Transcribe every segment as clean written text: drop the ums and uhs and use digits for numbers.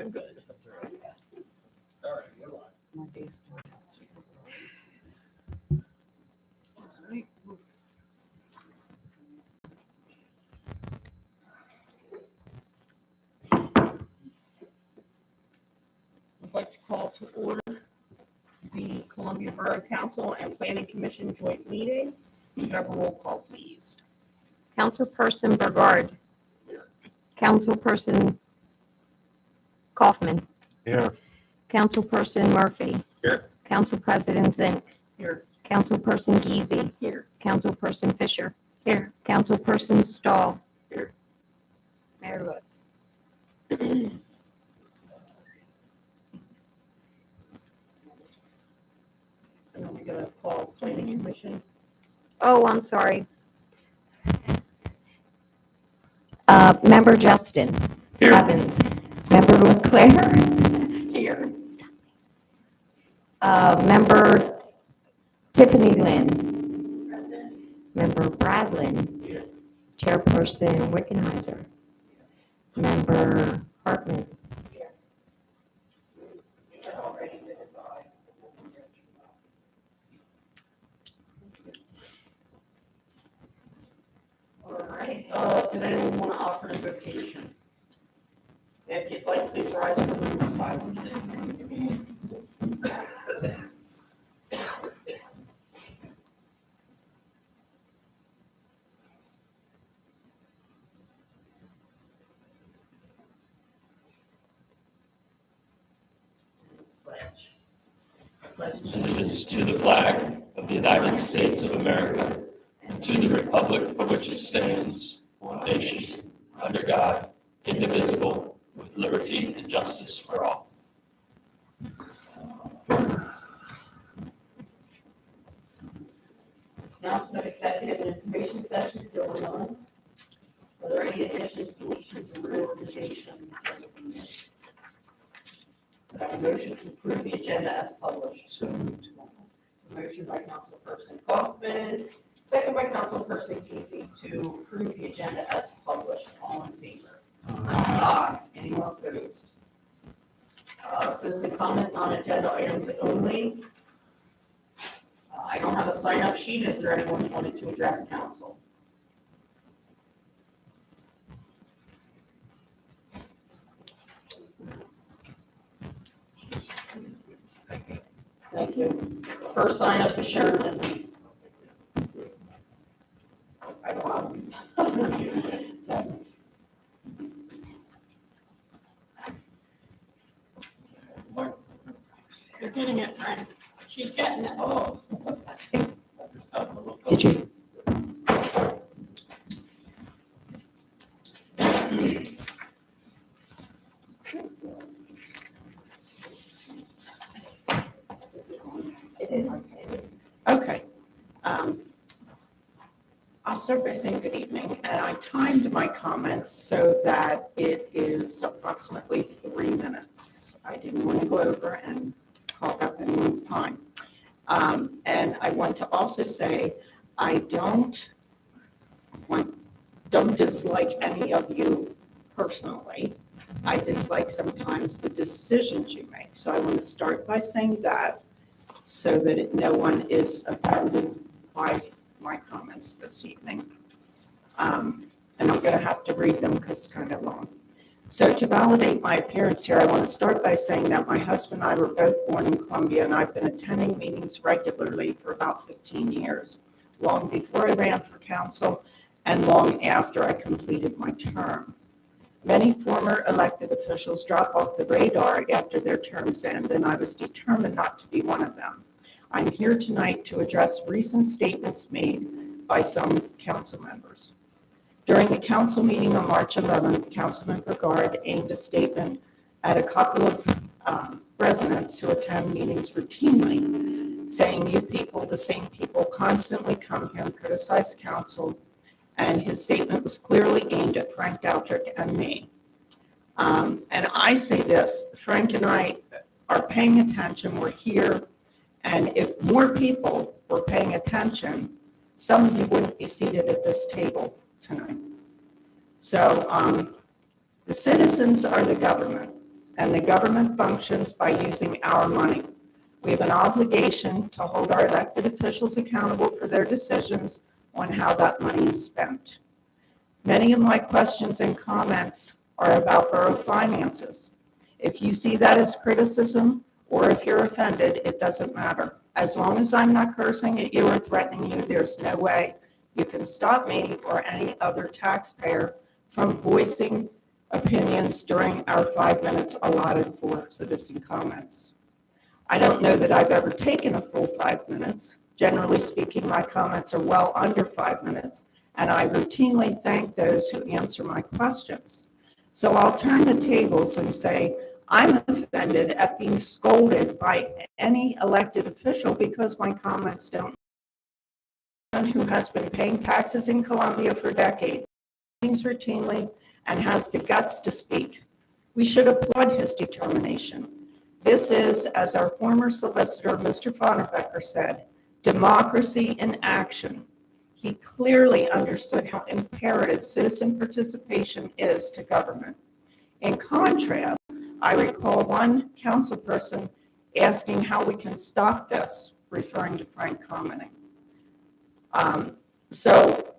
I'm good. That's all right. All right, we're live. My day's started. All right. I'd like to call to order the Columbia Borough Council and Planning Commission joint meeting. Can you have a roll call, please? Councilperson Burgard. Councilperson Kaufman. Here. Councilperson Murphy. Here. Council President Zink. Here. Councilperson Geezy. Here. Councilperson Fisher. Here. Councilperson Stahl. Here. Mayor Lutz. And then we're gonna call Planning Commission. Oh, I'm sorry. Member Justin. Here. Evans. Member Leclerc. Here. Member Tiffany Lynn. Member Bradlin. Here. Chairperson Wickenheiser. Member Hartman. Already been advised. All right, did anyone want to offer an invocation? If you'd like, please rise for the room of silence. Pledge. Allegiance to the flag of the United States of America and to the republic for which it stands, one nation, under God, indivisible, with liberty and justice for all. Announcement of executive and information sessions going on. Are there any additions, deletions, or reorganization? Could I have a motion to approve the agenda as published? So moved. Motion by Councilperson Kaufman, second by Councilperson Casey to approve the agenda as published. All in favor? Aye. Anyone opposed? Citizen comment on agenda items only. I don't have a sign-up sheet. Is there anyone who wanted to address council? Thank you. First sign-up is Sharon Lynn. I don't have. You're getting it, Frank. She's getting it. Oh. Did you? Okay. I'll start by saying good evening, and I timed my comments so that it is approximately 3 minutes. I didn't want to go over and hog up anyone's time. And I want to also say, I don't dislike any of you personally. I dislike sometimes the decisions you make. So I want to start by saying that so that no one is offended by my comments this evening. And I'm going to have to read them because it's kind of long. So to validate my appearance here, I want to start by saying that my husband and I were both born in Columbia, and I've been attending meetings regularly for about 15 years, long before I ran for council and long after I completed my term. Many former elected officials drop off the radar after their terms end, and I was determined not to be one of them. I'm here tonight to address recent statements made by some council members. During the council meeting on March 11th, Councilman Burgard aimed a statement at a couple of residents who attend meetings routinely, saying, "You people, the same people, constantly come here and criticize council," and his statement was clearly aimed at Frank Daltrick and me. And I say this, Frank and I are paying attention, we're here, and if more people were paying attention, some of you wouldn't be seated at this table tonight. So the citizens are the government. and the government functions by using our money. We have an obligation to hold our elected officials accountable for their decisions on how that money is spent. Many of my questions and comments are about borough finances. If you see that as criticism, or if you're offended, it doesn't matter. As long as I'm not cursing at you or threatening you, there's no way you can stop me or any other taxpayer from voicing opinions during our 5 minutes allotted for citizen comments. I don't know that I've ever taken a full 5 minutes. Generally speaking, my comments are well under 5 minutes, and I routinely thank those who answer my questions. So I'll turn the tables and say, I'm offended at being scolded by any elected official because my comments don't. Who has been paying taxes in Columbia for decades, routinely, and has the guts to speak. We should applaud his determination. This is, as our former solicitor, Mr. Vonnebecker, said, democracy in action. He clearly understood how imperative citizen participation is to government. In contrast, I recall one council person asking how we can stop this, referring to Frank commenting. So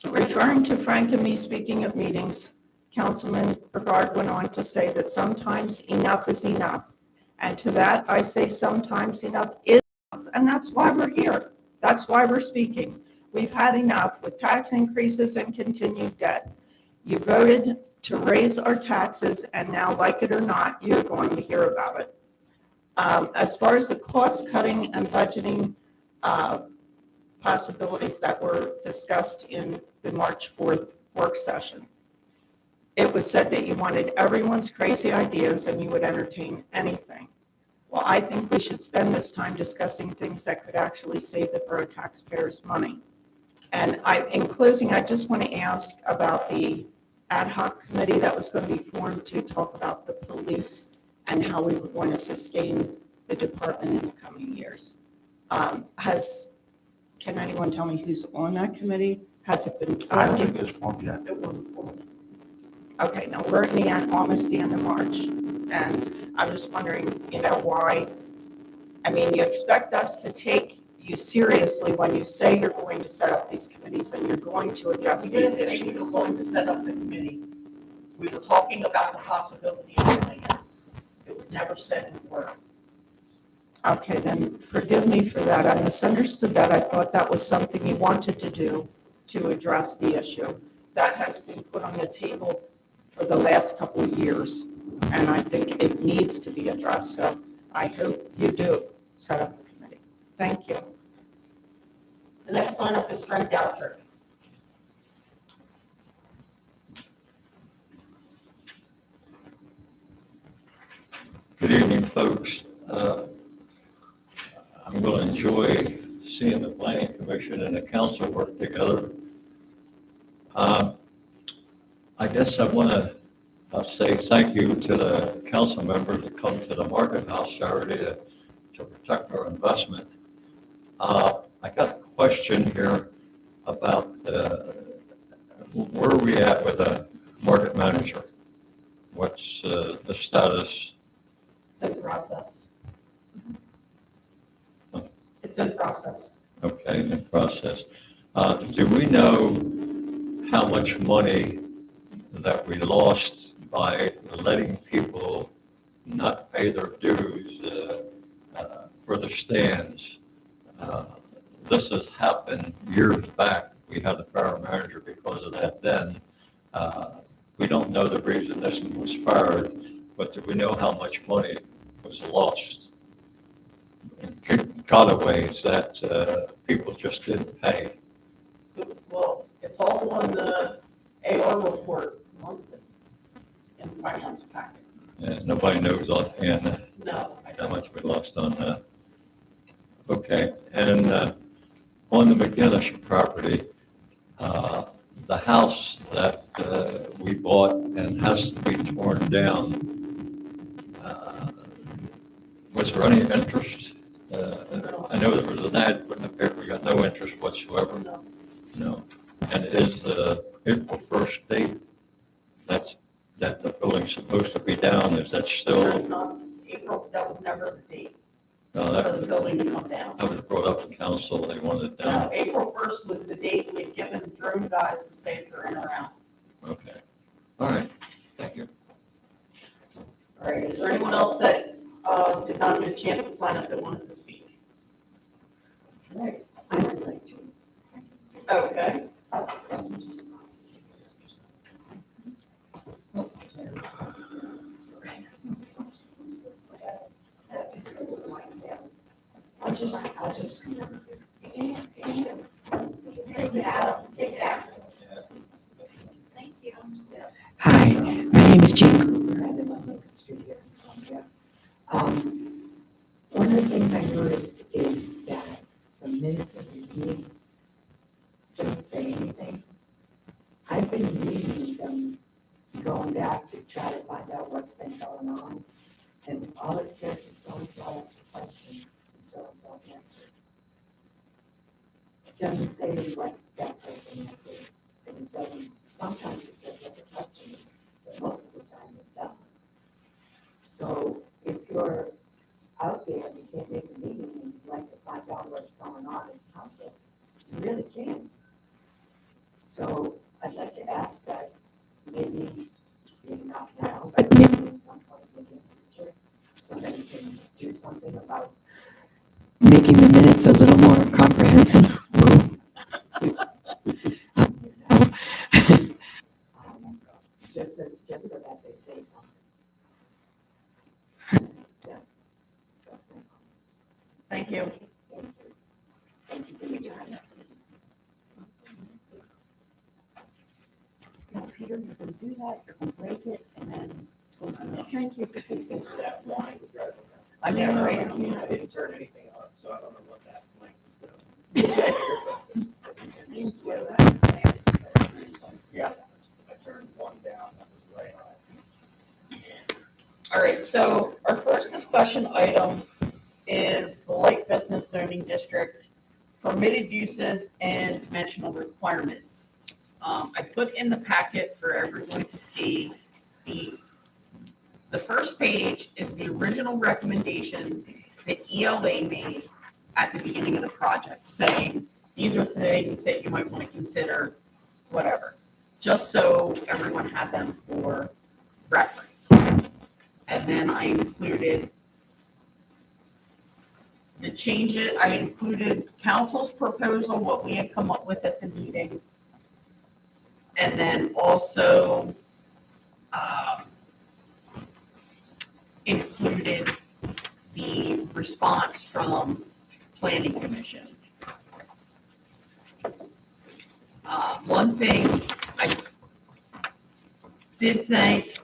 referring to Frank and me speaking of meetings, Councilman Brigard went on to say that sometimes enough is enough. And to that, I say sometimes enough is enough. And that's why we're here. That's why we're speaking. We've had enough with tax increases and continued debt. You voted to raise our taxes, and now, like it or not, you're going to hear about it. As far as the cost cutting and budgeting possibilities that were discussed in the March 4th work session, it was said that you wanted everyone's crazy ideas and you would entertain anything. Well, I think we should spend this time discussing things that could actually save the borough taxpayers money. And in closing, I just want to ask about the ad hoc committee that was going to be formed to talk about the police and how we were going to sustain the department in the coming years. Can anyone tell me who's on that committee? Has it been I don't formed? think it's formed yet. It wasn't formed. Okay, now we're in the end, almost the end of March, and I'm just wondering, why? I mean, you expect us to take you seriously when you say you're going to set up these committees and you're going to address We didn't these say we were issues. going to set up the committee. We were talking about the possibility of doing it. It was never set in work. Okay, then forgive me for that. I misunderstood that. I thought that was something you wanted to do to address the issue. That has been put on the table for the last couple of years, and I think it needs to be addressed. So I hope you do set up a committee. Thank you. The next lineup is Frank Goucher. Good evening, folks. I'm going to enjoy seeing the planning commission and the council work together. I guess I want to say thank you to the council members that come to the market house Saturday to protect our investment. I got a question here about where are we at with a market manager? What's the status? It's in process. It's in process. Okay, in process. Do we know how much money that we lost by letting people not pay their dues for the stands? This has happened years back. We had a fair manager because of that then. We don't know the reason this one was fired, but do we know how much money was lost in gotaways that people just didn't pay? Well, it's all on the AR report monthly in the finance packet. Yeah, nobody knows offhand No, I how don't. much we lost on that. Okay, and on the McGinnis property, the house that we bought and has to be torn down, was there any interest? I know there was an ad put in the paper, we got no interest whatsoever. No. No. And is the April 1st date, that's that the building's supposed to be down, is that That's still, not, April, that was never the date no, for the that building to come down. was brought up in council, they wanted it No, down? April 1st was the date we had given drone guys to say if they're in or out. Okay, all right, thank you. All right, is there anyone else that did not get a chance to sign up that wanted to speak? All right, I would like to. okay. I'll just. Take it out, take it out. Thank you. Hi, my name is Jean Cooper. I live on Locust Street here in Columbia. One of the things I noticed is that the minutes of the meeting don't say anything. I've been reading them, going back to try to find out what's been going on. And all it says is so-and-so asked a question, and so-and-so answered. It doesn't say what that person answered, and it doesn't, sometimes it says what the question is, but most of the time it doesn't. So if you're out there and you can't make a meeting and you'd like to find out what's going on in council, you really can't. So I'd like to ask that maybe not now, but maybe at some point in the future, somebody can do something about making the minutes a little more comprehensive. Just so that they say something. That's my comment. Thank you. Thank you. Thank you for your time. No, Peter, you're gonna do that, you're gonna break it, and then it's gonna be. Thank you for fixing That line was driving me nuts. I know, right? I didn't turn anything on, so I don't know what that line was doing. Yeah. I turned one down, that was right on. All right, so our first discussion item is the light business zoning district, permitted uses and dimensional requirements. I put in the packet for everyone to see the first page is the original recommendations that ELA made at the beginning of the project, saying, these are things that you might want to consider, whatever, just so everyone had them for reference. And then I included the changes, I included council's proposal, what we had come up with at the meeting. And then also included the response from planning commission. One thing I did thank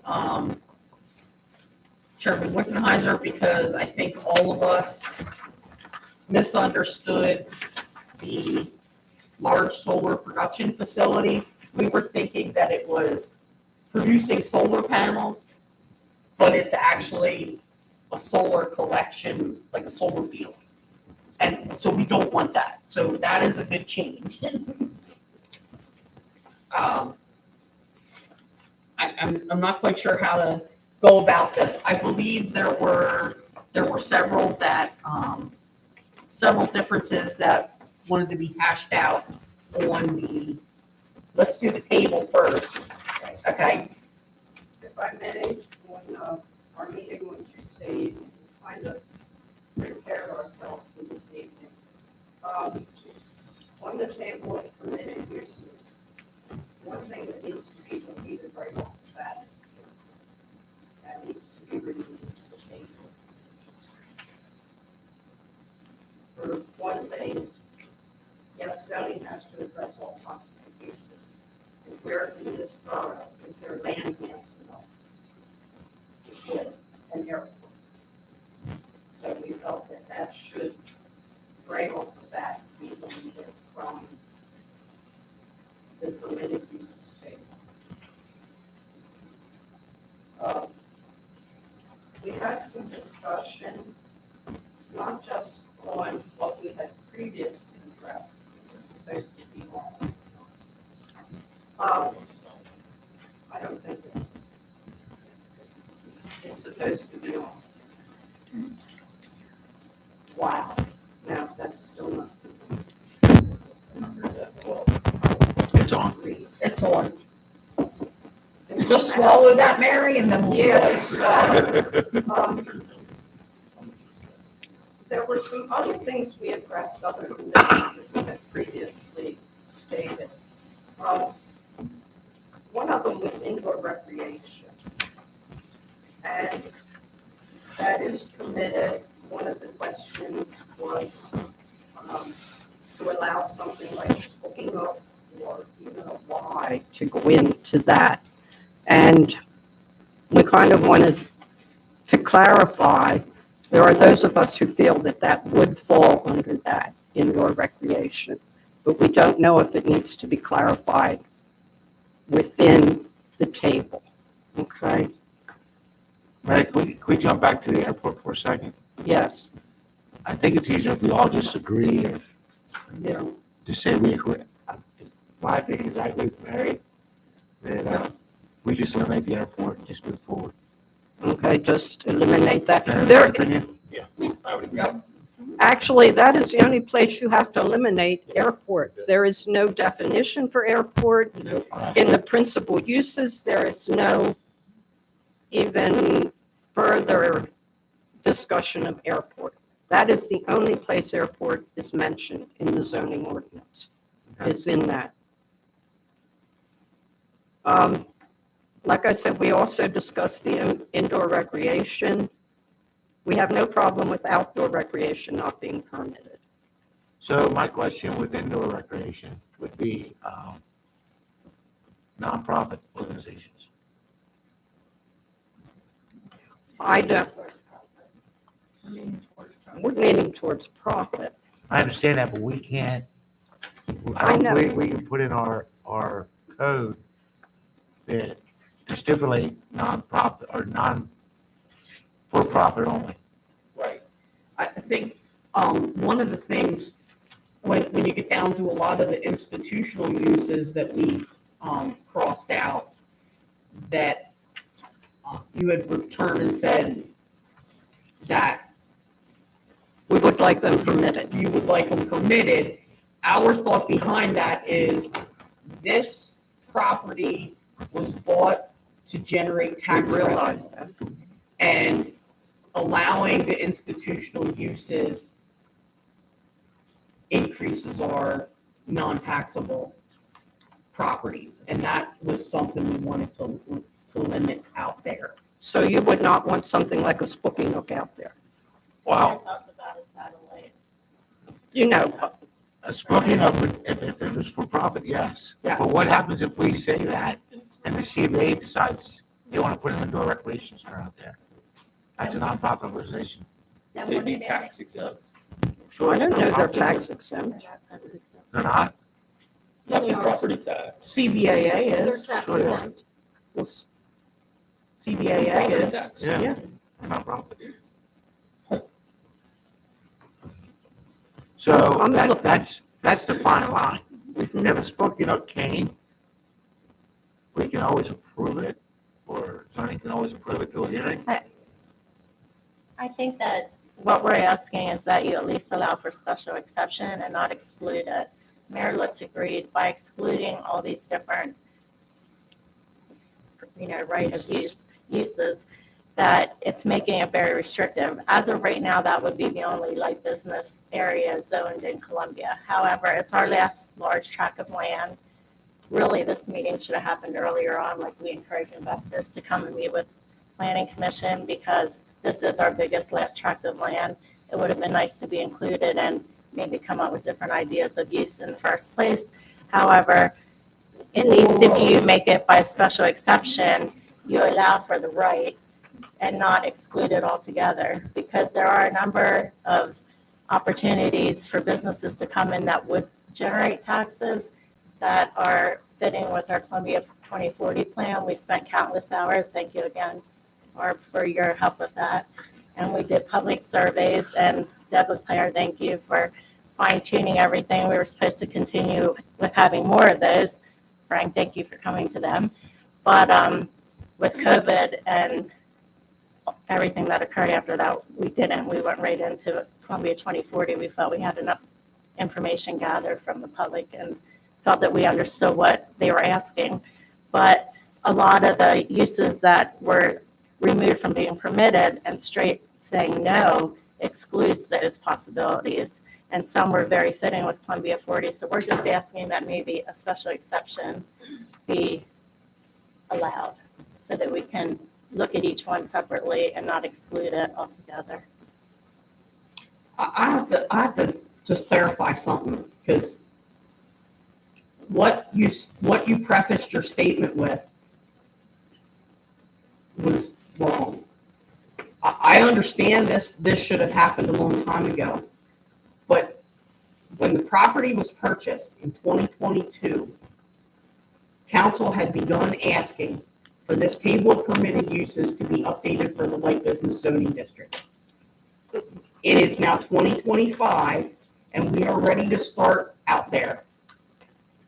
Chairman Wickenheiser, because I think all of us misunderstood the large solar production facility. We were thinking that it was producing solar panels, but it's actually a solar collection, like a solar field. And so we don't want that. So that is a good change. I'm not quite sure how to go about this. I believe there were several several differences that wanted to be hashed out on let's do the table first. Okay. If I may, on our meeting on Tuesday, kind of prepared ourselves for this evening. On the table of permitted uses, one thing that needs to be deleted right off the bat is that needs to be removed from the table. For one thing, yes, zoning has to address all possible uses. And where in this borough is there land dense enough to put an airport? So we felt that that should, right off the bat, be deleted from the permitted uses table. We had some discussion, not just on what we had previously addressed, this is supposed to be all. I don't think it's supposed to be on. Wow, no, that's still not. It's on. It's on. Just swallow that, Mary, and then we'll. Yes. There were some other things we addressed other than this that we had previously stated. One of them was indoor recreation. And that is permitted. One of the questions was to allow something like smoking up or even a Y to go into that. And we kind of wanted to clarify, there are those of us who feel that that would fall under that indoor recreation, but we don't know if it needs to be clarified within the table, okay? Mary, can we jump back to the airport for a second? Yes. I think it's easier if we all just agree or just say we agree. My opinion is I agree with Mary, that we just eliminate the airport and just move forward. Okay, just eliminate that. Mary's There, opinion? Yeah, I would agree. actually, that is the only place you have to eliminate airport. There is no definition for airport. In the principal uses, there is no even further discussion of airport. That is the only place airport is mentioned in the zoning ordinance, is in that. Like I said, we also discussed the indoor recreation. We have no problem with outdoor recreation not being permitted. So my question with indoor recreation would be nonprofit organizations. I don't, we're leaning towards profit. I understand that, but we can't, I I know. don't believe we can put in our code that to stipulate nonprofit or for-profit only. Right. I think, one of the things, when you get down to a lot of the institutional uses that we, crossed out, that you had returned and said that We would like them permitted. you would like them permitted. Our thought behind that is this property was bought to generate We tax revenue. realize that. And allowing the institutional uses increases our non-taxable properties. And that was something we wanted to limit out there. So you would not want something like a Spooky Nook out there? Wow. Talked about a satellite. You know, Spoken of, if it was for profit, yes. Yeah. But what happens if we say that and the CBA decides they want to put an indoor recreation center out there? That's a nonprofit organization. That They'd would be be tax exempt. Sure, I it's don't know they're nonprofit. tax exempt. They're not? Nothing property tax. CBAA They're is, tax Sure they are. exempt. Well, CBAA Property is. tax. Yeah. Yeah. They're nonprofit. So I'm looking. that's the fine line. If a Spoken Up came, we can always approve it, or zoning can always approve it through a hearing. I think that what we're asking is that you at least allow for special exception and not exclude it. Mayor Lutz agreed by excluding all these different, right of uses, that it's making it very restrictive. As of right now, that would be the only light business area zoned in Columbia. However, it's our last large tract of land. Really, this meeting should have happened earlier on, like we encourage investors to come and meet with Planning Commission because this is our biggest last tract of land. It would have been nice to be included and maybe come up with different ideas of use in the first place. However, at least if you make it by special exception, you allow for the right and not exclude it altogether, because there are a number of opportunities for businesses to come in that would generate taxes that are fitting with our Columbia 2040 plan. We spent countless hours, thank you again, Barb, for your help with that. And we did public surveys, and Deb LeClaire, thank you for fine tuning everything. We were supposed to continue with having more of those. Frank, thank you for coming to them. But with COVID and everything that occurred after that, we didn't. We went right into Columbia 2040. We felt we had enough information gathered from the public and felt that we understood what they were asking. But a lot of the uses that were removed from being permitted and straight saying no excludes those possibilities. And some were very fitting with Columbia 40. So we're just asking that maybe a special exception be allowed so that we can look at each one separately and not exclude it altogether. I have to just clarify something, because what you prefaced your statement with was wrong. I understand this should have happened a long time ago, but when the property was purchased in 2022, council had begun asking for this table of permitted uses to be updated for the light business zoning district. It is now 2025, and we are ready to start out there.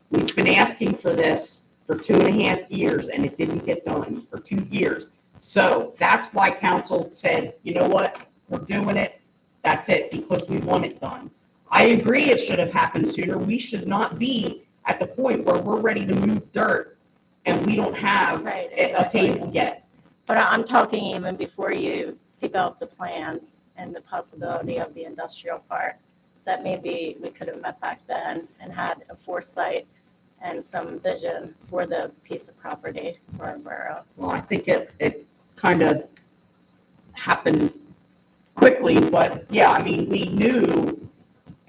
We've been asking for this for 2.5 years, and it didn't get done for 2 years. So that's why council said, you know what, we're doing it. That's it, because we want it done. I agree it should have happened sooner. We should not be at the point where we're ready to move dirt and we don't have Right, a table yet. But I'm talking even before you develop the plans and the possibility of the industrial park, that maybe we could have met back then and had a foresight and some vision for the piece of property for our borough. Well, I think it kind of happened quickly, but yeah, I mean, we knew,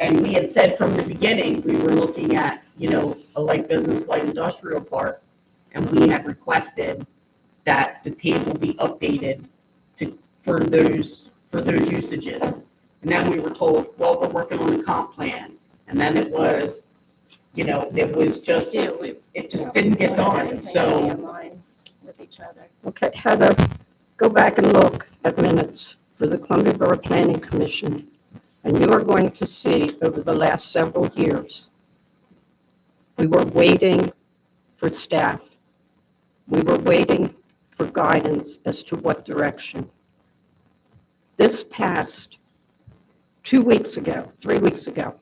and we had said from the beginning, we were looking at, a light business, light industrial park, and we had requested that the table be updated for those usages. And then we were told, well, we're working on the comp plan. And then it was, it was just, it just didn't get done. Everything So in line with each other. Okay, Heather, go back and look at minutes for the Columbia Borough Planning Commission, and you are going to see over the last several years, we were waiting for staff. We were waiting for guidance as to what direction. This past 2 weeks ago, 3 weeks ago,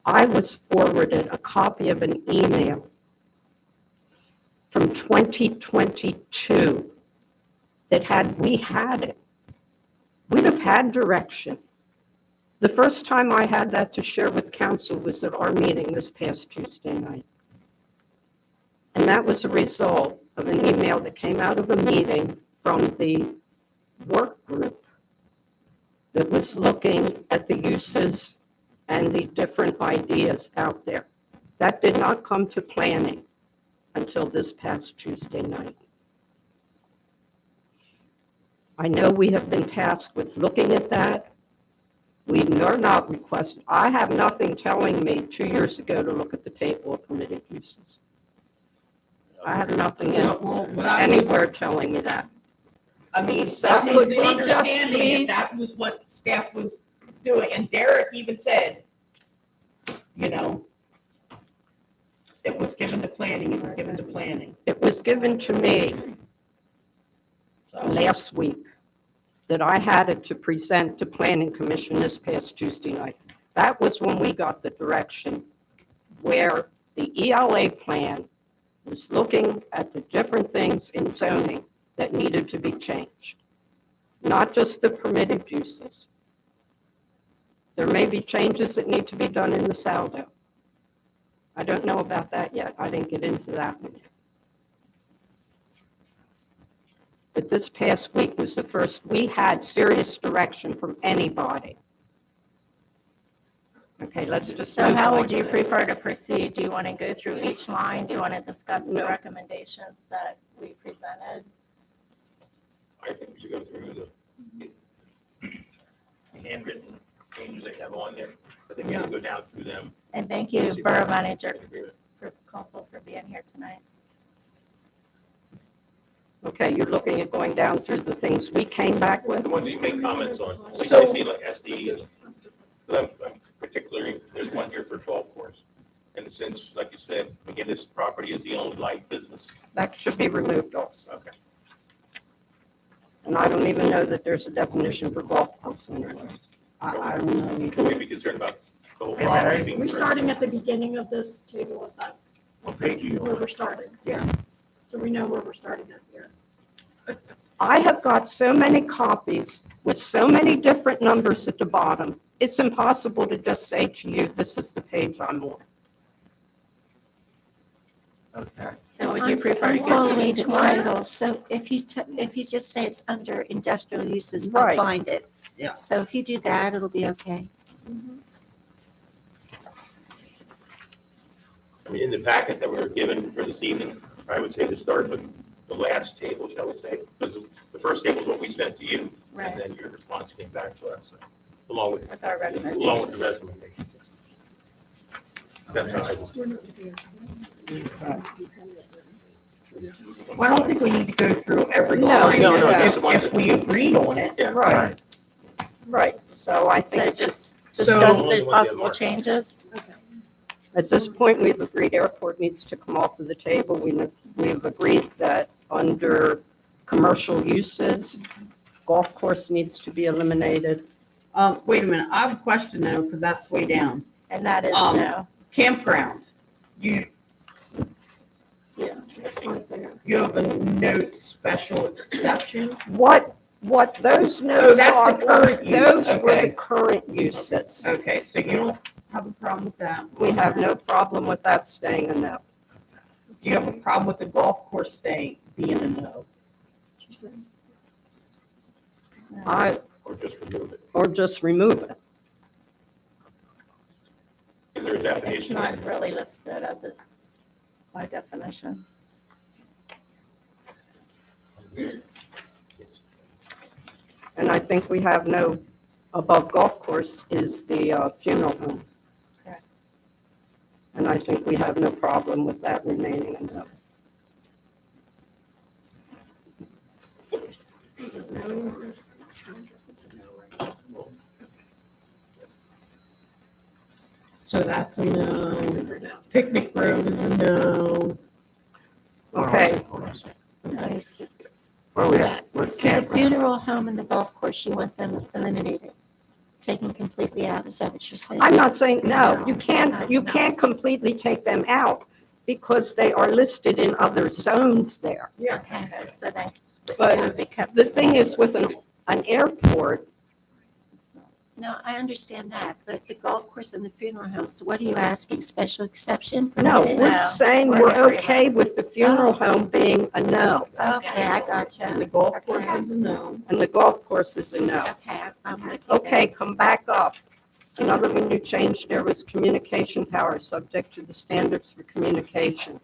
I was forwarded a copy of an email from 2022 that had we had it, we'd have had direction. The first time I had that to share with council was at our meeting this past Tuesday night. And that was a result of an email that came out of a meeting from the work group that was looking at the uses and the different ideas out there. That did not come to planning until this past Tuesday night. I know we have been tasked with looking at that. We are not requested. I have nothing telling me 2 years ago to look at the table of permitted uses. I have nothing anywhere telling me that. I mean, So that was could the we just understanding please- that was what staff was doing. And Derek even said, it was given to planning, it was given to planning. It was given to me So, last week that I had it to present to Planning Commission this past Tuesday night. That was when we got the direction where the ELA plan was looking at the different things in zoning that needed to be changed, not just the permitted uses. There may be changes that need to be done in the Saldo. I don't know about that yet. I didn't get into that one yet. But this past week was the first we had serious direction from anybody. Okay, let's just. So move how on. would you prefer to proceed? Do you want to go through each line? Do you want to discuss the No. recommendations that we presented? I think we should go through the handwritten changes they have on there. I think we should go down through them. And thank you, Borough Manager, for Koppel for being here tonight. Okay, you're looking at going down through the things we came back with? The ones that you make comments on, like So- I see like SD, and particularly, there's one here for golf course. And since, like you said, again, this property is the only light business. That should be removed also. Okay. And I don't even know that there's a definition for golf course anywhere. I don't know either. We'd be concerned about the whole Hey, property Mary. being. We're starting at the beginning of this table, is that What page are you where on? we're starting? Yeah. So we know where we're starting at here. I have got so many copies with so many different numbers at the bottom. It's impossible to just say to you, this is the page I'm on. Okay. So would you prefer to I'm give following me the each one? title, so if you just say it's under industrial uses, Right. I'll find it. Yeah. So if you do that, it'll be okay. I mean, in the packet that we were given for this evening, I would say to start with the last table, shall we say? Because the first table is what we sent to you, and Right, then your response came back to us, along with with our the recommendation. recommendation. That's how I was. Well, I don't think we need to go through every No, line. no, no, If- just the ones If that- we agreed on it, Yeah. Right, right. So I So think just So- discuss Only the the ones that possible mark. changes. at this point, we've agreed airport needs to come off of the table. We've agreed that under commercial uses, golf course needs to be eliminated. wait a minute, I have a question though, because that's way down. And that is Um, no. Campground, you have a note special exception. What those notes that's are, the current use, those were okay. the current uses. Okay, so you don't have a problem with that. We have no problem with that staying a no. Do you have a problem with the golf course staying being a no? Or just remove it. Or just remove it. Is there a It's definition? not really listed as a, by definition. And I think we have no, above golf course is the funeral home. Correct. And I think we have no problem with that remaining a no. So that's a no. Picnic Grove is a no. Okay. Hold on a second. Okay. Where we at? Where's So the campground? funeral home and the golf course, you want them eliminated, taken completely out, is that what you're saying? I'm not saying, no, you can't completely take them out because they are listed in other zones there. Okay. Okay, so then But it would be kept. the thing is with an airport, No, I understand that, but the golf course and the funeral home, so what are you asking, special exception? no, Permitted? we're No, saying we're we're in agreement. okay with the funeral home being a no. Okay, I And gotcha. the golf course is a no. And the golf course is a no. Okay, I'm with you. Okay, come back up. Another one you changed there was communication tower, subject to the standards for communication.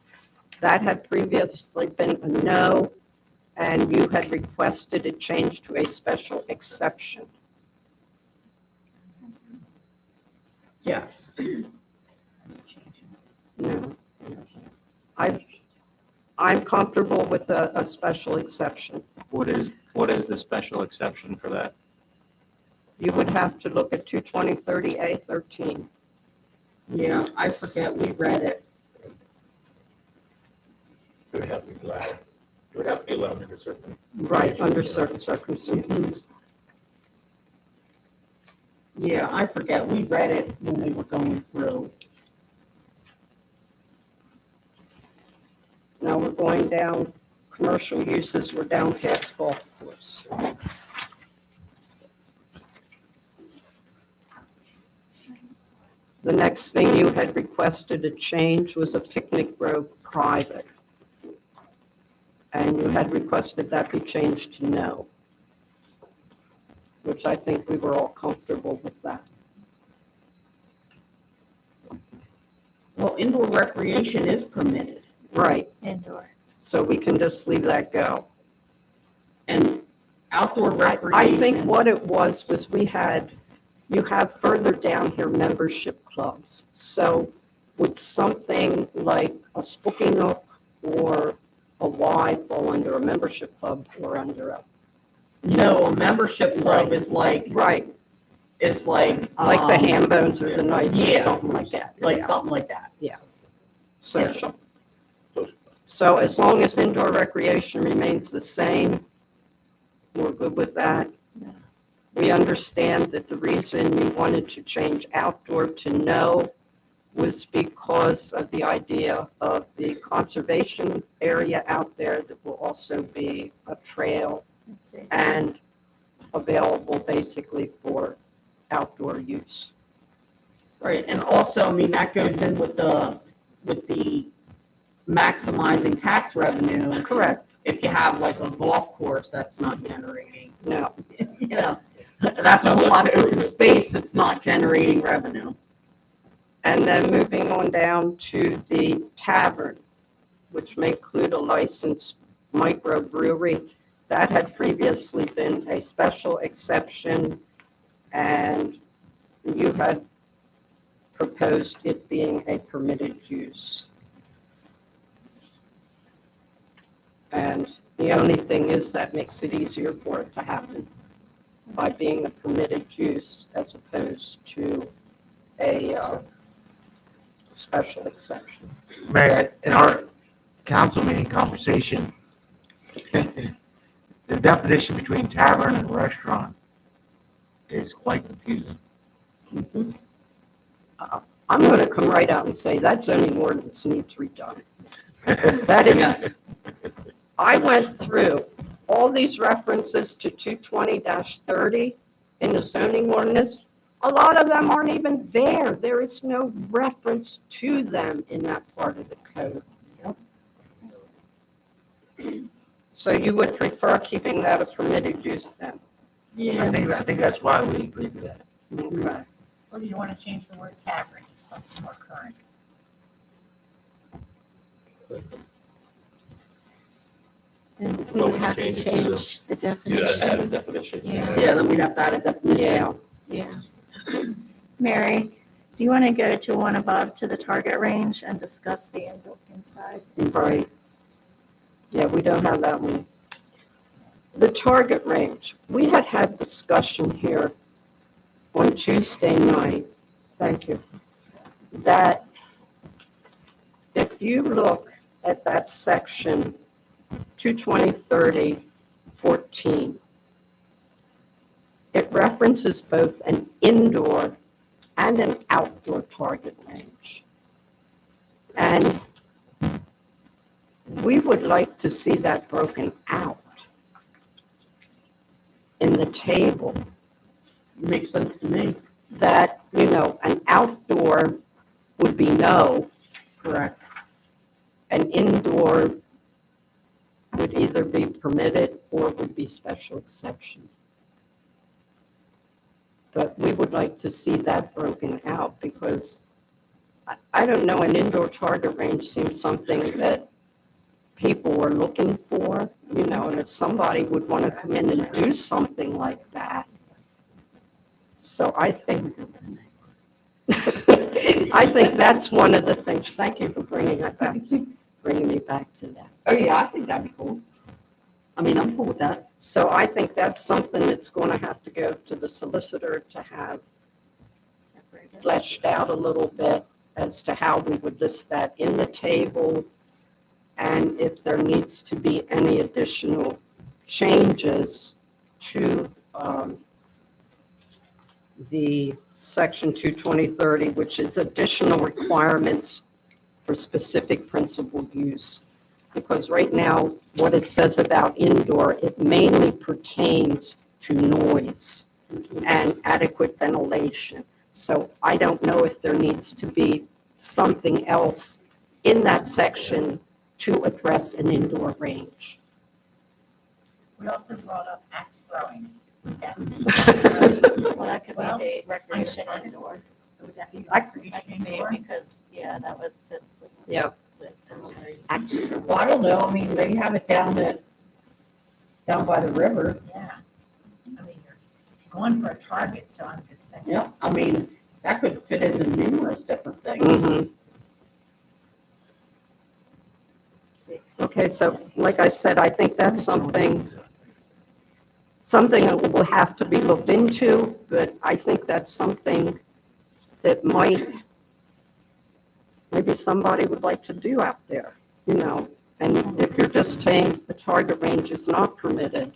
That had previously been a no, and you had requested it changed to a special exception. Yes. No. I'm comfortable with a special exception. What is the special exception for that? You would have to look at 22030A13. Yeah, I forget, we read it. It would have to be allowed. It would have to be allowed under certain. Right, under certain circumstances. Yeah, I forget, we read it when we were going through. Now we're going down, commercial uses, we're down past golf course. The next thing you had requested a change was a picnic grove private. And you had requested that be changed to no, which I think we were all comfortable with that. Well, indoor recreation is permitted, Right, Indoor. so we can just leave that go. and outdoor I recreation. think what it was you have further down here membership clubs. So would something like a Spooky Nook or a Y fall under a membership club or under a? No, a membership club is like, Right, the ham bones or the knights or yeah. something like that. Like Yeah. something like that. Social. So as long as indoor recreation remains the same, We're good with that. We understand that the reason you wanted to change outdoor to no was because of the idea of the conservation area out there that will also be a trail Let's see. and available basically for outdoor use. Right, and also, I mean, that goes in with the maximizing tax revenue. Correct. If you have like a golf course that's not generating, No, you know, that's a whole lot of open space that's not generating revenue. and then moving on down to the tavern, which may include a licensed microbrewery. That had previously been a special exception, and you had proposed it being a permitted use. And the only thing is that makes it easier for it to happen by being a permitted use as opposed to a special exception. Mayor, in our council meeting conversation, the definition between tavern and restaurant is quite confusing. I'm going to come right out and say that zoning ordinance needs redone. That is, Yes. I went through all these references to 220-30 in the zoning ordinance. A lot of them aren't even there. There is no reference to them in that part of the code. So you would prefer keeping that a permitted use then? I think that's why we agreed to that. Okay. Or do you want to change the word tavern to something more current? Then we Well, would have to change it to change the You gotta add a definition. definition. Yeah. Yeah, then we'd have to add a definition. Yeah. Yeah. Mary, do you want to go to one above to the target range and discuss the indoor inside? Right. Yeah, we don't have that one. The target range, we had discussion here on Tuesday night, thank you, that if you look at that section 220-30-14, it references both an indoor and an outdoor target range. And we would like to see that broken out in the table, Makes sense to me. that, an outdoor would be no, Correct. an indoor would either be permitted or would be special exception. But we would like to see that broken out because I don't know, an indoor target range seems something that people were looking for, and if somebody would want to come in and do something like that. So I think that's one of the things. Thank you for bringing me back to that. Oh, yeah, I think that'd be cool. I mean, I'm cool with that. So I think that's something that's going to have to go to the solicitor to have fleshed out a little bit as to how we would list that in the table, and if there needs to be any additional changes to the section 22030, which is additional requirements for specific principled use. Because right now, what it says about indoor, it mainly pertains to noise and adequate ventilation. So I don't know if there needs to be something else in that section to address an indoor range. We also brought up axe throwing. Yeah. Well, that could Well, be the recreation indoor. Would that be I- That could be because, yeah, that was, it's. Yeah. Well, I don't know. I mean, they have it down by the river. Yeah. I mean, you're going for a target, so I'm just saying. Yeah, I mean, that could fit into numerous different things. Mhm. Okay, so like I said, I think that's something that will have to be looked into, but I think that's something that maybe somebody would like to do out there, And if you're just saying the target range is not permitted,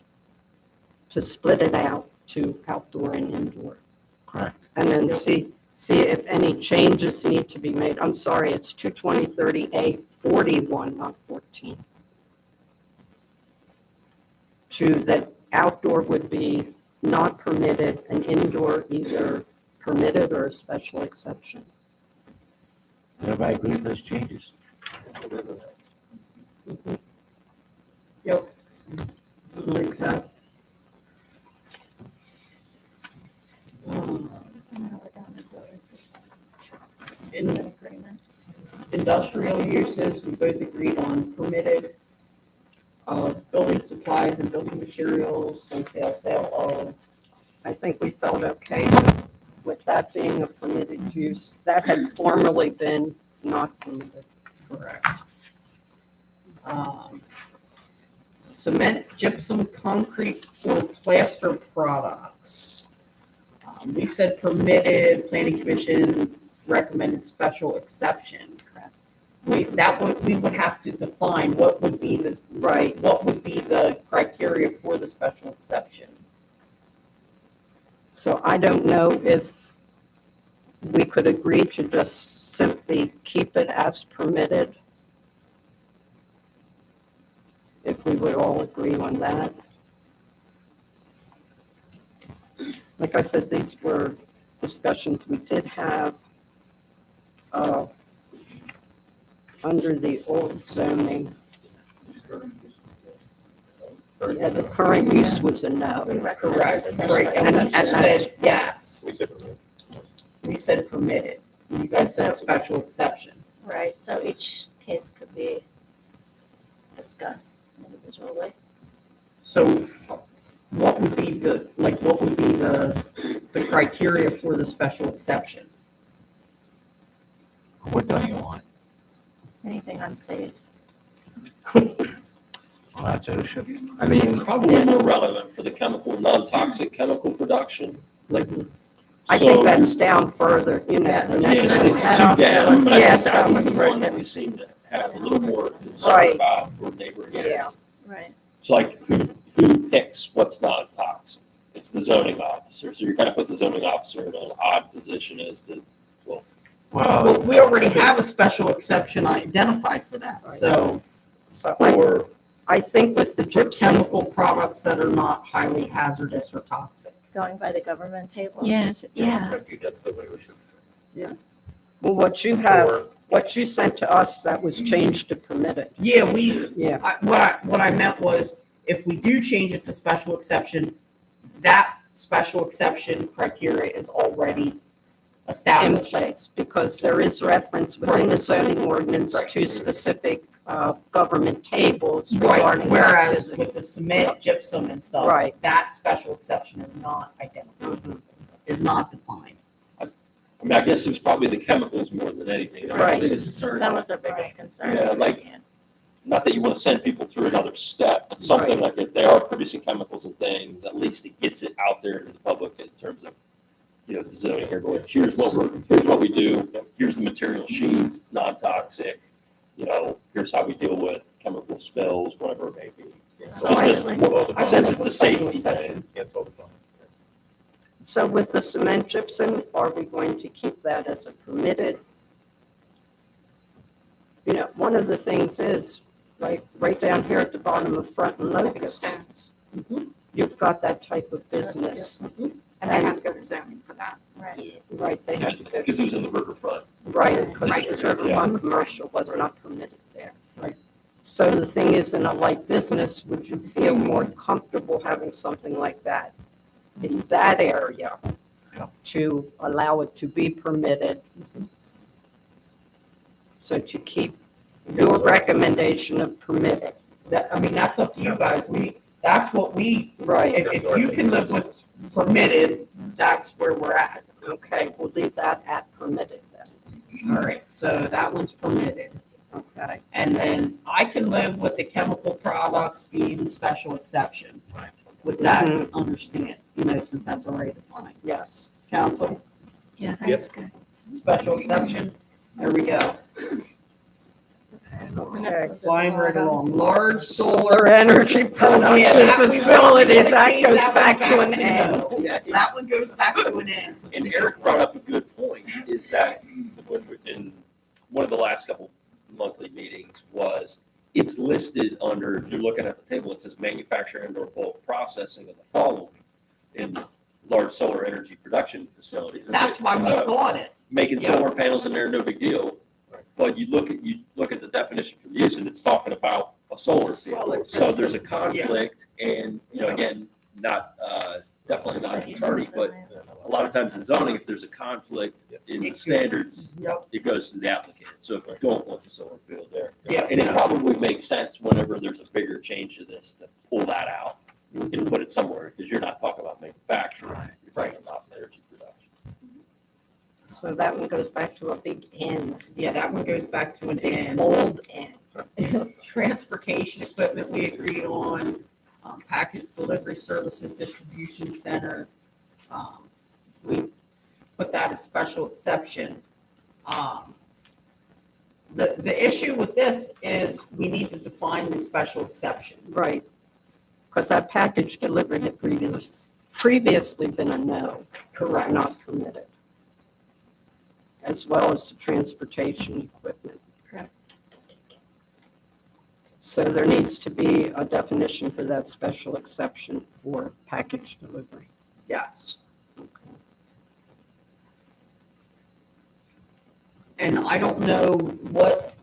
to split it out to outdoor and indoor. Correct. And then see if any changes need to be made. I'm sorry, it's 22030A41, not 14. To that outdoor would be not permitted and indoor either permitted or a special exception. Does everybody agree with those changes? Yep. Like that. Is an agreement. Industrial uses, we both agreed on permitted. Building supplies and building materials, and sale of. I think we felt okay with that being a permitted use. That had formerly been not permitted. Correct. Cement, gypsum, concrete, or plaster products. We said permitted, planning commission recommended special exception. We would have to define what would be the, Right. what would be the criteria for the special exception. So I don't know if we could agree to just simply keep it as permitted. If we would all agree on that. Like I said, these were discussions we did have under the old zoning. Yeah, the current use was a no. Correct, right, and we said yes. We said permitted. You guys said special exception. Right, so each case could be discussed individually. So what would be the criteria for the special exception? What don't you want? Anything unsafe. Well, that's OSHA. I mean, it's probably more relevant for the chemical, non-toxic chemical production, like. I think that's down further, the Yeah, next it's one. two That also down, was- but I yeah, think that was so- the one that we seem to have a little more concern Right. about for neighboring Yeah. areas. Right. It's like, who picks what's non-toxic? It's the zoning officer, so you're kind of putting the zoning officer in an odd position as to, Well, we already have a special exception identified for that, so So for I think with the gypsum, chemical products that are not highly hazardous or toxic. Going by the government table. Yes, yeah. well, what you sent to us, that was changed to permitted. Yeah, Yeah, what I meant was, if we do change it to special exception, that special exception criteria is already in established. place, because there is reference within the zoning ordinance Right. to specific government tables Right, regarding. whereas accident. with the cement, gypsum and stuff, Right. that special exception is not identified, Mhm. is not defined. I mean, I guess it was probably the chemicals more than anything. That was Right. the biggest concern. That was our biggest concern. Yeah, like- Not that you want to send people through another step, but something like if they are producing chemicals and things, at least it gets it out there to the public in terms of, the zoning here, going, here's what we do, here's the material sheets, it's non-toxic, here's how we deal with chemical spills, whatever it may be. So Just I- as, since it's a Special safety exception. thing. So with the cement gypsum, are we going to keep that as a permitted? One of the things is, like, right down here at the bottom of Front and Locust, you've got that type of business. And they have to go to zoning for that. Right. Right, they have to go, Because it was in the riverfront. right, because the riverfront commercial was not permitted there. Right. So the thing is, in a light business, would you feel more comfortable having something like that in that area to allow it to be permitted? So to keep your recommendation of permitted. That's up to you guys. That's what Right. if you can live with permitted, that's where we're at. Okay, we'll leave that at permitted then. All right, so that one's permitted. Okay. And then I can live with the chemical products being the special exception. With that, understand, since that's already defined. Yes. Council, Yeah, that's good. special exception, there we go. Okay, flying right along. Large solar. Solar energy Yeah, production that we facility, wanna that change goes that back one to an to end. no. Yeah, That one goes back to an end. and Eric brought up a good point, is that in one of the last couple monthly meetings was, it's listed under, if you're looking at the table, it says manufacturing and or bulk processing of the following in large solar energy production facilities. It's That's why like, we thought it. making Yeah. solar panels in there, no big deal. But you look at the definition for the use, and it's talking about a solar Solar field. So there's a conflict, and, again, definitely not an attorney, but a lot of times in zoning, if there's a conflict in the standards, Yep. it goes to the applicant. So if you don't want the solar field there. Yeah. And it probably makes sense whenever there's a bigger change to this to pull that out and put it somewhere, because you're not talking about manufacturing, you're talking about energy production. So that one goes back to a big N, Yeah, that one goes back to an big end. old N. Transportation equipment we agreed on, package delivery services distribution center. We put that as special exception. The issue with this is we need to define the special exception. Right. Because that package delivery had previously been a no. Correct. Not permitted. As well as the transportation equipment. Correct. So there needs to be a definition for that special exception for package delivery. Yes. Okay. And I don't know what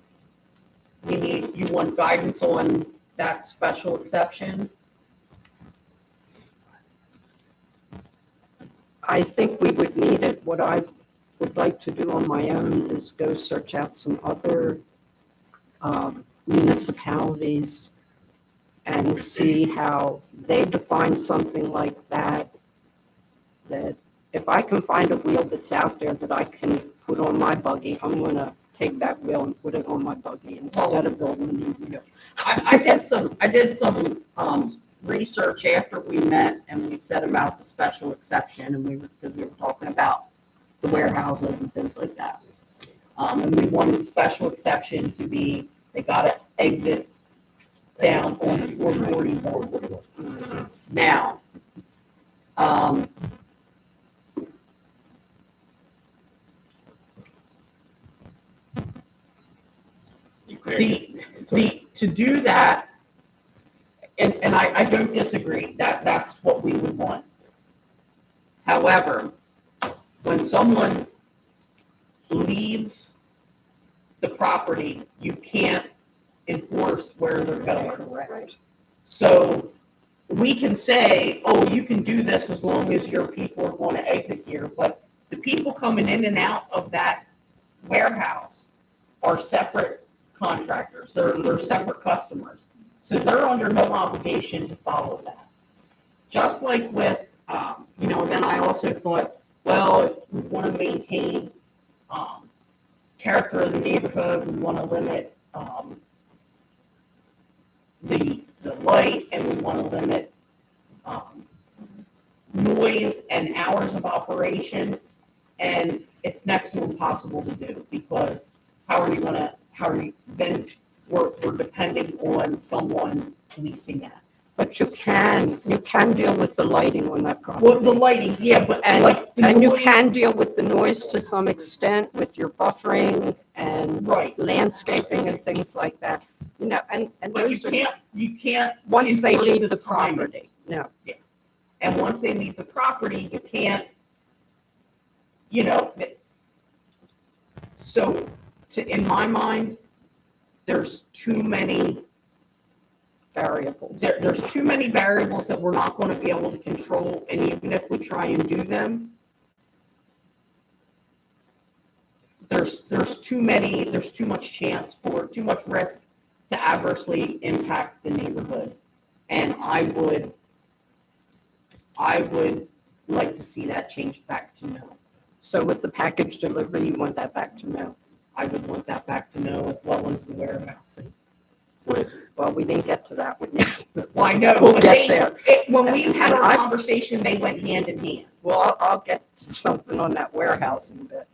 we need, you want guidance on that special exception? I think we would need it. What I would like to do on my own is go search out some other municipalities and see how they define something like that. That if I can find a wheel that's out there that I can put on my buggy, I'm going to take that wheel and put it on my buggy instead of building a new wheel. I did some research after we met and we said about the special exception and because we were talking about the warehouses and things like that. And we wanted the special exception to be, they gotta exit down on 440. Now, to do that, and I don't disagree, that's what we would want. However, when someone leaves the property, you can't enforce where they're going. Correct. So we can say, oh, you can do this as long as your people are going to exit here, but the people coming in and out of that warehouse are separate contractors. They're separate customers. So they're under no obligation to follow that. Just like with, then I also thought, well, if we want to maintain character of the neighborhood, we want to limit the light, and we want to limit noise and hours of operation, and it's next to impossible to do, because then we're depending on someone policing that. But you can deal with the lighting on that property. Well, the lighting, yeah, but And you can deal with the noise to some extent with your buffering and right, landscaping and things like that. And but you can't once they enforce leave the the timing. property, no. And once they leave the property, you can't, so in my mind, there's too many variables. There's too many variables that we're not going to be able to control, and even if we try and do them, there's too much chance for, too much risk to adversely impact the neighborhood. And I would like to see that changed back to no. So with the package delivery, you want that back to no? I would want that back to no, as well as the warehousing. Well, we didn't get to that one yet. Well, I know, We'll but get there. When we had our I- conversation, they went hand in hand. Well, I'll get to something on that warehousing bit.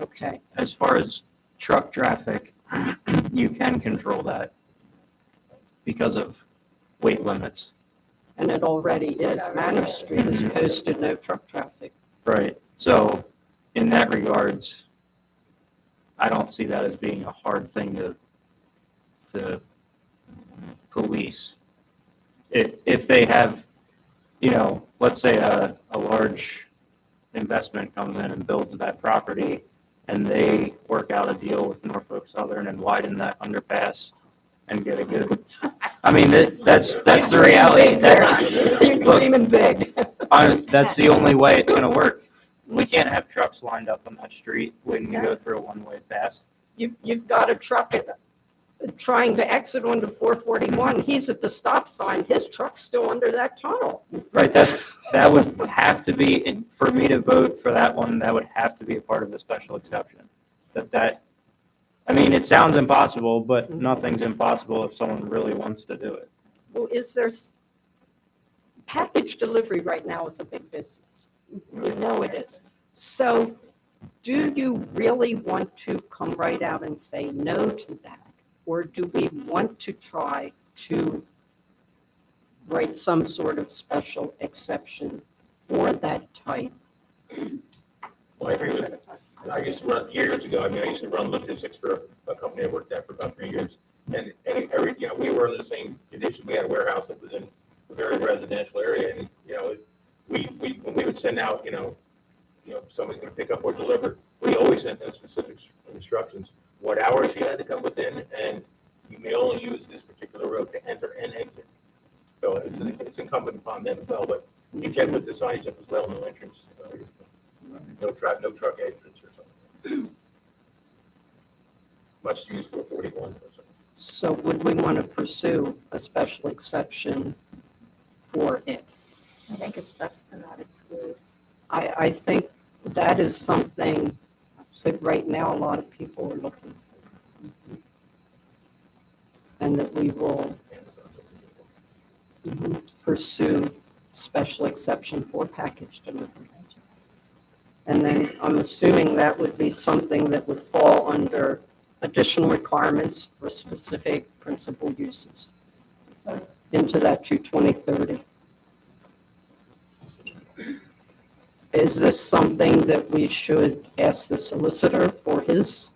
Okay. As far as truck traffic, you can control that because of weight limits. And it already is. Manor Street is posted no truck traffic. Right. So in that regards, I don't see that as being a hard thing to police. If they have, let's say a large investment comes in and builds that property and they work out a deal with Norfolk Southern and widen that underpass and get a good, I mean, that's the reality. You're dreaming big. That's the only way it's gonna work. We can't have trucks lined up on that street waiting to go through a one-way pass. You've got a truck trying to exit onto 441. He's at the stop sign. His truck's still under that tunnel. Right, that would have to be, for me to vote for that one, that would have to be a part of the special exception. I mean, it sounds impossible, but nothing's impossible if someone really wants to do it. Well, package delivery right now is a big business. You know it is. So do you really want to come right out and say no to that? Or do we want to try to write some sort of special exception for that type? Well, I agree with it. I used to run years ago. I used to run logistics for a company I worked at for about 3 years. And we were in the same condition. We had a warehouse that was in a very residential area. And, when we would send out, somebody's going to pick up or deliver, we always sent them specific instructions, what hours you had to come within, and you may only use this particular road to enter and exit. So it's incumbent upon them as well, but you can put the signage up as well, no entrance, no truck entrance or something. Much to use 441 or something. So would we want to pursue a special exception for it? I think it's best to not exclude. I think that is something that right now a lot of people are looking for. And that we will pursue special exception for package delivery. And then I'm assuming that would be something that would fall under additional requirements for specific principal uses into that 22030. Is this something that we should ask the solicitor for his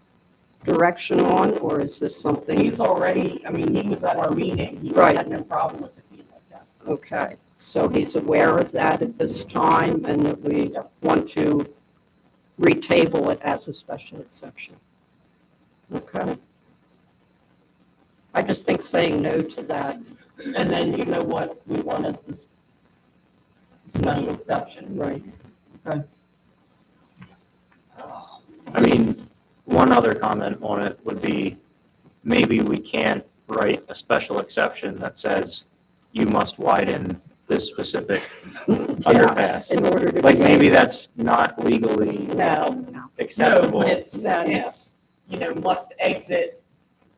direction on, or is this something? He's already, he was at our meeting. He Right. had no problem with it being like that. Okay, so he's aware of that at this time, and that we want to retable it as a special exception. Okay. I just think saying no to that. And then you know what we want as this special exception. Right. I mean, one other comment on it would be, maybe we can't write a special exception that says you must widen this specific underpass. In order to. Like, maybe that's not legally No. acceptable. No, it's, must exit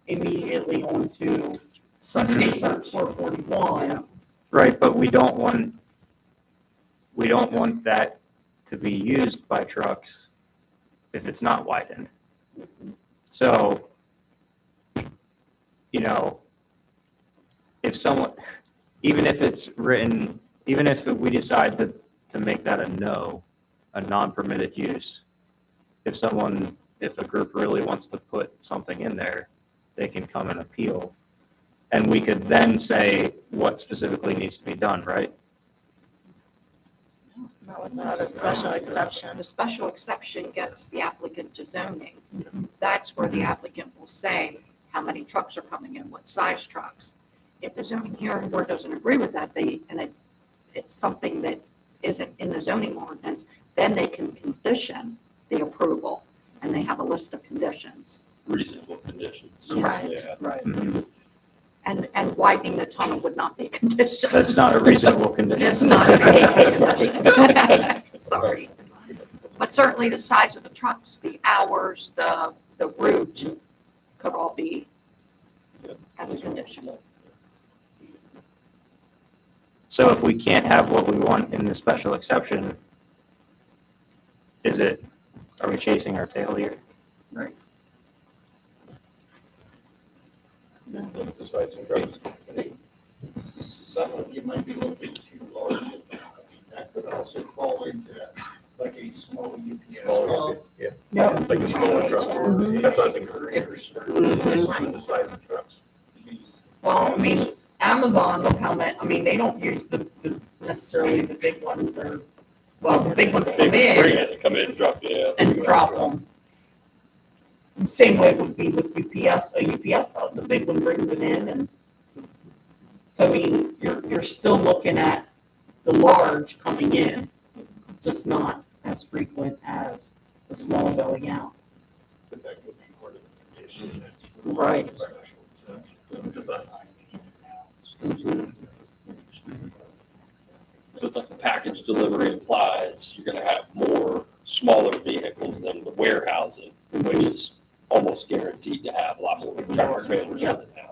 immediately onto State Route 441. Right, but we don't want that to be used by trucks if it's not widened. So, if someone, even if it's written, even if we decide to make that a non-permitted use, if a group really wants to put something in there, they can come and appeal. And we could then say what specifically needs to be done, right? Not a special exception. The special exception gets the applicant to zoning. That's where the applicant will say how many trucks are coming in, what size trucks. If the zoning hearing board doesn't agree with that, it's something that isn't in the zoning ordinance, then they can condition the approval, and they have a list of conditions. Reasonable conditions. Right. Yeah. Right. Mhm. And widening the tunnel would not be a condition. That's not a reasonable condition. It's not a reasonable condition. Sorry. But certainly the size of the trucks, the hours, the route could all be as a condition. So if we can't have what we want in the special exception, are we chasing our tail here? limit the size of trucks. Some of you might be a little bit too large. That could also fall into like a small UPS hub. Yeah, Yep. like a smaller truck. Mhm. That's what I think. Limit the size of trucks. Well, I mean, Amazon will come in, I mean, they don't use the necessarily the big ones, they're, well, the big ones come Bring in it, come in and drop it, yeah. and drop them. The same way it would be with UPS, a UPS hub, the big one brings it in and, so I mean, you're still looking at the large coming in, just not as frequent as the small going out. But that would be part of the condition. Right. So it's like the package delivery implies you're gonna have more smaller vehicles than the warehousing, which is almost guaranteed to have a lot more tractor trailers in it now.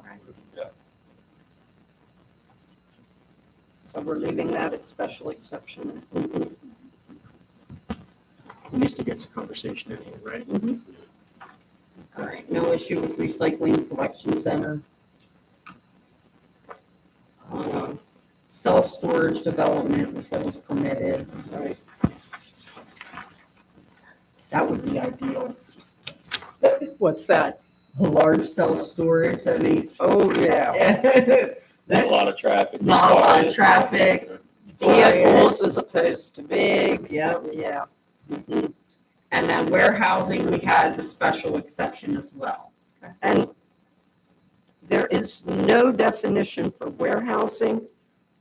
So we're leaving that at special exception. At least it gets a conversation in here, right? All right, no issue with recycling collection center. Self-storage development, we said was permitted. Right. That would be ideal. What's that? A large self-storage, that means. Oh, yeah. Not a lot of traffic. Not a lot of traffic. Vehicles as opposed to big. Yep. Yeah. And then warehousing, we had the special exception as well. And there is no definition for warehousing,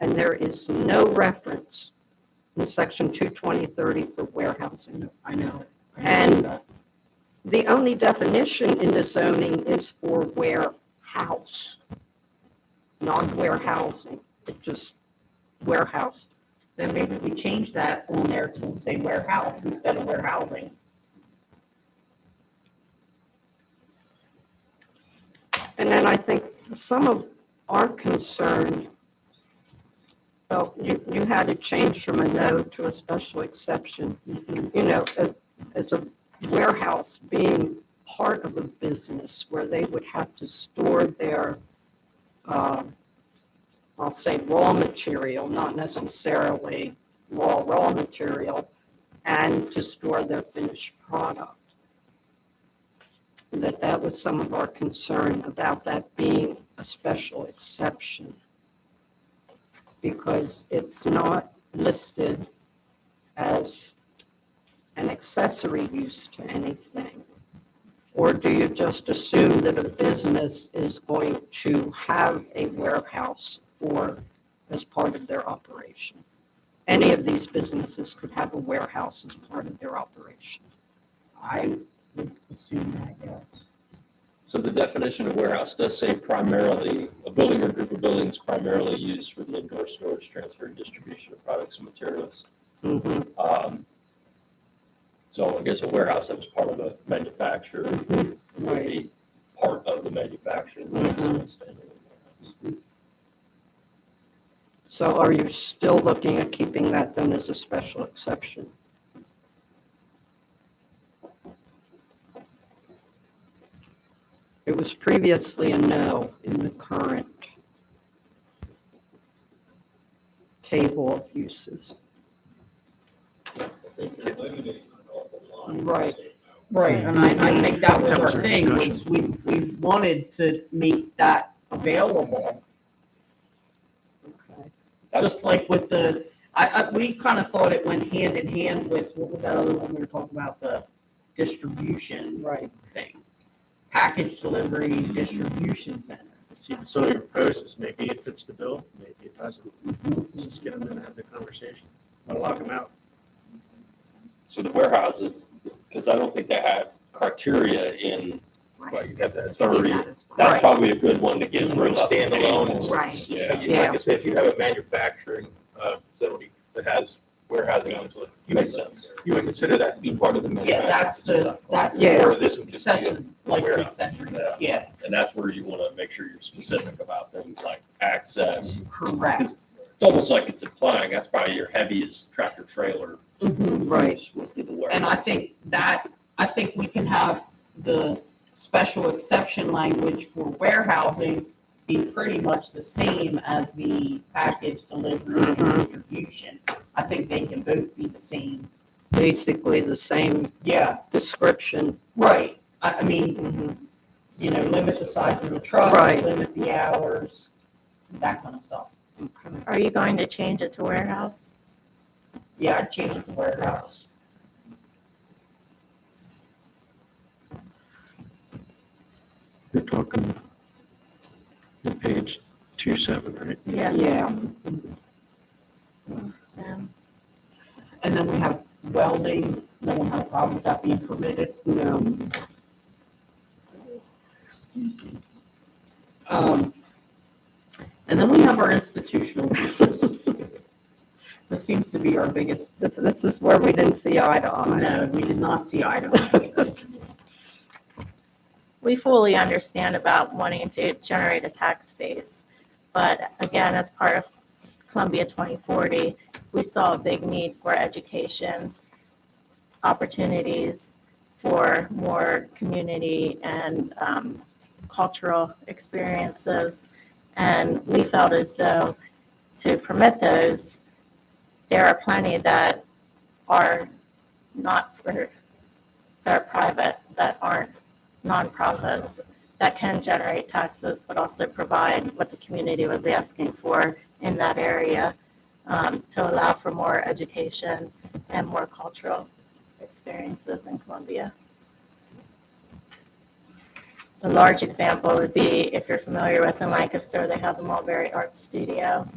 and there is no reference in section 22030 for warehousing. I know. And the only definition in the zoning is for warehouse, not warehousing. It's just warehouse. Then maybe we change that on there to say warehouse instead of warehousing. And then I think some of our concern, well, you had to change from a no to a special exception. You know, as a warehouse being part of a business where they would have to store their, I'll say raw material, not necessarily raw material, and to store their finished product. That was some of our concern about that being a special exception. Because it's not listed as an accessory use to anything. Or do you just assume that a business is going to have a warehouse as part of their operation? Any of these businesses could have a warehouse as part of their operation. I would assume that, yes. So the definition of warehouse does say primarily, a building or group of buildings primarily used for the indoor storage, transfer, and distribution of products and materials. So I guess a warehouse that was part of a manufacturer would be part of the manufacturer. So are you still looking at keeping that then as a special exception? It was previously a no in the current table of uses. Right. Right, and I think that was That our was our thing, was discussion. we wanted to make that available. Okay. Just like with the, we kind of thought it went hand in hand with, what was that other one we were talking about, the distribution Right. thing? Package delivery distribution center. See what Sawyer proposes, maybe it fits the bill, maybe it doesn't. Let's just get them in and have the conversation. I'll lock them out. So the warehouses, because I don't think they have criteria in Well, you got that. 30. That That's is probably a good one to get rid of. Standalone. Right. Yeah. Like I said, if you have a manufacturing facility that has warehousing on it, you Makes sense. you would consider that to be part of the Yeah, manufacturing. that's Yeah. Or this would just be a accessory, like the warehouse. accessory, Yeah. yeah, And that's where you want to make sure you're specific about things like access. correct. It's almost like it's implying that's probably your heaviest tractor trailer. Right. use would be the And I warehouse. think we can have the special exception language for warehousing be pretty much the same as the package delivery and distribution. I think they can both be the same. Basically the same Yeah, description. right. I mean, you know, limit the size of the trucks, Right. limit the hours, that kind of stuff. Are you going to change it to warehouse? Yeah, I'd change it to warehouse. You're talking the page 27, right? Yes. Yeah. And then we have welding, no one had a problem with that being permitted. No. And then we have our institutional uses. That seems to be our biggest. This is where we didn't see eye to eye. No, we did not see eye to eye. We fully understand about wanting to generate a tax base. But again, as part of Columbia 2040, we saw a big need for education, opportunities for more community and cultural experiences. And we felt as though to permit those, there are plenty that are not for, that are private, that aren't nonprofits, that can generate taxes, but also provide what the community was asking for in that area, to allow for more education and more cultural experiences in Columbia. A large example would be, if you're familiar with in Lancaster, they have the Mulberry Art Studio.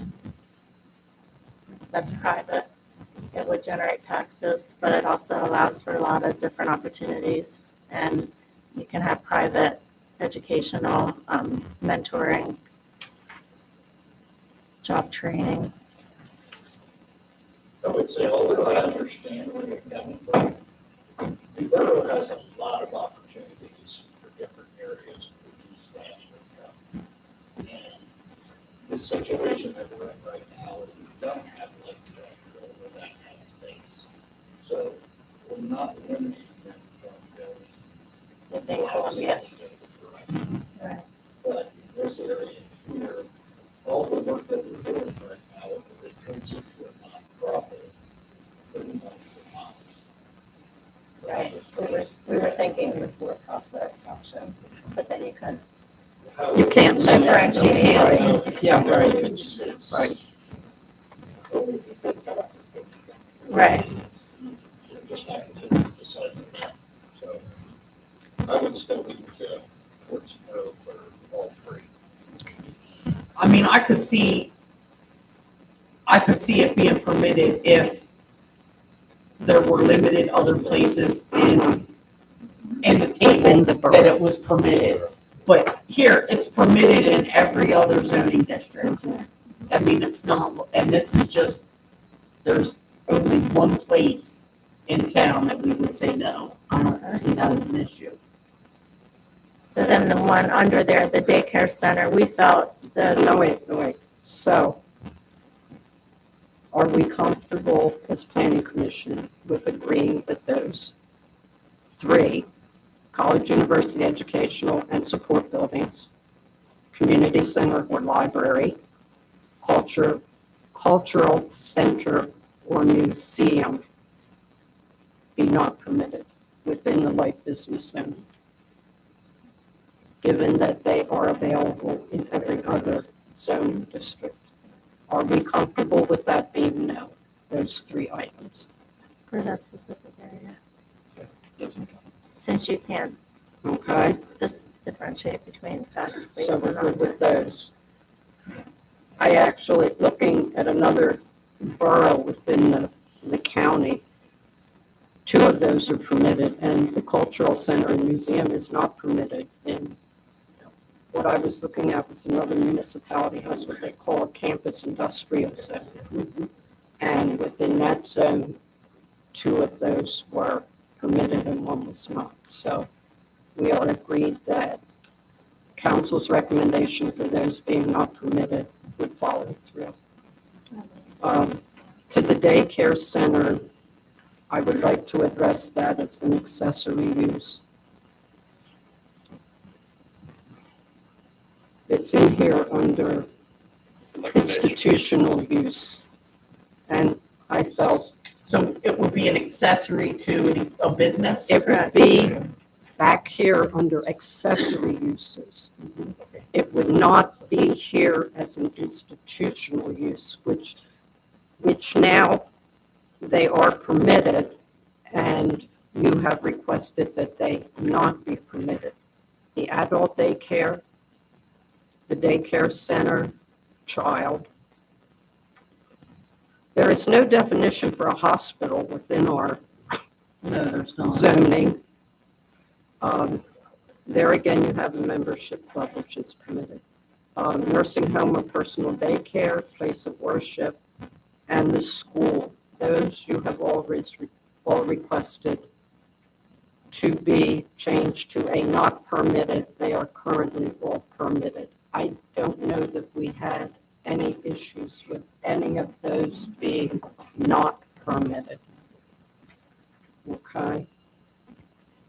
That's private. It would generate taxes, but it also allows for a lot of different opportunities. And you can have private educational mentoring, job training. I would say, although I understand where you're coming from, the borough has a lot of opportunities for different areas to produce national income. And the situation that we're in right now is we don't have light industrial or that kind of space. So we're not limiting them from building. Within Columbia. Right. But in this area here, all the work that we're doing right now, if it turns into a nonprofit, pretty much a loss. Right. We were thinking the for-profit options, but then you could You can't limit. differentiate. Right. Yeah, right. It's. Right. Right. You're just not going to decide for that. So I would still lean towards no for all three. I mean, I could see it being permitted if there were limited other places in the table that it was permitted. But here, it's permitted in every other zoning district. I mean, it's not, and this is just, there's only one place in town that we would say no. I don't see that as an issue. So then the one under there, the daycare center, we felt No, wait. So are we comfortable as planning commission with agreeing that those three, college, university, educational, and support buildings, community center or library, cultural center or museum, be not permitted within the light business zone, given that they are available in every other zoning district? Are we comfortable with that being no, those three items? for that specific area. Since you can't Okay, just differentiate between tax base so we're and good with non-tax. those. I actually, looking at another borough within the county, two of those are permitted, and the cultural center and museum is not permitted. And what I was looking at was another municipality has what they call a campus industrial zone. And within that zone, two of those were permitted and one was not. So we are agreed that council's recommendation for those being not permitted would follow through. To the daycare center, I would like to address that as an accessory use. it's in here under Like an institutional use. And I felt So it would be an accessory to a business? it would be back here under accessory uses. It would not be here as an institutional use, which now they are permitted, and you have requested that they not be permitted. The adult daycare, the daycare center, child. There is no definition for a hospital within our No, there's not. zoning. There again, you have a membership club, which is permitted. Nursing home or personal daycare, place of worship, and the school. Those you have all requested to be changed to a not permitted. They are currently all permitted. I don't know that we had any issues with any of those being not permitted. Okay.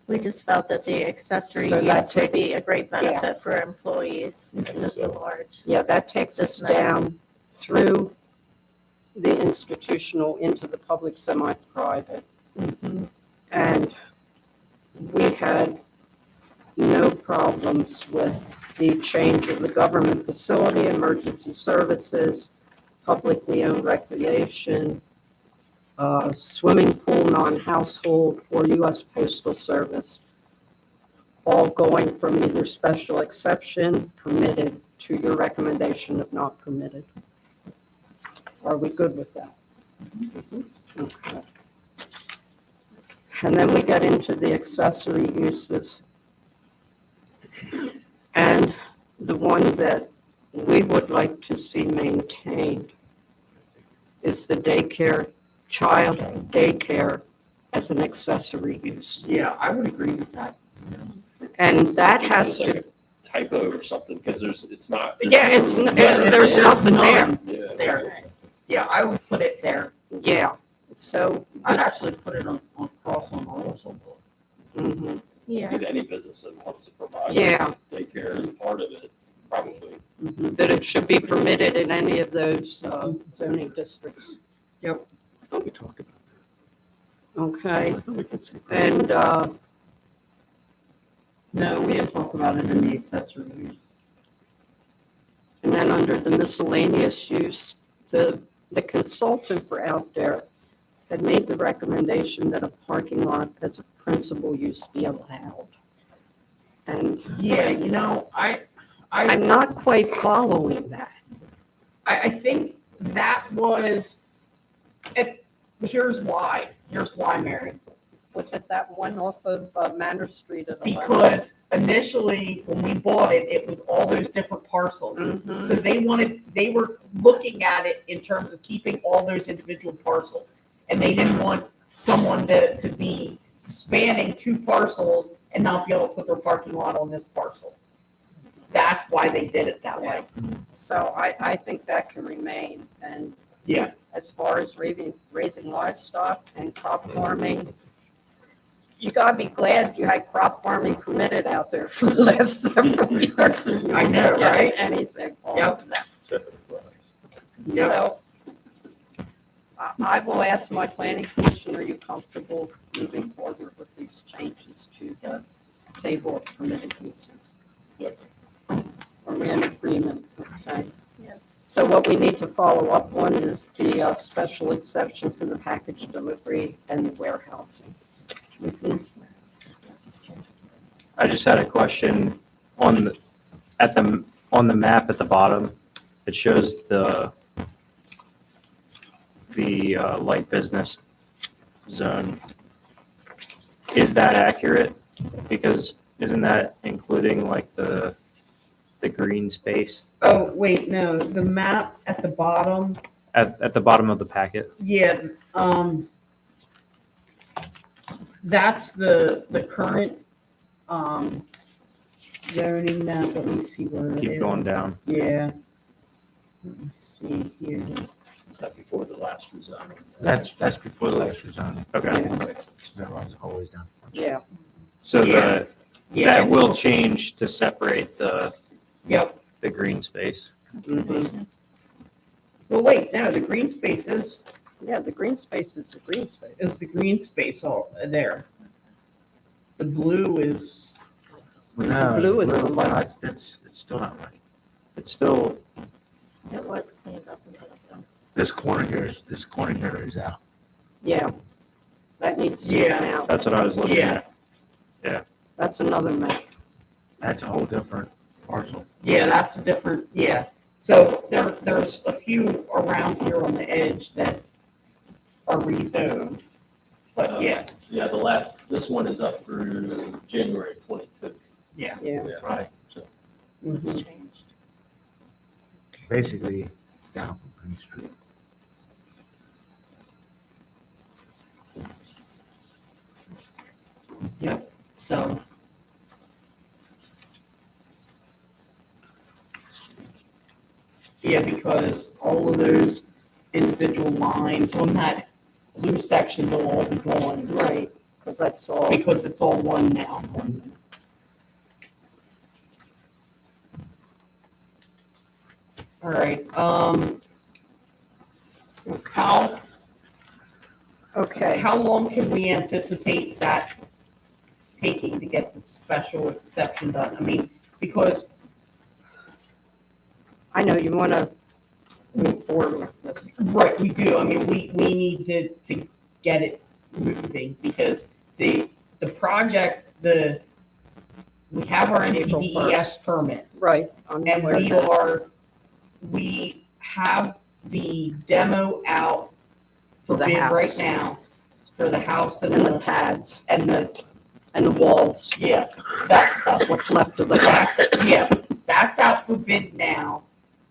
We just felt that the accessory So that use would be a great benefit for employees. I think It's a so. large. Yeah, that takes us Business. down through the institutional into the public semi-private. And we had no problems with the change of the government facility, emergency services, publicly owned recreation, swimming pool, non-household, or U.S. Postal Service, all going from either special exception, permitted, to your recommendation of not permitted. Are we good with that? Okay. And then we get into the accessory uses. And the one that we would like to see maintained is the daycare, child daycare as an accessory use. Yeah, I would agree with that. And that has It's like to, a typo or something, because there's not. yeah, there's There's nothing there. Yeah. There. Yeah, I would put it there. Yeah, so, I'd actually put it on cross on also. mhm, Yeah. Get any business that wants to provide. yeah, Daycare is part of it, probably. that it should be permitted in any of those zoning districts. I thought we talked about that. Okay, I thought we could say. and No, we didn't talk about it in the accessory use. And then under the miscellaneous use, the consultant for out there had made the recommendation that a parking lot as a principal use be allowed. And Yeah, you know, I'm not quite following that. I think that was, here's why, Mary. Was it that one off of Manor Street at 11? Because initially, when we bought it, it was all those different parcels. Mhm. So they were looking at it in terms of keeping all those individual parcels. And they didn't want someone to be spanning two parcels and not be able to put their parking lot on this parcel. That's why they did it that way. So I think that can remain. And Yeah. as far as raising livestock and crop farming, you gotta be glad you had crop farming permitted out there for the last several years. I know, right? Anything on Yep. that. Except for the flags. Yep. So I will ask my planning commission, are you comfortable moving forward with these changes to the table of permitted uses? Are we in agreement? Okay. Yep. So what we need to follow up on is the special exception for the package delivery and the warehousing. Mhm. I just had a question on on the map at the bottom. It shows the light business zone. Is that accurate? Because isn't that including like the green space Oh, wait, no, the map at the bottom, at the bottom of the packet? yeah, that's the current, zoning map. Let me see where it is. Keep going down. Yeah. Let me see here. Is that before the last rezoning? That's before the last rezoning. Okay. That was always down. Yeah, So Yeah. Yeah, that it's- will change to separate the Yep, the green space. Well, wait, no, the green space is Yeah, the green space is the green space. the green space all there. The blue is, No, blue is the no, light. it's still not right. It's still, It was cleaned up and put up there. This corner here is out. Yeah. That needs to come out. that's what I was looking Yeah. at. That's another map. That's a whole different parcel. yeah, that's a different, yeah. So there's a few around here on the edge that are rezoned. But yeah, Yeah, this one is up through January 22. yeah. Yeah. Right. It's Mhm. changed. Basically, down from Green Street. So. Yeah, because all of those individual lines on that blue section will all be gone. Right, because that's all. Because it's all one now. All right, how, Okay. how long can we anticipate that taking to get the special exception done? I mean, because I know you want to move forward with this. right, we do. I mean, we need to get it moving because the project, we have our April NPDES permit Right. I'm and aware of that. we have the demo out for For the bid right house. now for the house and And the the, pads and the, and the walls, yeah, that stuff. what's left of the house. Yeah, that's out for bid now.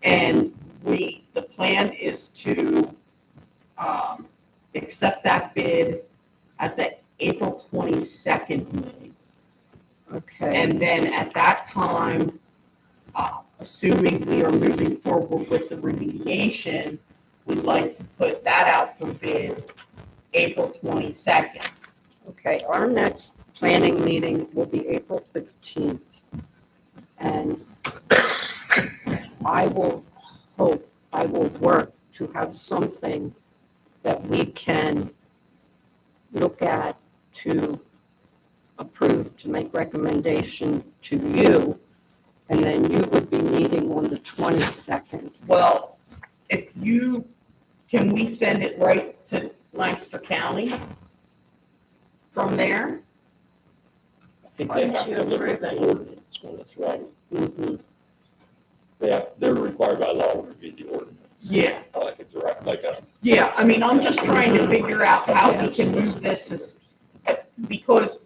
And the plan is to, accept that bid at the April 22nd meeting. Okay. And then at that time, assuming we are moving forward with the remediation, we'd like to put that out for bid April 22nd. Okay, our next planning meeting will be April 15th. And I will work to have something that we can look at to approve, to make recommendation to you. And then you would be meeting on the 22nd. Well, can we send it right to Lancaster County from there? I think they have to look at the ordinance when it's ready. Mhm. They're required by law to review the ordinance. Yeah. Like a direct, Yeah, I mean, I'm just trying to figure out how we can move this because,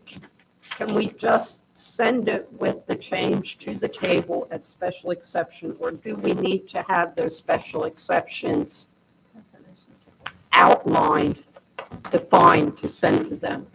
Can we just send it with the change to the table as special exception? Or do we need to have those special exceptions outlined, defined to send to them?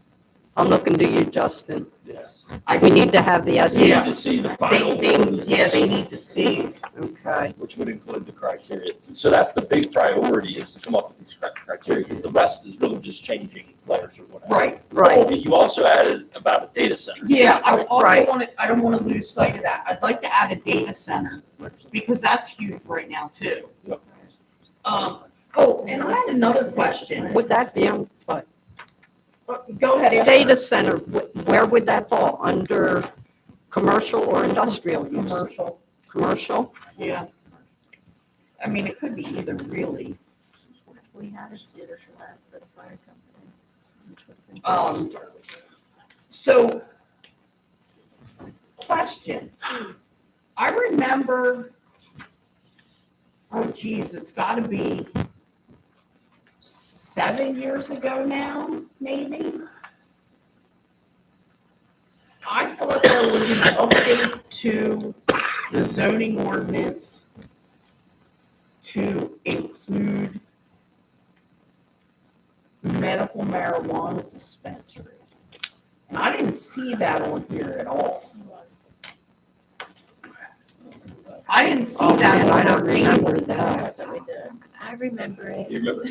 I'm looking to you, Justin. yes. We need to have the Need SEC. to see the final they ordinance, need to see. Okay, which would include the criteria. So that's the big priority, is to come up with these criteria, because the rest is really just changing letters or whatever. Right. right. You also added about a data center. Yeah, I also Right. I don't want to lose sight of that. I'd like to add a data center because that's huge right now too. Yep. And I had another question. Would that be on, what? Go ahead. Amber. Data center, where would that fall? Under commercial or industrial use? Commercial, Commercial? yeah. I mean, it could be either really. We had a suitor for that for the fire company. So, question. I remember, oh geez, it's gotta be 7 years ago now, maybe? I thought there was an update to the zoning ordinance to include medical marijuana dispensary. And I didn't see that on here at all. I didn't see Oh, that man, on I don't our remember table. that. That we did. I remember it. You remember?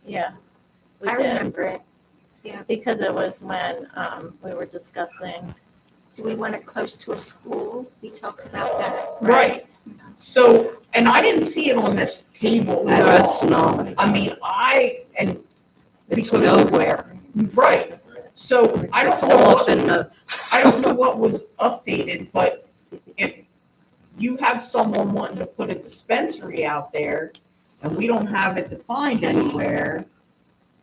Yeah. We I did. remember it. Because it was when we were discussing, Do we want it close to a school? We talked about that. Right, So, and I didn't see it on this table at No, it's all. not. I mean, and It's because- nowhere. right. So I don't It's know all what, up in the, I don't know what was updated, but if you have someone wanting to put a dispensary out there and we don't have it defined anywhere,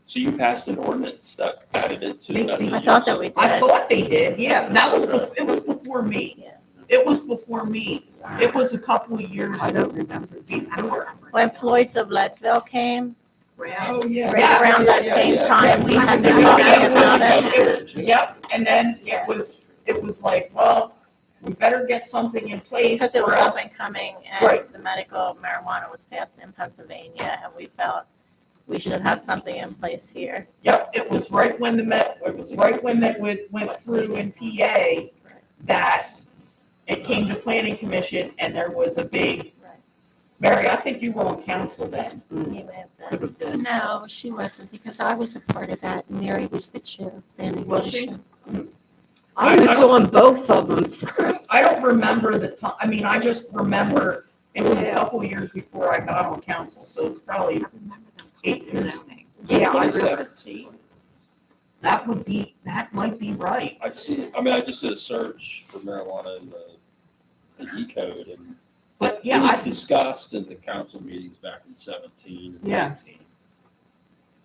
So you passed an ordinance that added it to. as a I thought that use. we did. I thought they did, yeah, that was, it was before me. Yeah. It was before me. It was a couple of years I don't remember. before. When Floyd's of Leadville came, Oh, yeah. right around that same time, we had been Yeah. talking about it. Yep, and then it was like, well, we better get something in place Because it was or up and else. coming Right. and the medical marijuana was passed in Pennsylvania and we felt we should have something in place here. Yep, it was right when it was right when that went through in PA that it came to planning commission and there was a big, Mary, I think you were on council then. He may have been. No, she wasn't, because I was a part of that, and Mary was the chair of planning Was she? commission. I was on both of them. I don't remember the time, I mean, I just remember it was a Yeah. couple of years before I got on council, so it's probably 8 years. Yeah, I remember. 2017. That might be right. I see, I mean, I just did a search for marijuana in the E code and But it yeah, was I, discussed in the council meetings back in 17 and Yeah. 19.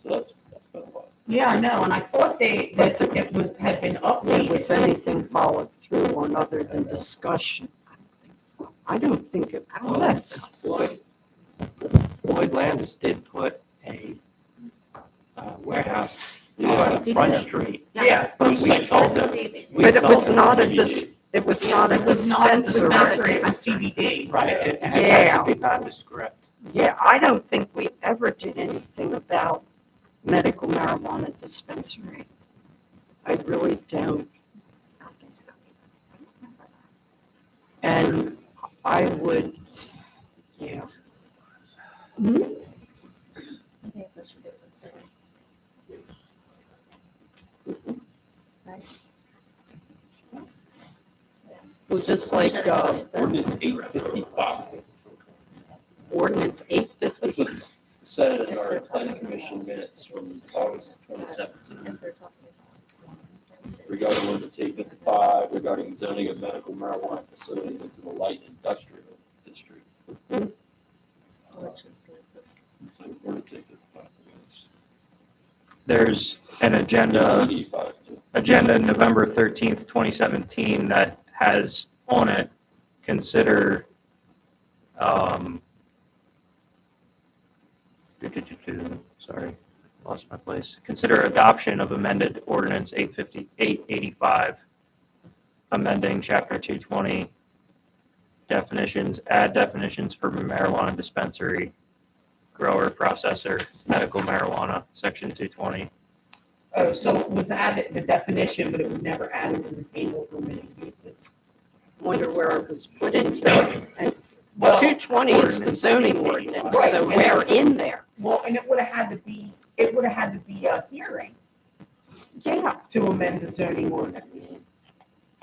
So that's been a while. yeah, I know, and I thought that it had been Was updated. anything followed through on other than discussion? I don't think it was. Floyd Landis did put a warehouse on Front Street. Yeah, But We told them. we But it told was them not a CBD. it was not a it was not a dispensary. dispensary, it was CBD. Right, it had Yeah. to be nondescript. Yeah, I don't think we ever did anything about medical marijuana dispensary. I really don't. And I would, yeah. Well, just like Ordinance 855. ordinance That's 850. what's said in our planning commission minutes from August 2017 regarding ordinance 855, regarding zoning of medical marijuana facilities into the light industrial district. So ordinance 855. There's an agenda 885 too. November 13th, 2017, that has on it, consider, sorry, lost my place. Consider adoption of amended ordinance 885, amending chapter 220 definitions, add definitions for marijuana dispensary, grower, processor, medical marijuana, section 220. Oh, so it was added, the definition, but it was never added to the table of permitted uses. Wonder where it was put into. And Well, 220 is the zoning ordinance, so Right. we're in there. well, and it would have had to be a hearing Yeah, to amend the zoning ordinance.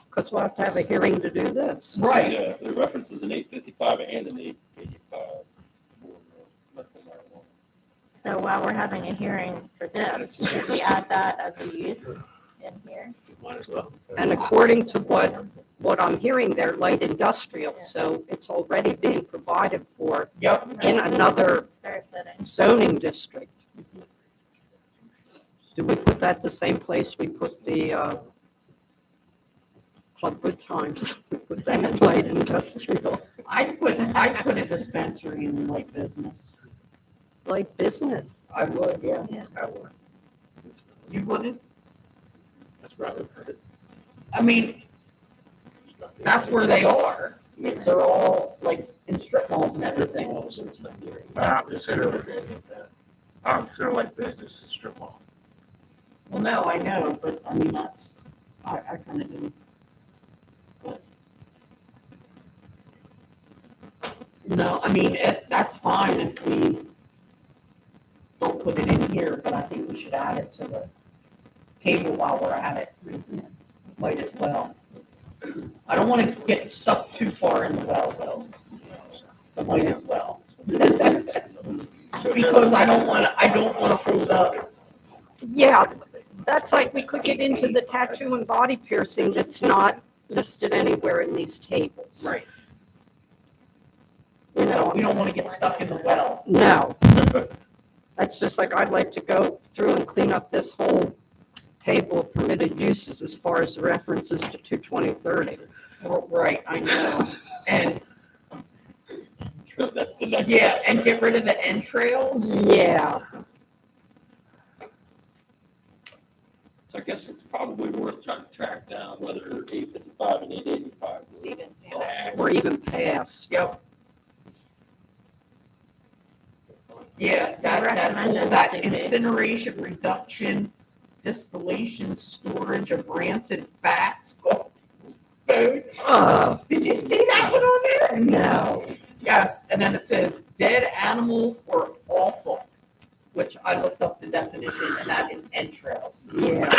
because we'll have to have a hearing to do this. Right. Yeah, the references in 855 and in 885. for medical marijuana. So while we're having a hearing for this, should we add that as a use in here? Might as well. And according to what I'm hearing, they're light industrial, so it's already being provided for Yep. in another It's very fitting. zoning district. Do we put that the same place we put the Club Good Times? We put that in light industrial, I'd put a dispensary in light business. light business. I would, yeah. I would. You wouldn't? That's right. I've heard it. I mean, that's where they are. I mean, they're all like in strip malls and everything. I consider like business a strip mall. Well, no, I know, but I mean, I kind of do. But- No, I mean, that's fine if we don't put it in here, but I think we should add it to the table while we're at it. Might as well. I don't want to get stuck too far in the well, though. Might as well. Because I don't wanna hold up. Yeah, that's like, we could get into the tattoo and body piercing that's not listed anywhere in these tables. Right. You So know, we don't wanna get stuck in the well. no. That's just like, I'd like to go through and clean up this whole table of permitted uses as far as the references to 22030. Right, I know. And, That's the next. yeah, and get rid of the entrails. Yeah. So I guess it's probably worth trying to track down whether 855 and 885 It's even Or even past. Yep. Yeah, that recommended that that they do. incineration, reduction, distillation, storage of rancid fats. Oh, food. Did you see that one on there? No. Yes, and then it says dead animals or offal, which I looked up the definition, and that is entrails. Yeah.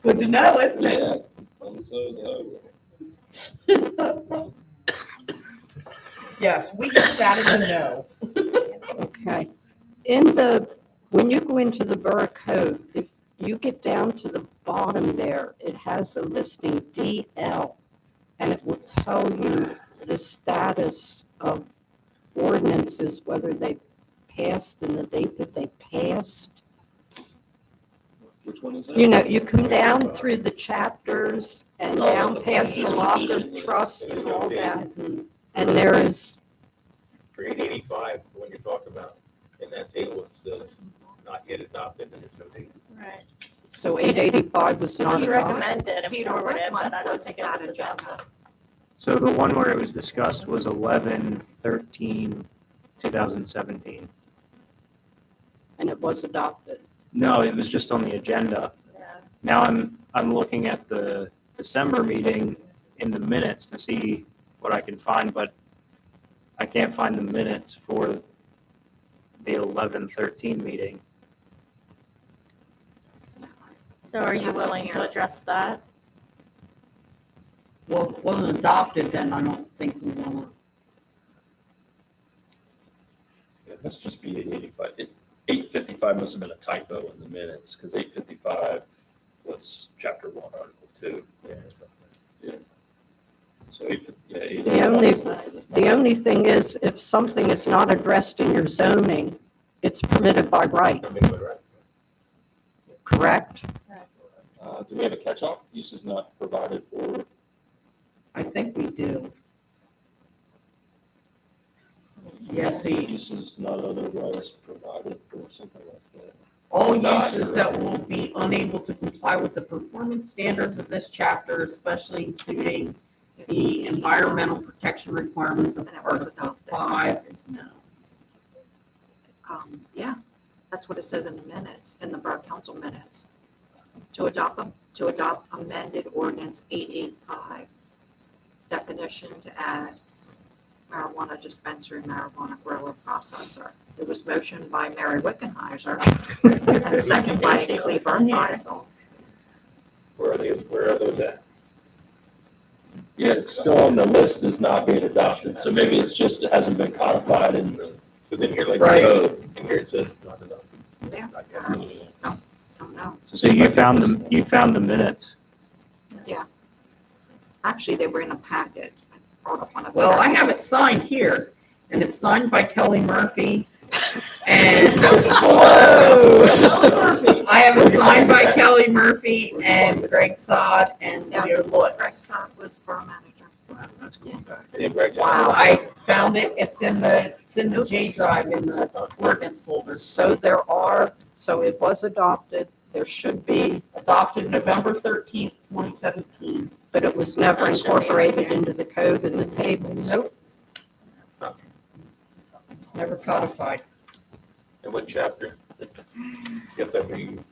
Good to know, isn't it? Yeah. So, Yes, we got that in the know. Okay. When you go into the Borough Code, if you get down to the bottom there, it has a listing DL, and it will tell you the status of ordinances, whether they passed and the date that they passed. which one is that? You know, you come down through the chapters and Oh, down the past the disposition, locker yeah. trust and all that, and there is, For 885, the one you're talking about, in that table, it says not yet adopted, and there's no date. Right. so 885 was It not was adopted. recommended and Peter, forwarded, what but I month don't was think it that was agenda? adopted. So the one where it was discussed was 11/13/2017. And it was adopted. No, it was just on the agenda. Yeah. Now I'm looking at the December meeting in the minutes to see what I can find, but I can't find the minutes for the 11/13 meeting. So are you willing to address that? Well, if it wasn't adopted, then I don't think we wanna. It must just be 885. 855 must have been a typo in the minutes, because 855 was chapter 1, article 2. Yeah. So 855. The only thing is, if something is not addressed in your zoning, it's permitted by right, correct? Do we have a catch-all? Use is not provided for. I think we do. Yeah, see, Use is not otherwise provided for, something like that. all Not, uses you're that right. will be unable to comply with the performance standards of this chapter, especially including the environmental protection requirements of And it was Article adopted. 5 is no. Yeah, that's what it says in the minutes, in the Borough Council minutes. To adopt amended ordinance 885, definition to add marijuana dispensary, marijuana grower processor. It was motioned by Mary Wickenheiser and second by Cleaver Heisel. Where are those at? Yeah, it's still on the list as not being adopted, so maybe it's just, it hasn't been codified in But then here, like, Right. in here it says not adopted. Yeah. Not yet. Oh, no. So you found the minutes. Actually, they were in a packet. I brought up one of Well, I them. have it signed here, and it's signed by Kelly Murphy. And, I have it signed by Kelly Murphy and Greg Sod and Leo Greg Lutz. Sott was borough manager. That's going back. Yeah, Greg, Wow, I found it, it's in the J drive in the ordinance folder. So so it was adopted, there should be, Adopted November 13th, 2017. but it was never incorporated into the code and the tables. Nope. It's never codified. And what chapter? Get that reading.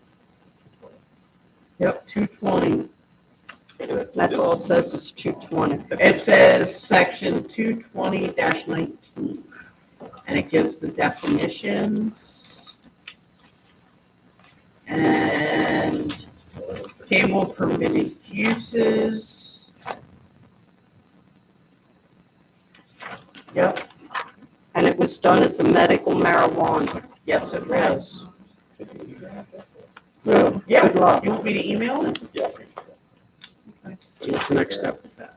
Yep, 220. That's all it says is 220. It says section 220-19. And it gives the definitions. And table of permitted uses. Yep, And it was done as a medical marijuana. yes, it was. Good Yeah, luck. you want me to email it? So what's the next step with that?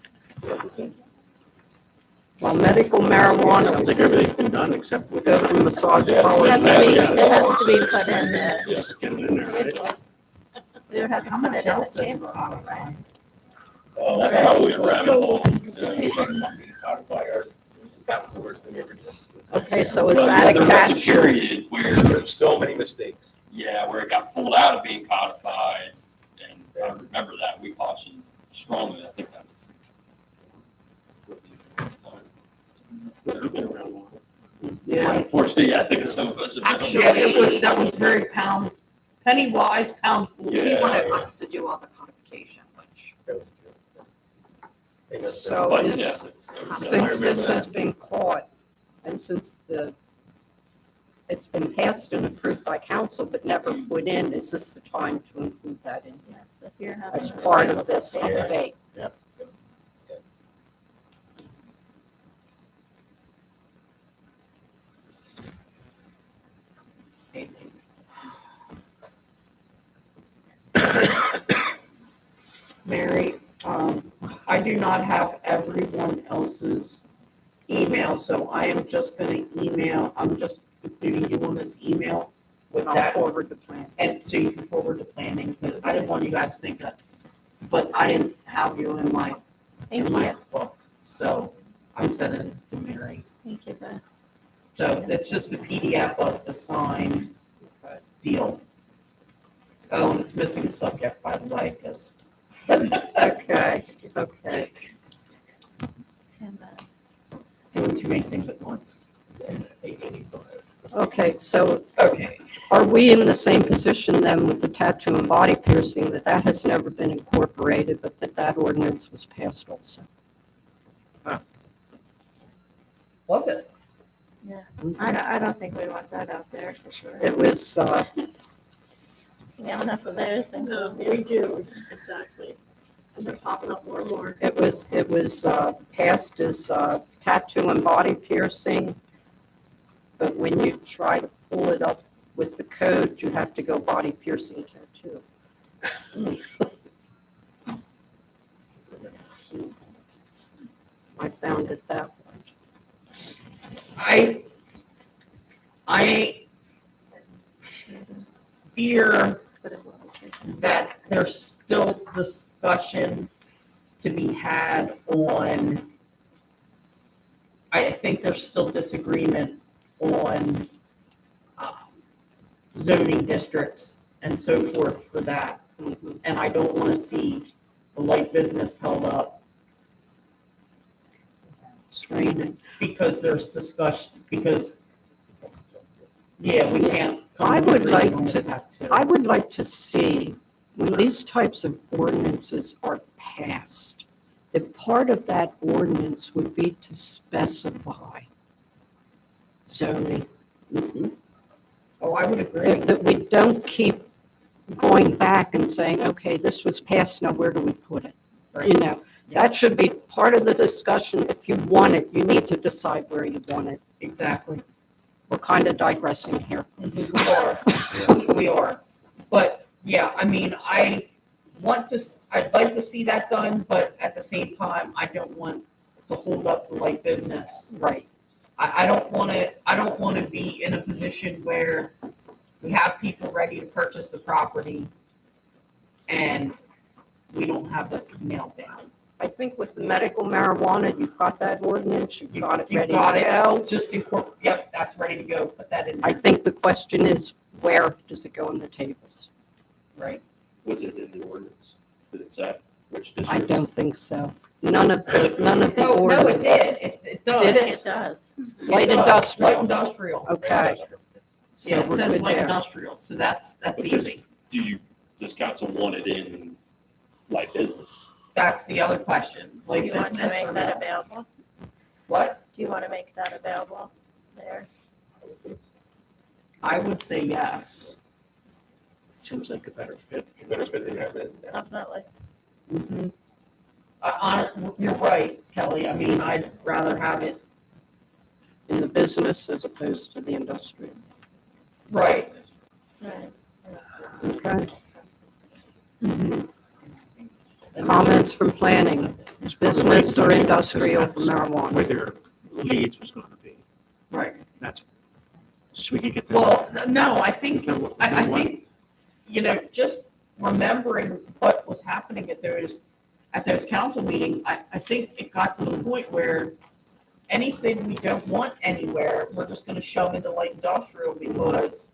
Well, medical Sounds marijuana, like everything's been done except for. go to massage It parlor. has to be put in the, Yes, get it in there, right? we would have to How put much it in the else is chamber. codified? Oh, That's probably a rabbit hole. Codify our counselors and everything. Okay, so is Well, that a there was a catch? period where, There's so many mistakes. yeah, where it got pulled out of being codified, and I remember that, we cautioned strongly, I think that was. Yeah. Unfortunately, I think some of us have been. Yeah, that was very penny wise, pound foolish. He Yeah. wanted us to do all the codification, which So But, it's- yeah, it's- Since this has been caught, and since it's been passed and approved by council but never put in, is this the time to include that in Yes, if you're having. as part of this update? Mary, I do not have everyone else's email, so I am just gonna I'm just including you on this email with I'll that, forward the plan. and so you can forward the planning, because I didn't want you guys to think that, but I didn't have you in my Thank in my you, book, so I'm sending it to Mary. thank you, Beth. So it's just the PDF of the signed deal. Oh, and it's missing a subject, by the way, because. Okay, okay. And, Doing too many things at once. Okay, so Okay, are we in the same position then with the tattoo and body piercing, that has never been incorporated, but that ordinance was passed also? was it? I don't think we want that out there for sure. It was, We have enough of those and. we do, exactly. And they're popping up more and more. it was passed as tattoo and body piercing, but when you try to pull it up with the code, you have to go body piercing tattoo. I found it that way. I fear that there's still discussion to be had on, I think there's still disagreement on zoning districts and so forth for that. And I don't want to see the light business held up It's raining. because there's discussion, because, yeah, we can't. come I to would agreement like on to- that too. I would like to see, when these types of ordinances are passed, that part of that ordinance would be to specify zoning. Oh, I would agree. That we don't keep going back and saying, okay, this was passed, now where do we put it? You know, that should be part of the discussion. If you want it, you need to decide where you want it. Exactly. We're kind of digressing here. We are, we are. But, yeah, I mean, I'd like to see that done, but at the same time, I don't want to hold up the light business. Right. I don't want to be in a position where we have people ready to purchase the property and we don't have this nailed down. I think with the medical marijuana, you've got that ordinance, you've got it You ready got to it. go. Just incorporate, yep, that's ready to go. Put that in I there, think the question is, where does it go in the tables? right? Was it in the ordinance? Did it say which I district? don't think so. None of the No, it ordinance. did. It does. Did It does. Light It does. industrial. Light industrial. Okay. So Yeah, it we're says good light there. industrial, so that's But does- easy. Does council want it in light business? That's the other question. Do Light you want to business or make that no? available? What? Do you want to make that available there? I would say yes. Seems like a better fit. You better spend it, have it. Definitely. You're right, Kelly. I mean, I'd rather have it in the business as opposed to the industrial. Right. Okay. Comments from planning, business or industrial for marijuana? Where their leads was gonna be. Right. That's, so we could get that. Well, no, I think, Is that what- I think, just remembering what was happening at those council meetings, I think it got to the point where anything we don't want anywhere, we're just gonna shove into light industrial because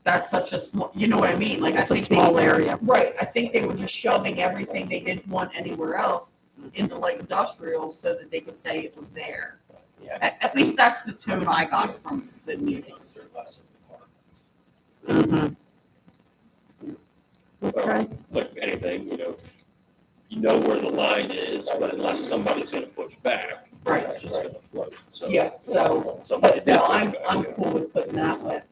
that's such a small, you know what I mean? Like, I It's a think small area. right, I think they were just shoving everything they didn't want anywhere else into light industrial so that they could say it was there. Yeah. At least that's the tone I got from the meetings. Mm-hmm. Okay. It's like anything, you know where the line is, but unless somebody's gonna push back, Right. it's just gonna float. So Yeah, so, somebody but did no, push I'm back. cool with putting that one,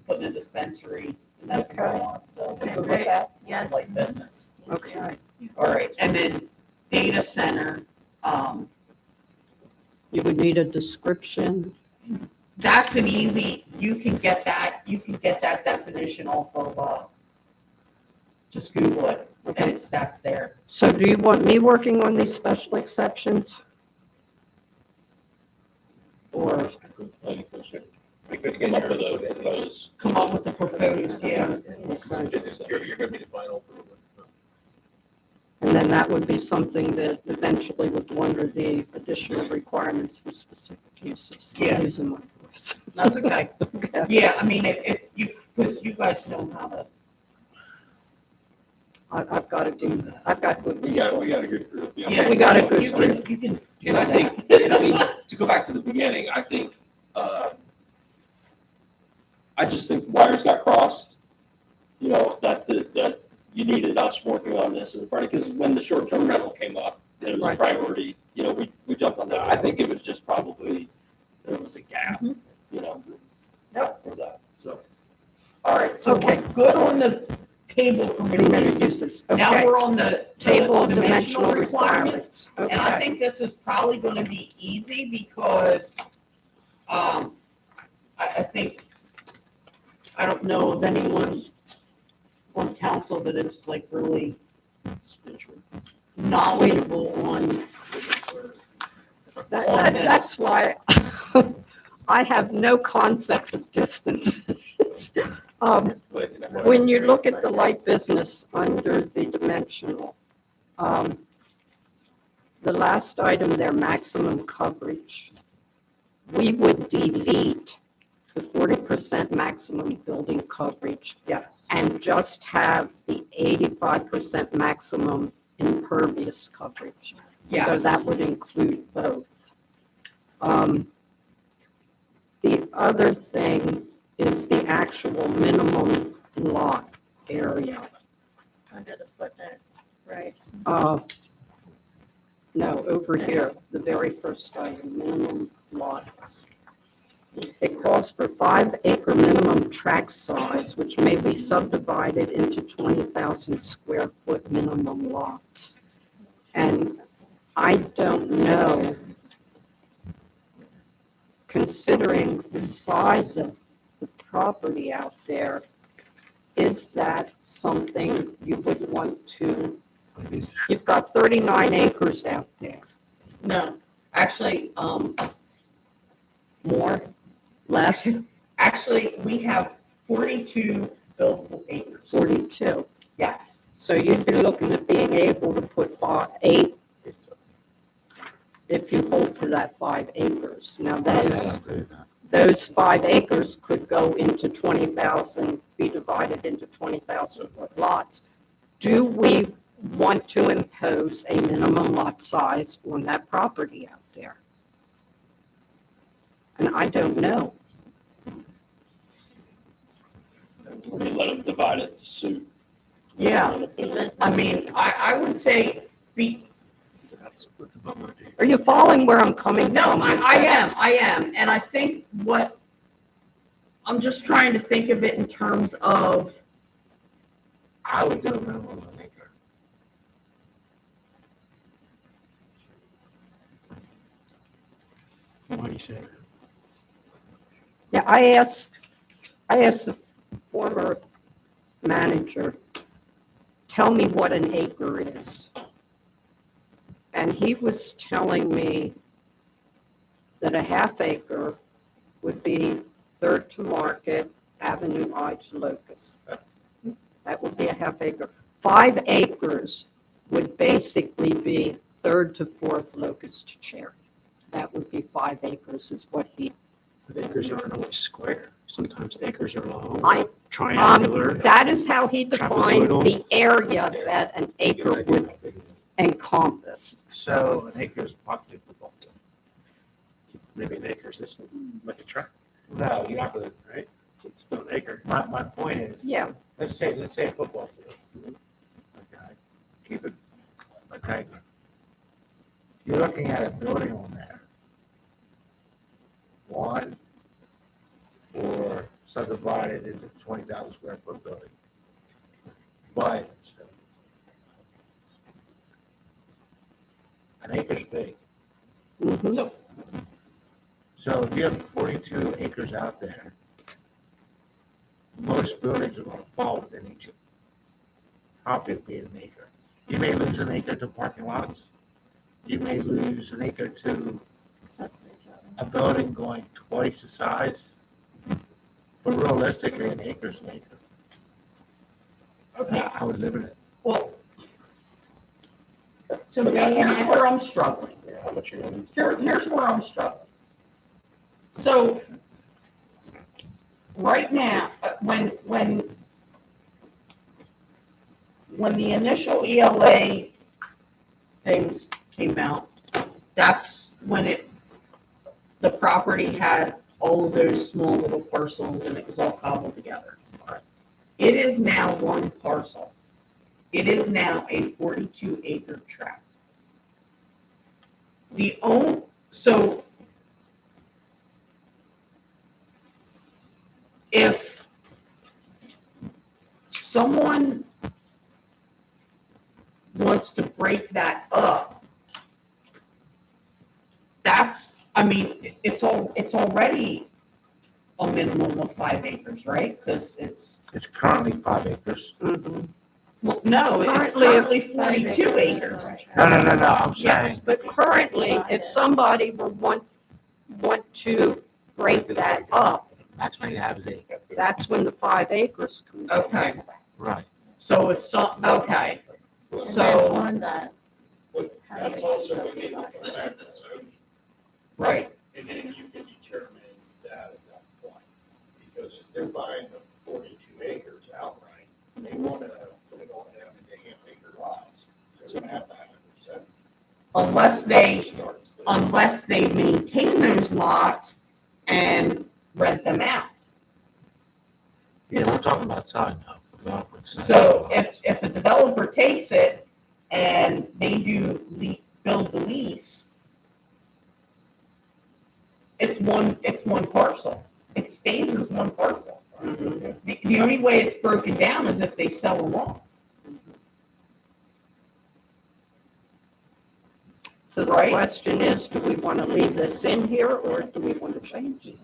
putting a dispensary and that's Okay. on, so Okay, good with great. that, Yes. like business. Okay. All right, and then data center, You would need a description. that's an easy, you can get that definition off of, just Google it, and that's there. So do you want me working on these special exceptions? Or, We could Come get up with your, a proposed. Come up with the proposed, yeah. you're gonna be the final approval. and then that would be something that eventually would go under the additional requirements for specific uses. I'm Yeah. using my voice. That's okay. Okay. Yeah, I mean, if you, because you guys know how to, I've got to do that. I've got good. We got a good group. yeah. We got a good you group. can, you can. And I think, to go back to the beginning, I think, I just think wires got crossed, that you needed us working on this as a party, because when the short-term rental came up, and it was a Right. priority, we jumped on that. I think it was just probably, there was a gap, Yep. for that, so. All right, so Okay. we're good on the table permitted Permitted uses. uses. Now Okay. we're on the Table of dimensional dimensional requirements. requirements. And I Okay. think this is probably gonna be easy because, I think, I don't know of anyone on council that is like really knowledgeable on. That's why I have no concept of distance. When you look at the light business under the dimensional, the last item there, maximum coverage, we would delete the 40% maximum building coverage Yes. and just have the 85% maximum impervious coverage. So Yes. that would include both. The other thing is the actual minimum lot area. Under the footnote, right? No, over here, the very first item, minimum lot. It calls for 5-acre minimum tract size, which may be subdivided into 20,000 square foot minimum lots. And I don't know, considering the size of the property out there, is that something you would want to, you've got 39 acres out there. No, actually, More, less, actually, we have 42 buildable acres. 42. Yes. So you'd be looking at being able to put 8 if you hold to that 5 acres. Now, those 5 acres could go into 20,000, be divided into 20,000 foot lots. Do we want to impose a minimum lot size on that property out there? And I don't know. We let them divide it to suit. Yeah. I mean, I would say Are you following where I'm coming no, from? I am. And I think I'm just trying to think of it in terms of, I would do a minimum of an acre. What do you say? Yeah, I asked the former manager, tell me what an acre is. And he was telling me that a half acre would be Third to Market, Avenue I to Locust. That would be a half acre. 5 acres would basically be Third to Fourth Locust to Cherry. That would be 5 acres is what he. But acres aren't always square. Sometimes acres are long, I- triangular. That is how he defined Trapezoidal. the area that an acre would encompass. So an acre is approximately a football field. Maybe an acre is this, like a track. No, you're not gonna, right? It's still an acre. My point is. Yeah. Let's say a football field. Okay, keep it, okay. You're looking at a building on there. One, or subdivided into 20,000 square foot building. But an acre's big. Mhm. So if you have 42 acres out there, most buildings are gonna fall within each property be an acre. You may lose an acre to parking lots. You may lose an acre to a building going twice the size. But realistically, an acre's an acre. Okay, I would live in it. well. So here's where I'm struggling. How much you're gonna. Here's where I'm struggling. So, right now, when the initial ELA things came out, that's when the property had all of those small little parcels and it was all cobbled together. It is now one parcel. It is now a 42 acre tract. So if someone wants to break that up, it's already a minimum of 5 acres, right? Because it's, currently 5 acres. well, no, it's currently 42 acres. No, I'm saying. But currently, if somebody would want to break that up, That's when you have an acre. that's when the 5 acres comes in. Okay, Right. so okay, And then so, on that, That's also what they look at, so, right, and then you can determine that at that point. Because if they're buying the 42 acres outright, they want to put it all down into half-acre lots. They're gonna have to have it. unless they maintain those lots and rent them out. Yeah, we're talking about side now. So if a developer takes it and they build the lease, it's one parcel. It stays as one parcel. The only way it's broken down is if they sell them off. So the Right. question is, do we want to leave this in here or do we want to change it?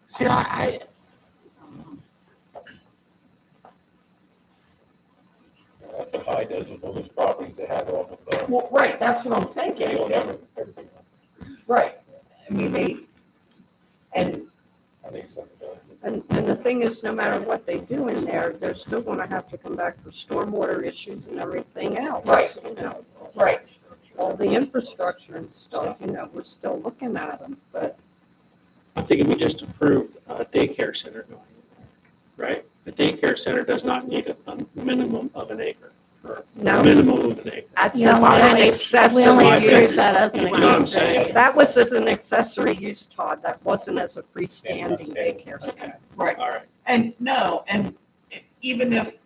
See, That's what High does with all those properties they have off of, Well, right, that's what I'm they thinking. own everything. Right. I mean, and I think so. And the thing is, no matter what they do in there, they're still going to have to come back for stormwater issues and everything else. Right. You know, right. all the infrastructure and stuff, we're still looking at them, but I'm thinking we just approved a daycare center going in there, right? The daycare center does not need a minimum of an acre, or no, a minimum of an acre. that's Yeah, just we an only- we accessory only Five approved use. that as an You know what I'm accessory. saying? That was as an accessory use, Todd. That wasn't as a freestanding daycare center. Okay, Right. all right. And no, and even if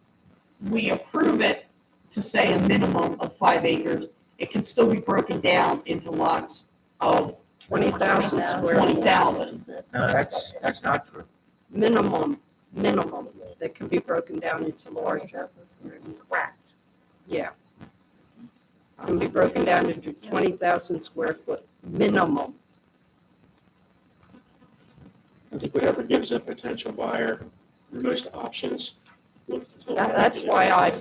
we approve it to say a minimum of 5 acres, it can still be broken down into lots of 20,000 square. 20,000. no, that's not true. Minimum, that can be broken down into larger. Correct. Yeah. Can be broken down into 20,000 square foot minimum. I think whatever gives a potential buyer the most options. That's why I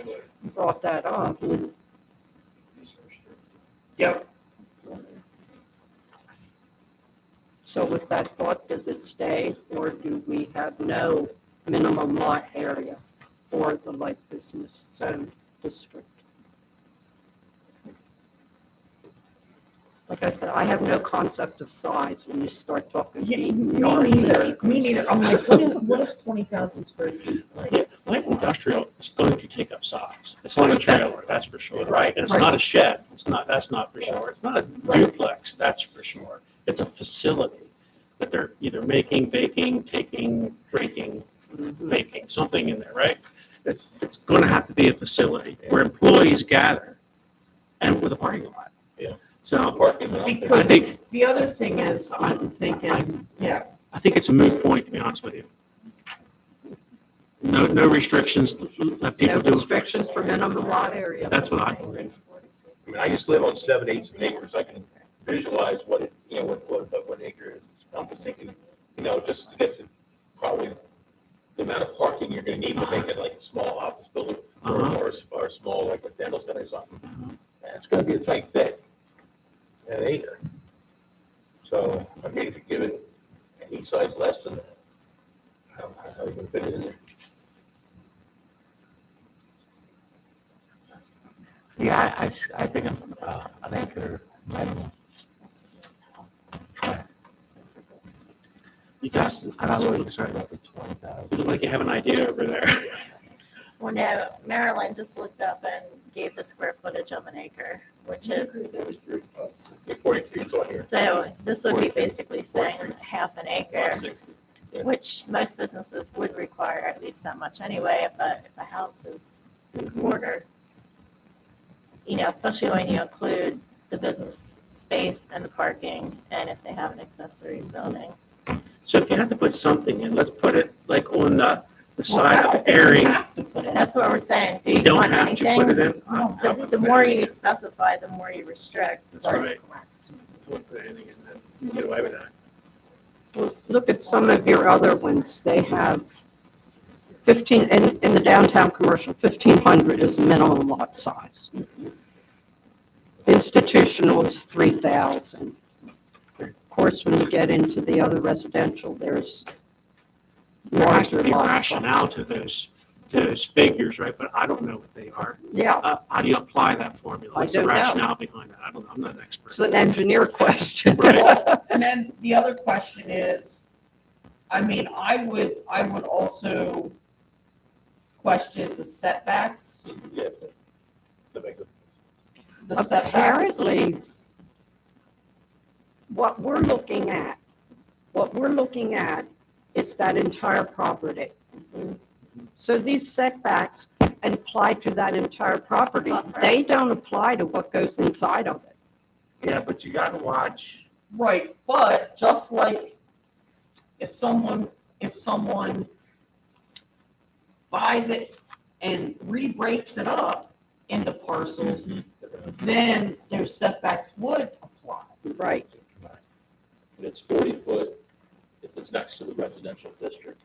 brought that up. Yep. So with that thought, does it stay, or do we have no minimum lot area for the light business zone district? Like I said, I have no concept of size when you start talking Yeah, feet. Me yards, neither, acres. me neither. I'm like, what is 20,000 square feet? Like, Yeah, light industrial is going to take up size. It's not a trailer, that's for sure. Right, And it's right. not a shed, that's not for sure. It's not a duplex, that's for sure. It's a facility that they're either making, baking, taking, breaking, making, something in there, right? It's going to have to be a facility where employees gather and with a parking lot. Yeah. So Parking lot. I think, because the other thing is, I'm thinking, yeah, I think it's a moot point, to be honest with you. No restrictions, let No people do. restrictions for minimum lot area. That's what I believe. I mean, I used to live on 7/8 of an acre, so I can visualize what it, what an acre is. I'm just thinking, just to get probably the amount of parking you're gonna need to make it like a small office building or a small, like a dental center or something. It's gonna be a tight fit, an acre. So, I mean, if you give it any size less than that, how are you gonna fit it in there? Yeah, I think an acre minimum. You guys, And I would concerned about the 20,000. you look like you have an idea over there. Well, no, Maryland just looked up and gave the square footage of an acre, which is, 43 is on here. so this would be basically saying half an acre, 60. which most businesses would require at least that much anyway, if a house is quartered. Especially when you include the business space and the parking, and if they have an accessory building. So if you have to put something in, let's put it like on the side of airing. That's what we're saying. Do You you don't want have to anything? put it in. The more you specify, the more you restrict. That's right. Don't put anything in there. You can get away with that. Well, look at some of your other ones. They have 15, in the downtown commercial, 1,500 is minimum lot size. Institutional is 3,000. Of course, when you get into the other residential, there's There has to larger be lot rationale to those figures, right? But I don't know what they are. Yeah, How do you apply that formula? I What's the don't know. rationale behind that? I'm not an expert. it's an engineer question. Right. and then the other question is, I mean, I would also question the setbacks, Yeah. That makes it. the setbacks. Apparently, what we're looking at is that entire property. So these setbacks apply to that entire property. They don't apply to what goes inside of it. Yeah, but you gotta watch. Right, but just like if someone buys it and re-breaks it up into parcels, then those setbacks would apply. Right. And it's 40 foot if it's next to the residential district.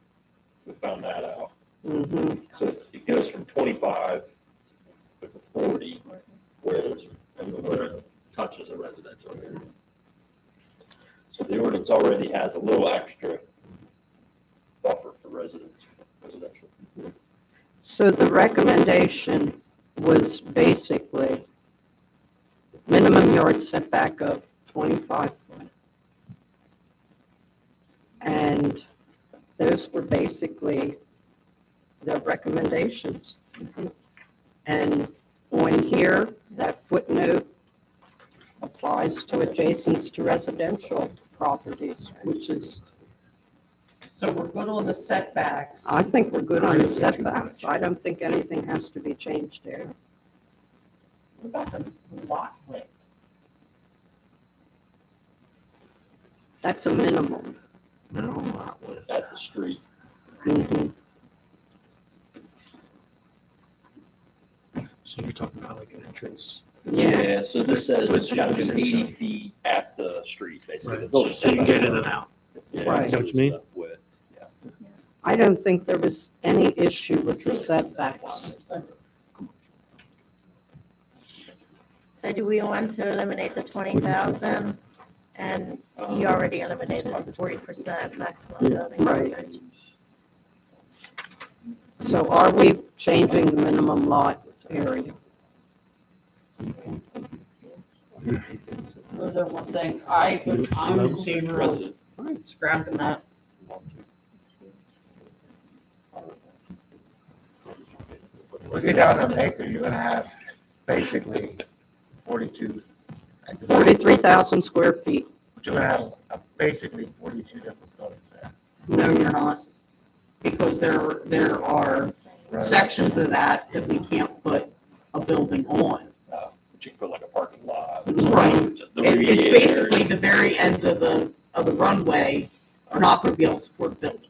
We found that out. Mhm. So it goes from 25 to 40 where it touches a residential area. So the ordinance already has a little extra buffer for residential. So the recommendation was basically minimum yard setback of 25 foot. And those were basically the recommendations. And on here, that footnote applies to adjacents to residential properties, which is, So we're good on the setbacks. I think we're good on the setbacks. I don't think anything has to be changed there. What about the lot width? That's a minimum. Minimum lot width. At the street. Mhm. So you're talking about like an entrance. Yeah. So this says With it's got to be entrance, 80 feet at the street, basically. So you can get in and out. Yeah, Right. Is that what you mean? With. I don't think there was any issue with the setbacks. So do we want to eliminate the 20,000? And you already eliminated the 40% maximum building Right. coverage. So are we changing the minimum lot area? Was there one thing, I'm in favor of scrapping that. We get down to an acre, you're gonna have basically 42. 43,000 square feet. But you're gonna have basically 42 different buildings there. No, you're not. Because there are sections of that we can't put a building on. But you can put like a parking lot. Right. The It's radiator. basically the very end of the runway are not gonna be able to support a building.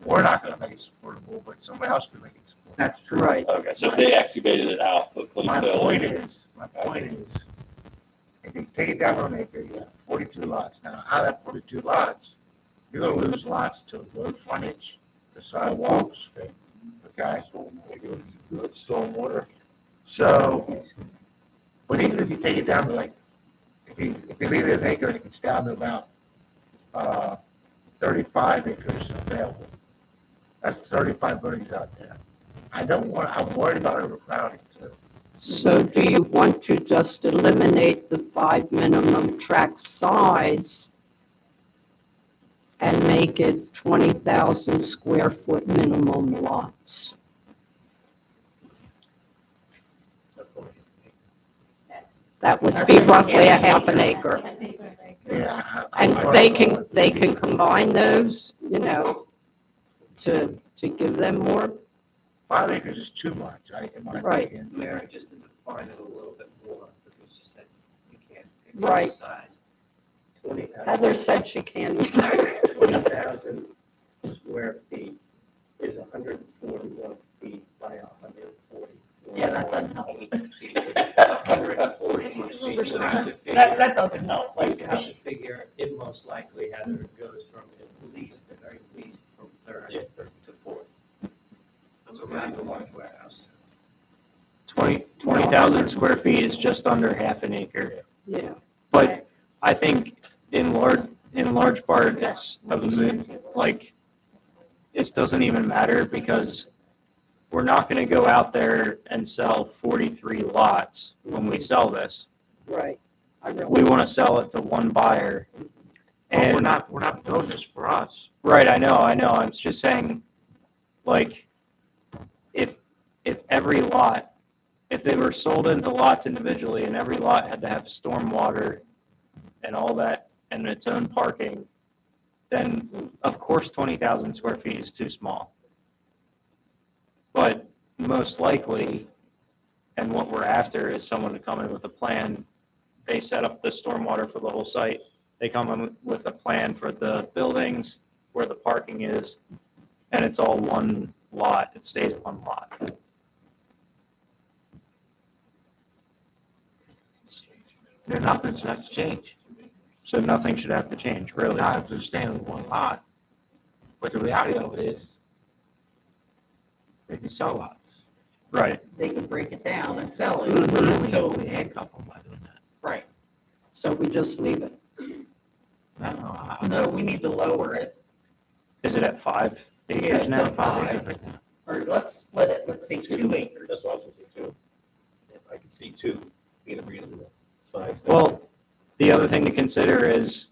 We're not gonna make it supportable, but somebody else can make it supportable. That's true. Right. Okay, so if they excavated it out, put clean My fill. point is, if you take it down on an acre, you have 42 lots. Now, out of that 42 lots, you're gonna lose lots to road frontage, the sidewalks, okay? Stormwater. So, but even if you take it down to like, if you leave it an acre, it gets down to about 35 acres available. That's 35 buildings out there. I'm worried about overcrowding too. So do you want to just eliminate the 5 minimum tract size and make it 20,000 square foot minimum lots? That would be roughly a half an acre. Yeah. And they can combine those, to give them more. 5 acres is too much, in my Right. opinion. Mary, just to define it a little bit more, because you said you can't pick Right. the size. 20,000 Heather said she can't either. 20,000 square feet is 141 feet by 140. Yeah, that doesn't help. 140. So That doesn't help. you have to figure it most likely, Heather, goes from at least, the very least, from third to fourth. It's around the large warehouse. 20,000 square feet is just under half an acre. Yeah. But I think in large part, it's a moot, like, this doesn't even matter because we're not gonna go out there and sell 43 lots when we sell this. Right. We wanna sell it to one buyer. But And we're not doing this for us. right, I know, I'm just saying, like, if every lot, if they were sold into lots individually and every lot had to have stormwater and all that and its own parking, then of course 20,000 square feet is too small. But most likely, and what we're after is someone to come in with a plan. They set up the stormwater for the whole site. They come in with a plan for the buildings, where the parking is, and it's all one lot. It stays one lot. Then nothing's gonna have to change. So nothing should have to change, really. I understand with one lot, but the reality of it is, they can sell lots. Right. They can break it down and sell it. Mhm. So, We handcuff them by doing that. right. So we just leave it. No, we need to lower it. Is it at 5 Yeah, acres it's now? at 5. Or let's split it. Let's say 2 acres. That's what I was gonna say too. I can see 2 being a reasonable size. Well, the other thing to consider is,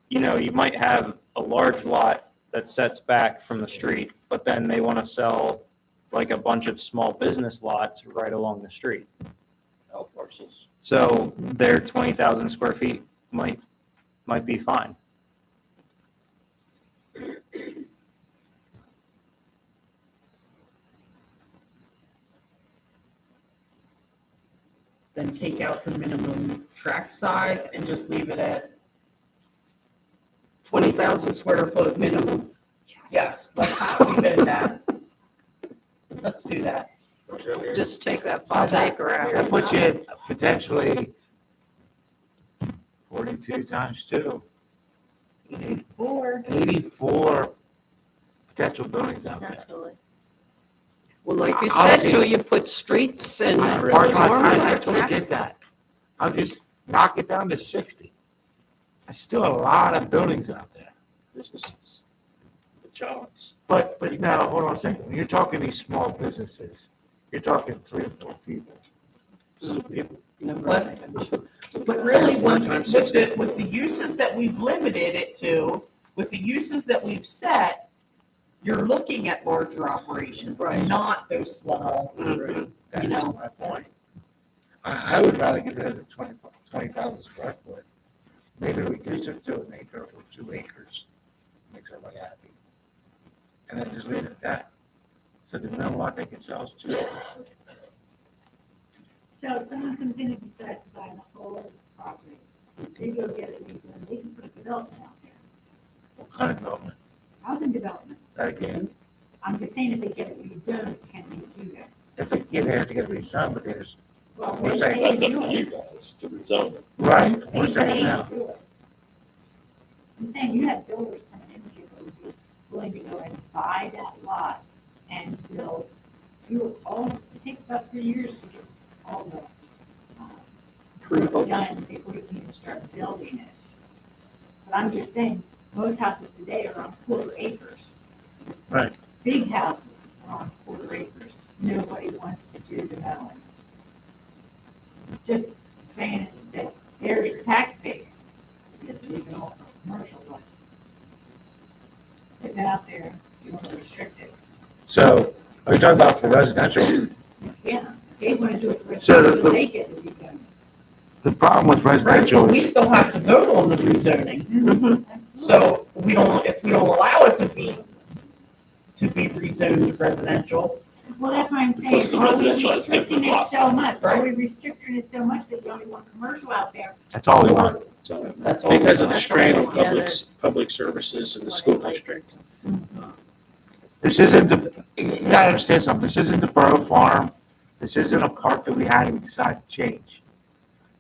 you might have a large lot that sets back from the street, but then they want to sell like a bunch of small business lots right along the street. Out parcels. So their 20,000 square feet might be fine. Then take out the minimum tract size and just leave it at 20,000 square foot minimum. Yes, let's leave it at that. Let's do that. Just take that 5 acre That out. puts you at potentially 42 times 2. 84. 84 potential buildings out there. Absolutely. Well, like you I'll said, see. till you put streets and I totally get that. I'll just knock it down to 60. There's still a lot of buildings out there. Businesses, the jobs. But no, hold on a second. When you're talking these small businesses, you're talking 3 or 4 people. But really, with the uses that we've limited it to, with the uses that we've set, you're looking at larger operations, not those small, That's know. my point. I would rather get rid of the 20,000 square foot. Maybe reduce it to an acre or 2 acres. Makes everybody happy. And then just leave it at that. So the minimum lot they can sell is 2 acres. So if someone comes in and decides to buy the whole property, they go get it rezoned, they can put a development out there, What kind of development? housing development. That again, I'm just saying if they get it rezoned, can they do that? if they get it, have to get it rezoned, but there's, Well, We're they saying can That's up do to it. you guys to rezone it. right, we're They saying can now. do it. I'm saying you have builders coming in here who would be willing to go and buy that lot and build, do all, it takes about 3 years to get all the Approvals. done before you can even start building it. But I'm just saying, most houses today are on quarter acres. Right. Big houses are on quarter acres. Nobody wants to do development. Just saying that there's your tax base. You can offer commercial, but put that out there, if you want to restrict it. So, are you talking about for residential? Yeah, if they want to do it for So residential, the- they get the rezone. The problem with Right, residential but we is, still have to vote on the rezoning. So if we don't allow it to be rezoned to residential, Well, that's what I'm saying. Because the Are we residential has restricting different it lot so much? Are right? we restricting it so much that we only want commercial out there? that's all we want. that's all. Because of the That's strain all of together. public services in the school district. This isn't you gotta understand something, this isn't the Borough Farm, this isn't a park that we had and we decided to change.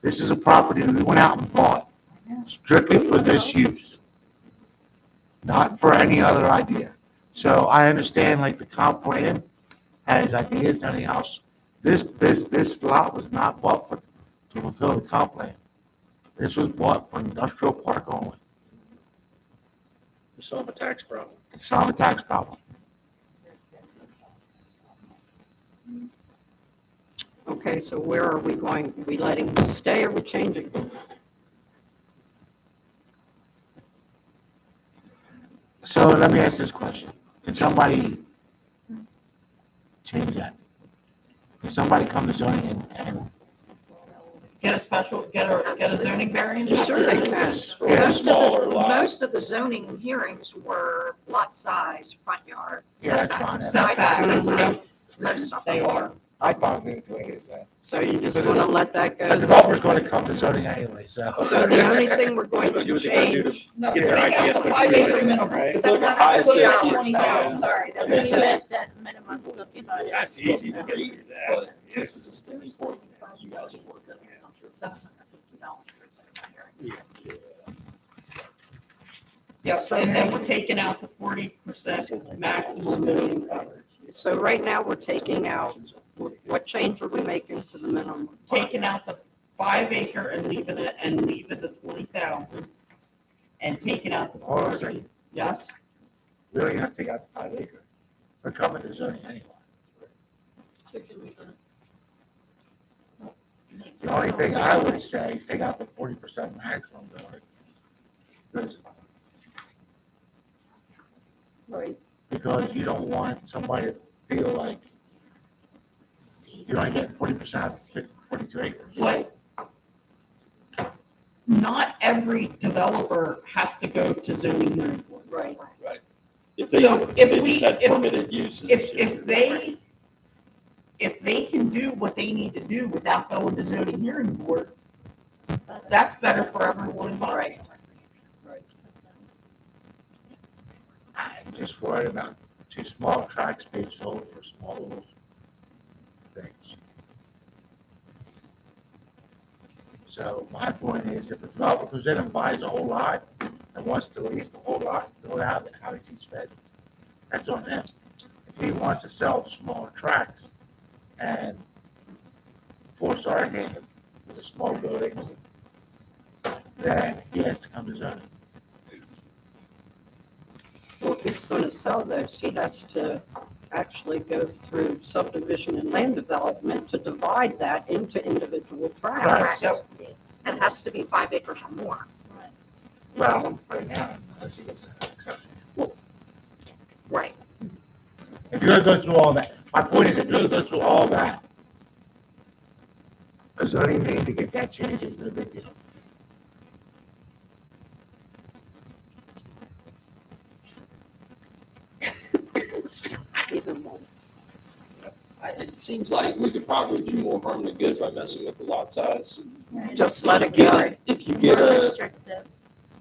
This is a property that we went out and bought strictly for this use. Not for any other idea. So I understand like the comp plan has ideas and everything else. This lot was not bought to fulfill the comp plan. This was bought for industrial park only, To solve a tax problem. to solve a tax problem. Okay, so where are we going? Are we letting this stay or are we changing? So let me ask this question. Can somebody change that? Can somebody come to zoning and Get a zoning variance? Sure they can. For a smaller lot. Most of the zoning hearings were lot size, front yard. Yeah, that's fine. Setbacks, setbacks. yeah, Most of they them. are. I probably agree is that. So you just want to let that The go? developer's going to come to zoning anyway, so. So the only thing we're going That's to what they're gonna do to change, No, Get they their got idea the put 5 together, acre minimum. right? It's like a high associate's plan. Sorry, that's Yeah. what it said. That minimum 55. That's easy to get through that. But this is a stepping point. You guys will work that out. Yep, and then we're taking out the 40% maximum building coverage. so right now we're taking out, what change are we making to the minimum? Taking out the 5 acre and leaving the 20,000. And taking out the Hold on a 40, second. yes? We don't even have to take out the 5 acre. We're coming to zoning anyway. The only thing I would say is take out the 40% maximum building. Right. Because you don't want somebody to feel like you're only getting 40% of 42 acres. What? Not every developer has to go to zoning hearing board. Right. If they, So if if they we- just had if- permitted uses. If they can do what they need to do without going to zoning hearing board, that's better for everyone involved. I'm just worried about too small tracts being sold for small little things. So my point is, if a developer comes in and buys a whole lot and wants to lease the whole lot, they'll have it how he sees fit. that's on him. If he wants to sell smaller tracts and force our hand with the small buildings, then he has to come to zoning. Well, if he's going to sell those, he has to actually go through subdivision and land development to divide that into individual tracts. Yep. It has to be 5 acres or more. Well, right now, unless he gets an exception. Right. If you're gonna go through all that, my point is, if you're gonna go through all that, a zoning need to get that changed is no big deal. Either one. It seems like we could probably do more harm than good by messing with the lot size. Just let it go. If you get More a restrictive.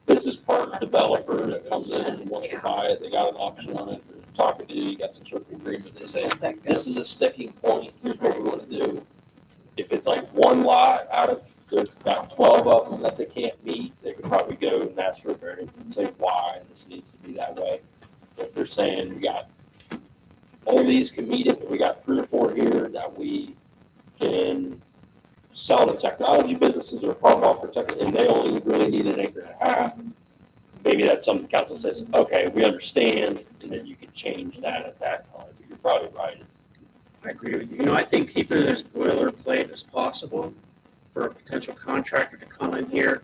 business park developer that comes in and wants to buy it, they got an option on it, they're talking to you, you got some sort of agreement, they say, this is a sticking point, here's what we want to do. If it's like one lot out of, there's about 12 of them that they can't meet, they could probably go and ask for a variance and say why this needs to be that way. If they're saying we got all these can meet it, but we got 3 or 4 here that we can sell to technology businesses or farm off for tech, and they only really need an acre and a half. Maybe that's something the council says, okay, we understand, and then you can change that at that time. But you're probably right. I agree with you. You know, I think keeping it as boilerplate as possible for a potential contractor to come in here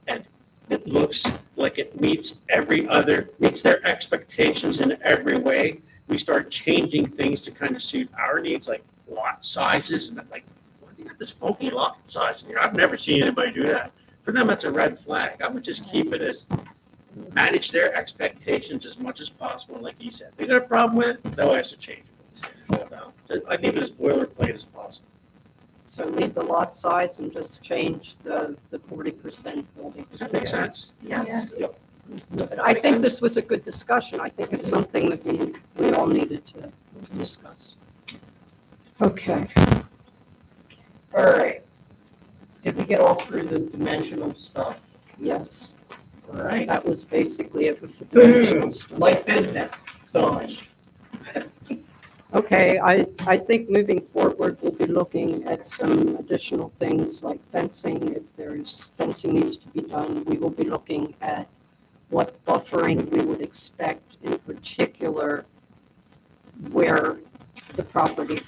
and it looks like it meets their expectations in every way. We start changing things to kind of suit our needs, like lot sizes, and like, what, you got this funky lot size in here. I've never seen anybody do that. For them, that's a red flag. I would just keep it as, manage their expectations as much as possible. Like you said, if they got a problem with it, they'll ask to change it. I keep it as boilerplate as possible. So leave the lot size and just change the 40% building. Does that make sense? Yes. Yep. But I think this was a good discussion. I think it's something that we all needed to discuss. Okay. All right. Did we get all through the dimensional stuff? Yes. All right. That was basically it with the dimensional stuff. Like business, done. Okay, I think moving forward, we'll be looking at some additional things like fencing. If there's fencing needs to be done, we will be looking at what buffering we would expect, in particular where the property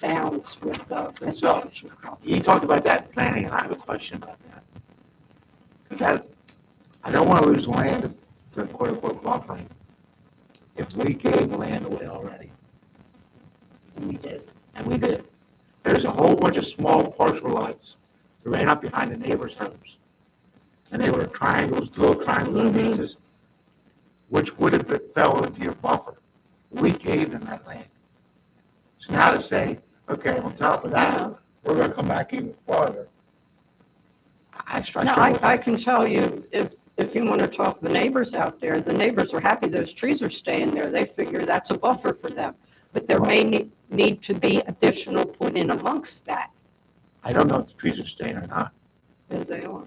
bounds with residential property. You talked about that planning, and I have a question about that. Because I don't want to lose land to quote unquote buffering. If we gave land away already, and we did, there's a whole bunch of small parcel lots that ran up behind the neighbors' homes. And they were triangles, little triangular pieces, which would have fell into your buffer. We gave them that land. So now to say, okay, on top of that, we're gonna come back even farther. No, I can tell you, if you want to talk to the neighbors out there, the neighbors are happy those trees are staying there. They figure that's a buffer for them. But there may need to be additional put in amongst that. I don't know if the trees are staying or not. There they are.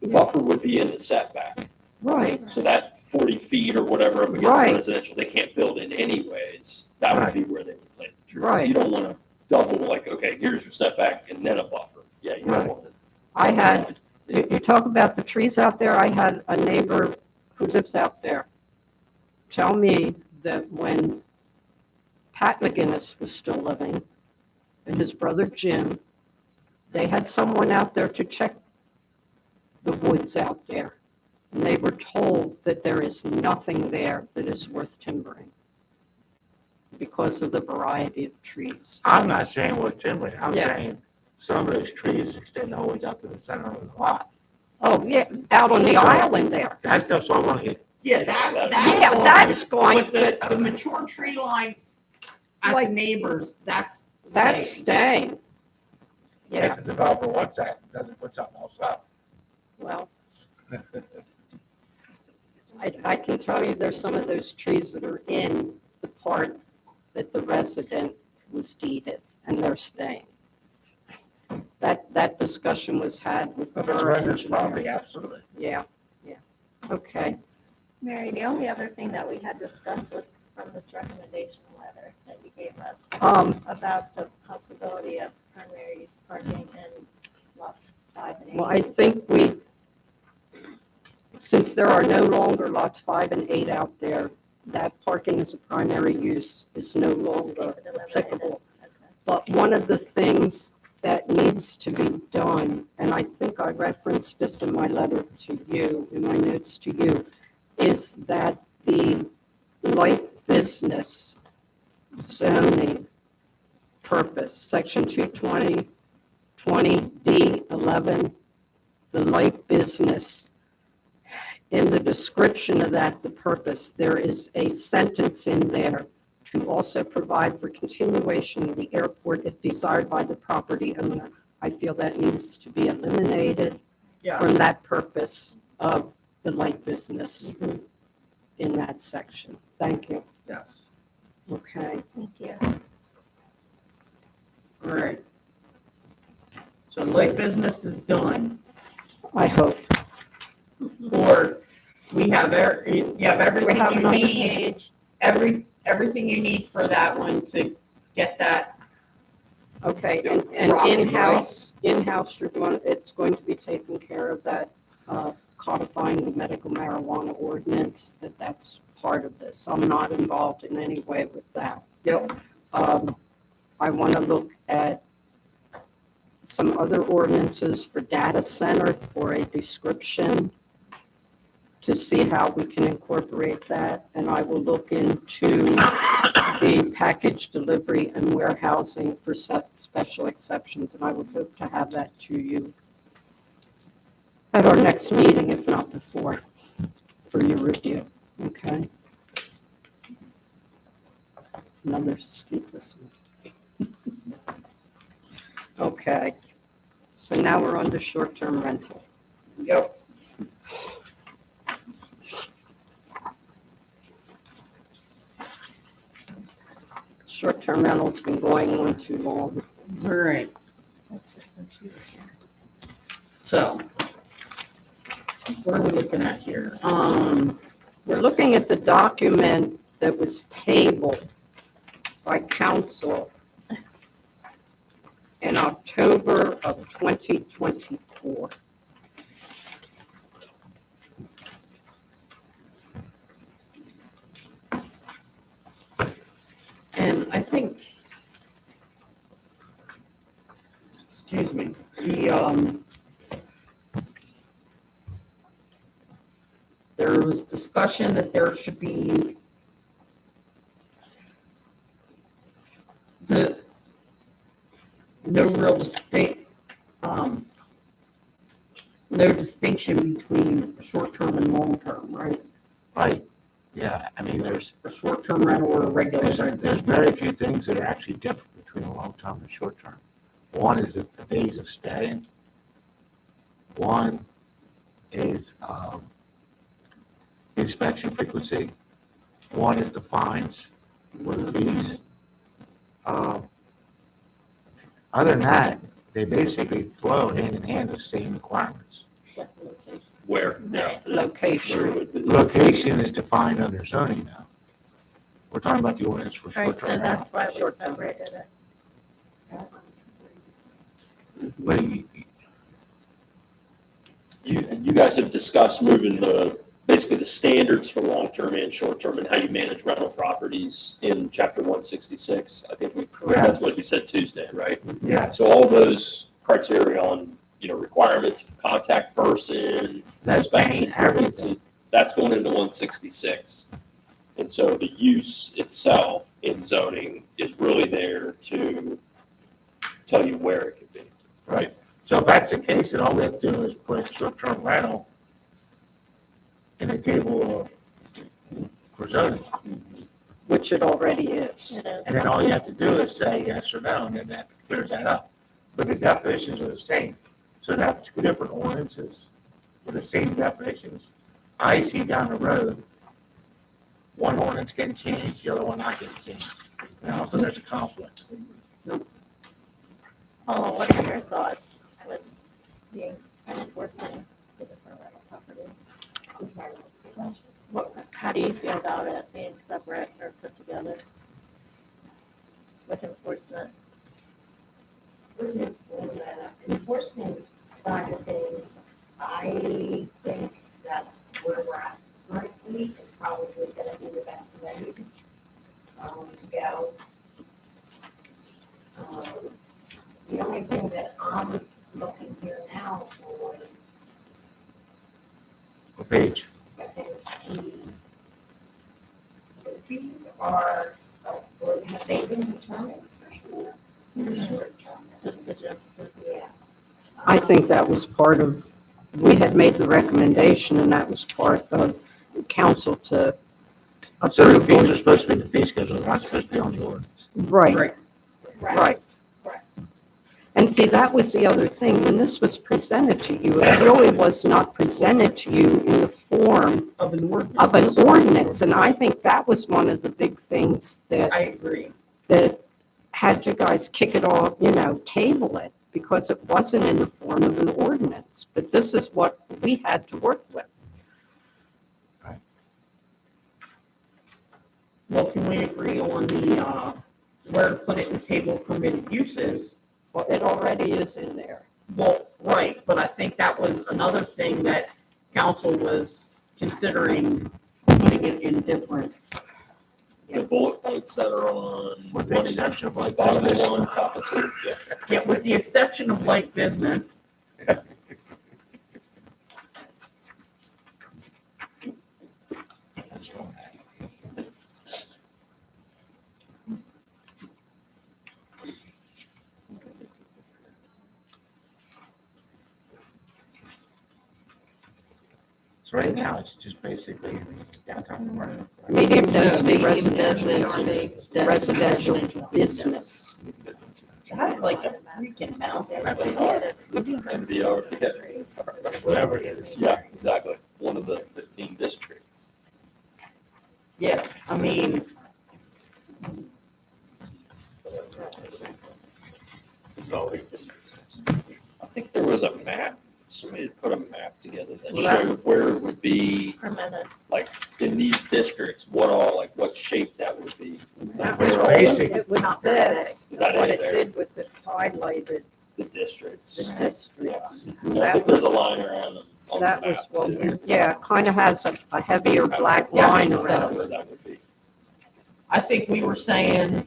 The buffer would be in the setback. Right. So that 40 feet or whatever up against Right. the residential, they can't build in anyways. That would be where they would plant the trees. Right. You don't want to double, like, okay, here's your setback and then a buffer. Yeah, you don't Right. want to. I had, you talk about the trees out there, I had a neighbor who lives out there tell me that when Pat McGinnis was still living and his brother Jim, they had someone out there to check the woods out there. And they were told that there is nothing there that is worth timbering because of the variety of trees. I'm not saying we're timbering, I'm Yeah. saying some of those trees extend always up to the center of the lot. Oh, yeah, out on the island there. That stuff's all gonna get, Yeah, that. Yeah, that's going, With the mature tree line at the Like- neighbors, that's. that's staying. staying. Yeah, if the developer wants that, doesn't put something else up. well, I can tell you there's some of those trees that are in the part that the resident was deeded, and they're staying. That discussion was had with the If it's borough residence engineer. property, absolutely. Yeah, yeah, okay. Mary, the only other thing that we had discussed was from this recommendation letter that you gave us about the possibility of primary use parking in lots 5 and 8. Well, I think since there are no longer lots 5 and 8 out there, that parking as a primary use is no Just keep longer it eliminated. applicable. Okay. But one of the things that needs to be done, and I think I referenced this in my letter to you, in my notes to you, is that the light business zoning purpose, section 220, 20D11, the light business, in the description of that, the purpose, there is a sentence in there to also provide for continuation of the airport if desired by the property owner. I feel that needs to be eliminated Yeah. from that purpose of the light business in that section. Thank you. Yes. Okay, Thank you. All right. So light business is done, I hope. or you have everything On you the need, page. everything you need for that one to get that. Okay, and Rocky, in-house, you're going, it's going to be taken care of that codifying the medical marijuana ordinance, that's part of this. I'm not involved in any way with that. Yep. I want to look at some other ordinances for data center for a description to see how we can incorporate that. And I will look into the package delivery and warehousing for special exceptions, and I would hope to have that to you at our next meeting, if not before, for your review. Okay? Another sleepless night. Okay, so now we're on to short-term rental. Yep. Short-term rental's been going on too long. All right. That's just since you were here. So what are we looking at here? We're looking at the document that was tabled by council in October of 2024. And I think, excuse me, there was discussion that there should be no distinction between short-term and long-term, right? Right, yeah, I mean, there's A short-term rental or a regular rental. there's very few things that are actually different between a long-term and short-term. One is the days of stay. One is inspection frequency. One is the fines, or the fees. Other than that, they basically flow hand in hand, the same requirements. Where? Yeah. Location. Location is defined under zoning now. We're talking about the ordinance for Right, so short-term rental. that's why we separated it. But You guys have discussed moving basically the standards for long-term and short-term and how you manage rental properties in chapter 166. I think that's what you said Tuesday, right? yeah, So all those criteria on, requirements, contact person, that's inspection bang, everything. frequency, that's going into 166. And so the use itself in zoning is really there to tell you where it could be. Right. So if that's the case, then all we have to do is put short-term rental in the table for zoning. Which it already is. It is. And then all you have to do is say yes or no, and then that clears that up. But the definitions are the same. So to have two different ordinances with the same definitions, I see down the road, one ordinance getting changed, the other one not getting changed. So there's a conflict. Paula, what are your thoughts with the enforcing the different rental properties? I'm sorry, what's the question? How do you feel about it being separate or put together with enforcement? With the enforcement side of things, I think that where we're at currently is probably gonna be the best way to go. The only thing that I'm looking here now for, What page? I think the fees are, have they been determined for sure? For short term? Just suggested. Yeah. I think that was part of, we had made the recommendation and that was part of council to So the approve. fees are supposed to be the fee schedule, they're not supposed to be on the ordinance. Right, right. And see, that was the other thing, when this was presented to you, it really was not presented to you in the form Of an ordinance. of an ordinance. And I think that was one of the big things that, I agree. that had you guys kick it all, table it, because it wasn't in the form of an ordinance. But this is what we had to work with. Well, can we agree on the, where to put it in table of permitted uses? Well, it already is in there. Well, right, but I think that was another thing that council was considering putting it in different. The bullet points that are on. With the exception of like Bottom of business. one, top of two, yeah. Yeah, with the exception of light business. So right now, it's just basically downtown commercial. Medium density Medium residential, density residential business. That's like a freaking mountain. MDR, yeah. Whatever it is. Yeah, exactly. One of the 15 districts. Yeah, I mean, I think there was a map, somebody had put a map together that showed where it would be, Permitted. like, in these districts, what shape that would be. That was was all- basic. It was Not this, Is that what it it there? did was it highlighted The districts. the districts. I That think there's a was, line around them on the that map. was what, too. yeah, kind of has a heavier black Yeah. line Where around it. that would be. I think we were saying,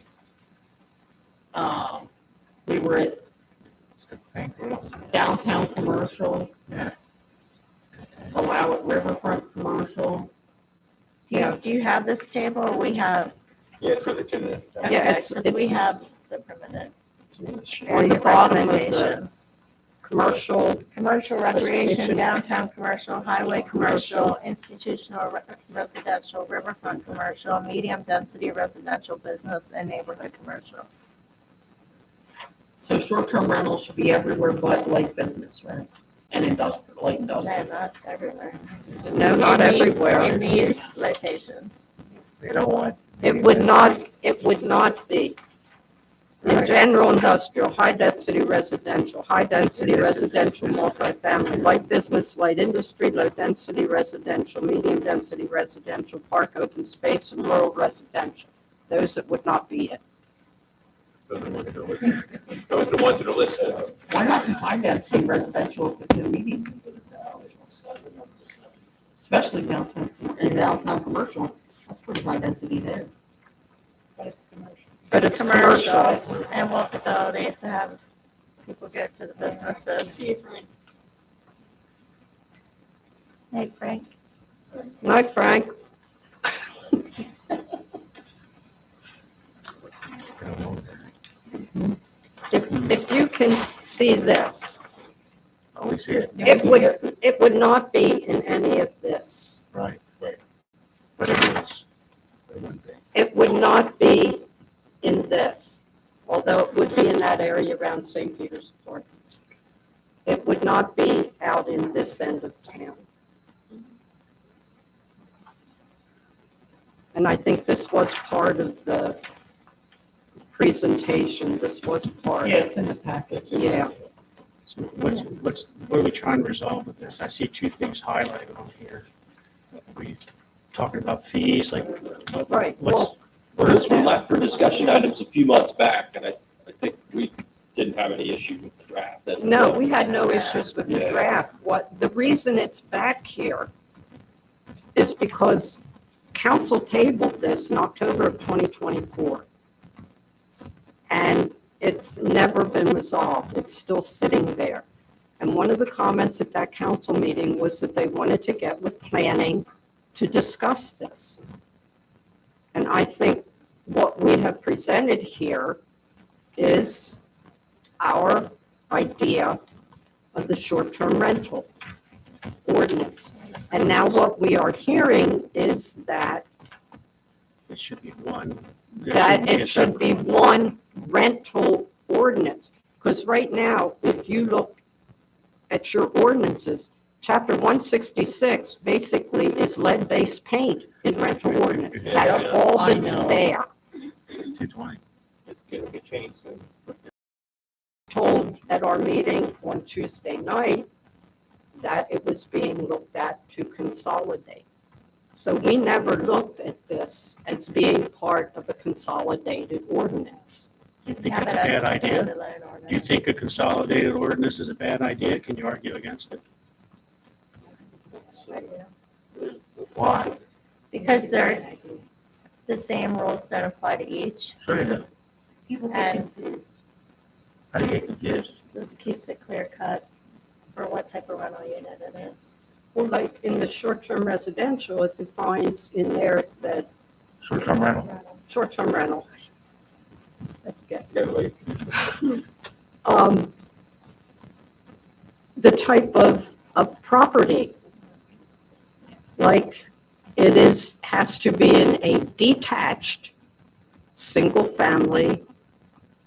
we were at downtown commercial. Yeah. Allow it riverfront commercial. Do you have this table? We have, Yeah, so it's in the. Yeah, okay, it's- because we have the permitted. On the bottom of the Recommendations. commercial, Commercial Recreation. recreation, downtown commercial, highway commercial, institutional residential, riverfront commercial, medium density residential business, and neighborhood commercial. So short-term rental should be everywhere but light business, right? And industrial, light No, industrial. not everywhere. no, not In these- everywhere. In these locations. They don't want. It would not be. In general industrial, high density residential, high density residential multifamily, light business, light industry, low density residential, medium density residential, park open space, and rural residential. Those that would not be it. Those are the ones that are listed. Why not in high density residential if it's in medium density residential? Especially downtown, in downtown commercial, that's pretty high density there. But it's commercial. And walkability to have people get to the businesses. Hey, Frank. Night, Frank. If you can see this, Oh, we see it. it would not be in any of this. Right. But it is. For one thing. It would not be in this, although it would be in that area around St. Peter's Apartments. It would not be out in this end of town. And I think this was part of the presentation. This was part. Yeah, it's in the package. Yeah. So what are we trying to resolve with this? I see two things highlighted on here. We talking about fees, like, Right, what's, well, Well, this was left for discussion items a few months back, and I think we didn't have any issue with the draft. as it no, was. we had no issues with the Yeah. draft. The reason it's back here is because council tabled this in October of 2024. And it's never been resolved. It's still sitting there. And one of the comments at that council meeting was that they wanted to get with planning to discuss this. And I think what we have presented here is our idea of the short-term rental ordinance. And now what we are hearing is that it should be one. it should be one rental ordinance. Because right now, if you look at your ordinances, chapter 166 basically is lead-based paint in rental ordinance. That's all I that's know. there. 220. It's gonna be changed soon. Told at our meeting on Tuesday night that it was being looked at to consolidate. So we never looked at this as being part of a consolidated ordinance. You think Have it's it a as bad idea? standalone ordinance. Do you think a consolidated ordinance is a bad idea? Can you argue against it? I do. Why? Because they're the same rules that apply to each, Sure you do. People get and confused. How do you get confused? this keeps it clear cut for what type of rental unit it is. Well, like in the short-term residential, it defines in there that Short-term rental. short-term rental. Let's get Yeah, like, the type of property. Like it has to be in a detached, single-family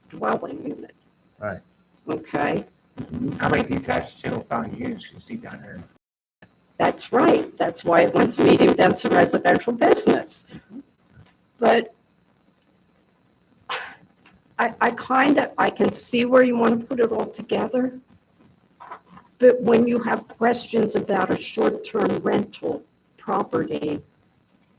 dwelling unit. Right. Okay, How many detached single-family units you see down there? that's right. That's why it went to medium density residential business. But I can see where you want to put it all together. But when you have questions about a short-term rental property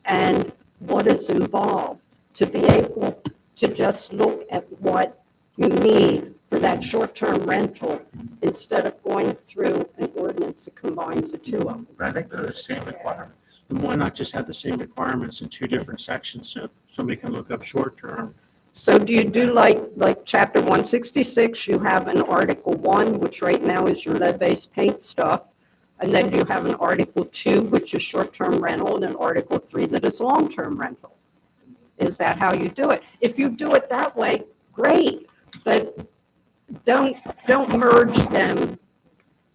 and what is involved, to be able to just look at what you need for that short-term rental instead of going through an ordinance that combines the two of them. But I think they're the same requirements. And why not just have the same requirements in two different sections so somebody can look up short-term? So do you do like chapter 166, you have an article 1, which right now is your lead-based paint stuff. And then you have an article 2, which is short-term rental, and an article 3 that is long-term rental. Is that how you do it? If you do it that way, great, but don't merge them.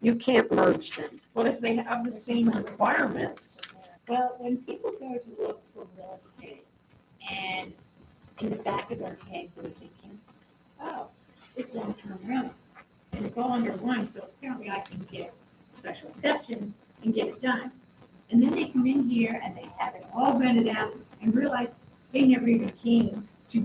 You can't merge them. But if they have the same requirements, Well, when people go to look for real estate and in the back of their head, they're thinking, oh, it's long-term rental. And it's all under one, so apparently I can get special exception and get it done. And then they come in here and they have it all rented out and realize they never even came to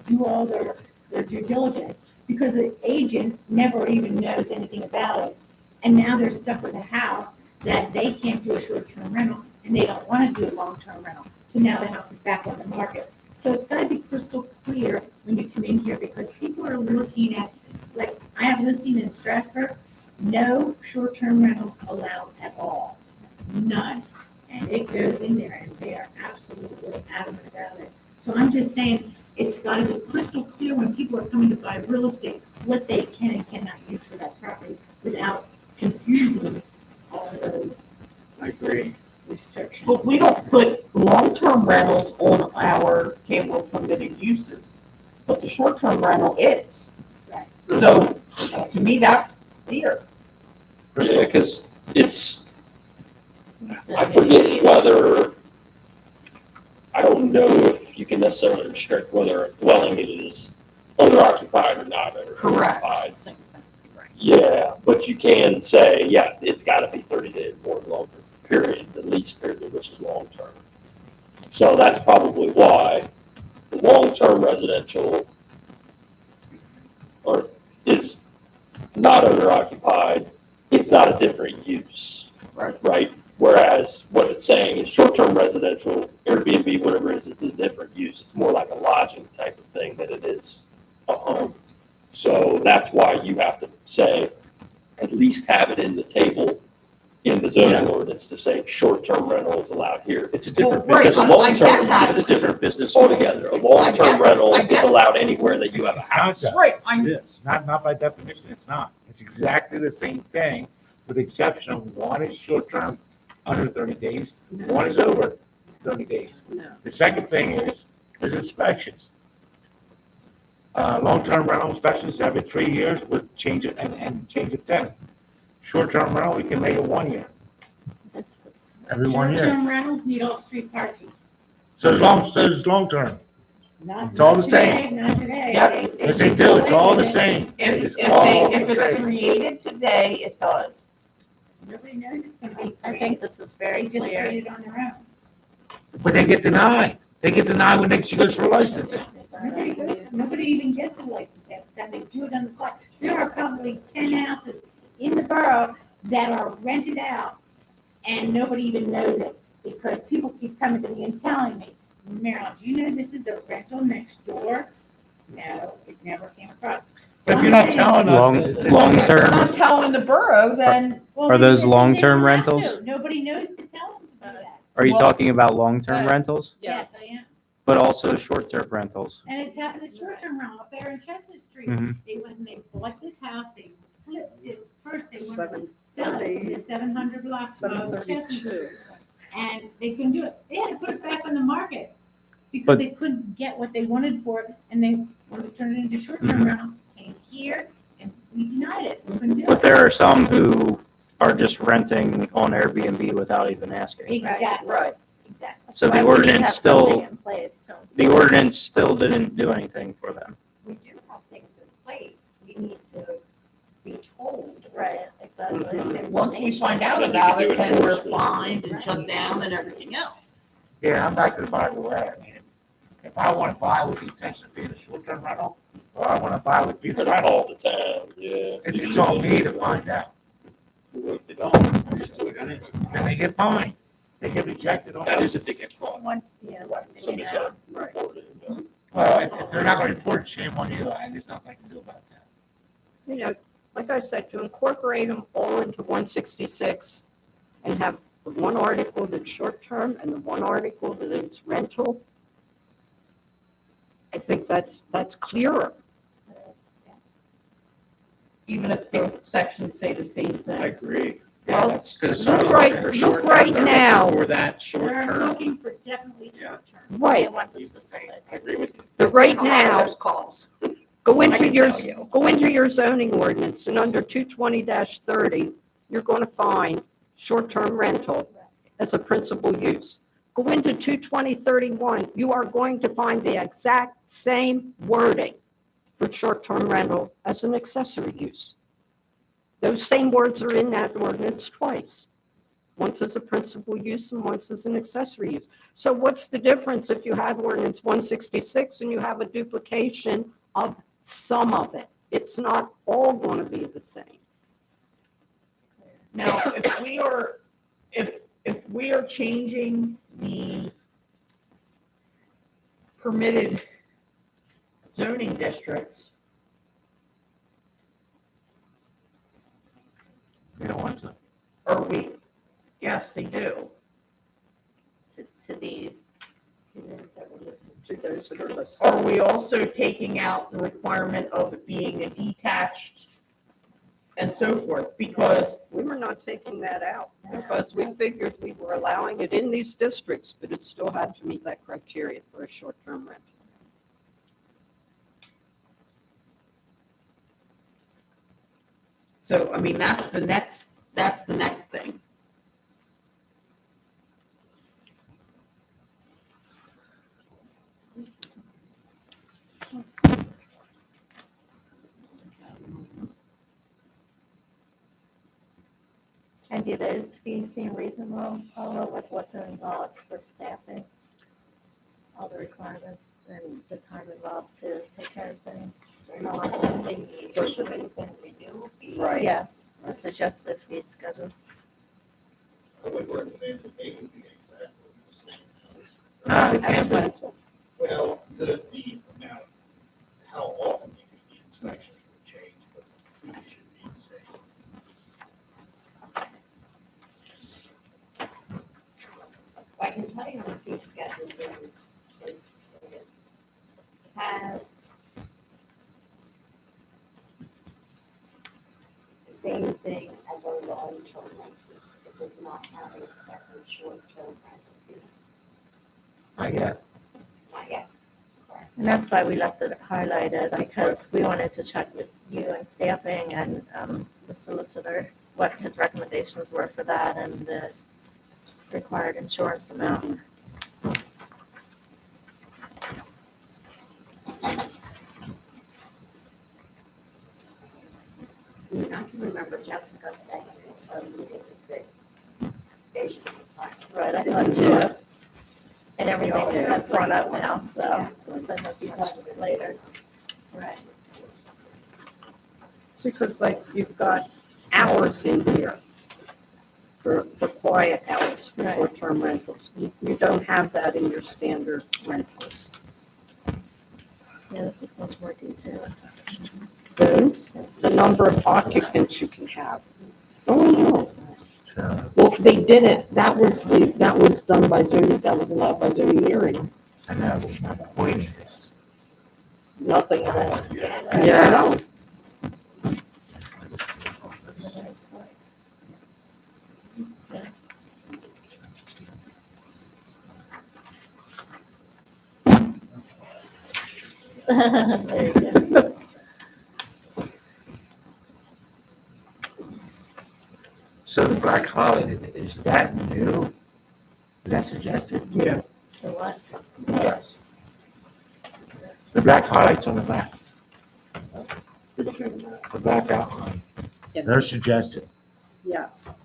do all their due diligence because the agent never even knows anything about it. And now they're stuck with a house that they can't do a short-term rental and they don't want to do a long-term rental. So now the house is back on the market. So it's got to be crystal clear when you come in here because people are looking at, like, I have a listing in Strasburg, no short-term rentals allowed at all, none. And it goes in there and they are absolutely adamant about it. So I'm just saying, it's got to be crystal clear when people are coming to buy real estate, what they can and cannot use for that property without confusing all of those I agree. restrictions. but we don't put long-term rentals on our table of permitted uses. But the short-term rental is. Right. So to me, that's clear. Yeah, because it's, I forget whether, I don't know if you can necessarily restrict whether a dwelling unit is owner occupied or not owner Correct. occupied. Yeah, but you can say, yeah, it's gotta be 30 days or longer period, the lease period, which is long term. So that's probably why the long-term residential is not owner occupied. It's not a different use, Right. right? Whereas what it's saying is short-term residential, Airbnb, whatever it is, it's a different use. It's more like a lodging type of thing than it is a home. So that's why you have to say, at least have it in the table in the zoning ordinance to say short-term rental is allowed here. It's a different, Well, right, because a I get long-term, that. it's a different business altogether. A long-term rental I get is it. allowed anywhere that you have a It's not house. that. Right, I'm, It is, not by definition, it's not. It's exactly the same thing, with the exception of one is short-term, under 30 days, one is over 30 days. The second thing is inspections. Long-term rental inspections every 3 years with change it and change it then. Short-term rental, we can make it 1 year, every 1 year. Short-term rentals need off-street parking. So it's long-term. Not It's all the today, same. Not today. Yep. Yes, they do, it's all the same. if all if the it's same. created today, it does. Nobody knows it's gonna be. I think this is very They just clear. created on their own. But they get denied. They get denied when she goes for licensing. Nobody even gets a license half the time. They do it on the side. There are probably 10 houses in the borough that are rented out and nobody even knows it because people keep coming to me and telling me, Marilyn, do you know this is a rental next door? No, it never came across. But if you're not telling us. If they're not telling the borough, then. Well, Are those they don't long-term have rentals? to. Nobody knows to tell them to do that. Are you Well, talking about long-term yes. rentals, Yes, I am. but also short-term rentals? And it's happened at short-term rental up there in Chestnut Street. Mhm. They went and they bought this house, they flipped it, first they wanted to 730. sell it in the 700 blocks of Chestnut Street. And they couldn't do it. They had to put it back on the market because But- they couldn't get what they wanted for it and they wanted to turn it into short-term rental. Came here and we denied it. We couldn't do But it. there are some who are just renting on Airbnb without even asking. Exactly. Right. Exactly. So Why the would you ordinance have something still, in place to- the ordinance still didn't do anything for them. We do have things in place. We need to be told. Right, exactly. This Once we find out Then you about can do it, then we're enforcement. fined and shut down and everything else. Yeah, I'm back to the Bible where, I mean, if I want to buy with the intention of being a short-term rental, or I want to buy with being a But rental, all the time, yeah. it's on me to find out. What if they don't? Just do it anyway. Then they get fined, they get rejected on. That is if they get caught. Once, yeah, once you Somebody's know. got to report it. you know. Well, if they're not going to report, shame on you, and there's nothing I can do about that. You know, like I said, to incorporate them all into 166 and have the one article that's short-term and the one article that it's rental, I think that's clearer. Even if both sections say the same I thing. agree. Well, Because look right now. For that short They're term. looking for definitely short-term. They Right, want the specifics. I agree with you. but right A lot of now, those calls. go I into can your, tell you. go into your zoning ordinance and under 220-30, you're going to find short-term rental as a principal use. Go into 220-31, you are going to find the exact same wording for short-term rental as an accessory use. Those same words are in that ordinance twice. Once as a principal use and once as an accessory use. So what's the difference if you have ordinance 166 and you have a duplication of some of it? It's not all going to be the same. Now, if we are changing the permitted zoning districts, They don't want to. are we, yes, they do. To these. To those that are listed. Are we also taking out the requirement of it being a detached and so forth? Because, We were not taking that out because we figured we were allowing it in these districts, but it still had to meet that criteria for a short-term rental. so, I mean, that's the next thing. And do those fees seem reasonable, Paula, with what's involved for staffing? All the requirements and the time involved to take care of things? Right. Yes, the suggested fee schedule. would recommend that they would be exactly the same as. No, it can't be. Rental. Well, the amount, how often you do the inspections would change, but the fee should be the same. I can tell you on the fee schedule, there's, it has the same thing as our long-term rentals. It does not have a separate short-term rental fee. Not yet. Not yet. And that's why we left it highlighted, because we wanted to check with you and staffing and the solicitor, what his recommendations were for that and the required insurance amount. I mean, I can remember Jessica saying, we get to see. They should be fine. Right, I thought too. And everything has gone up now, so it's been this much later. Right. It's because like you've got hours in here for quiet hours, for Right. short-term rentals. You don't have that in your standard rentals. Yeah, this is much more detailed. Those, the number of occupants you can have. Oh, no. So, Well, they did it, that was done by zoning, that was allowed by zoning hearing. I know, but my point is, Nothing at all. Yeah. Yeah. There you go. so the Black Holly, is that new? Is that suggested? Yeah. The what? Yes. The black highlights on the back, Pretty sure that. the black outline. Yeah. They're suggested. Yes.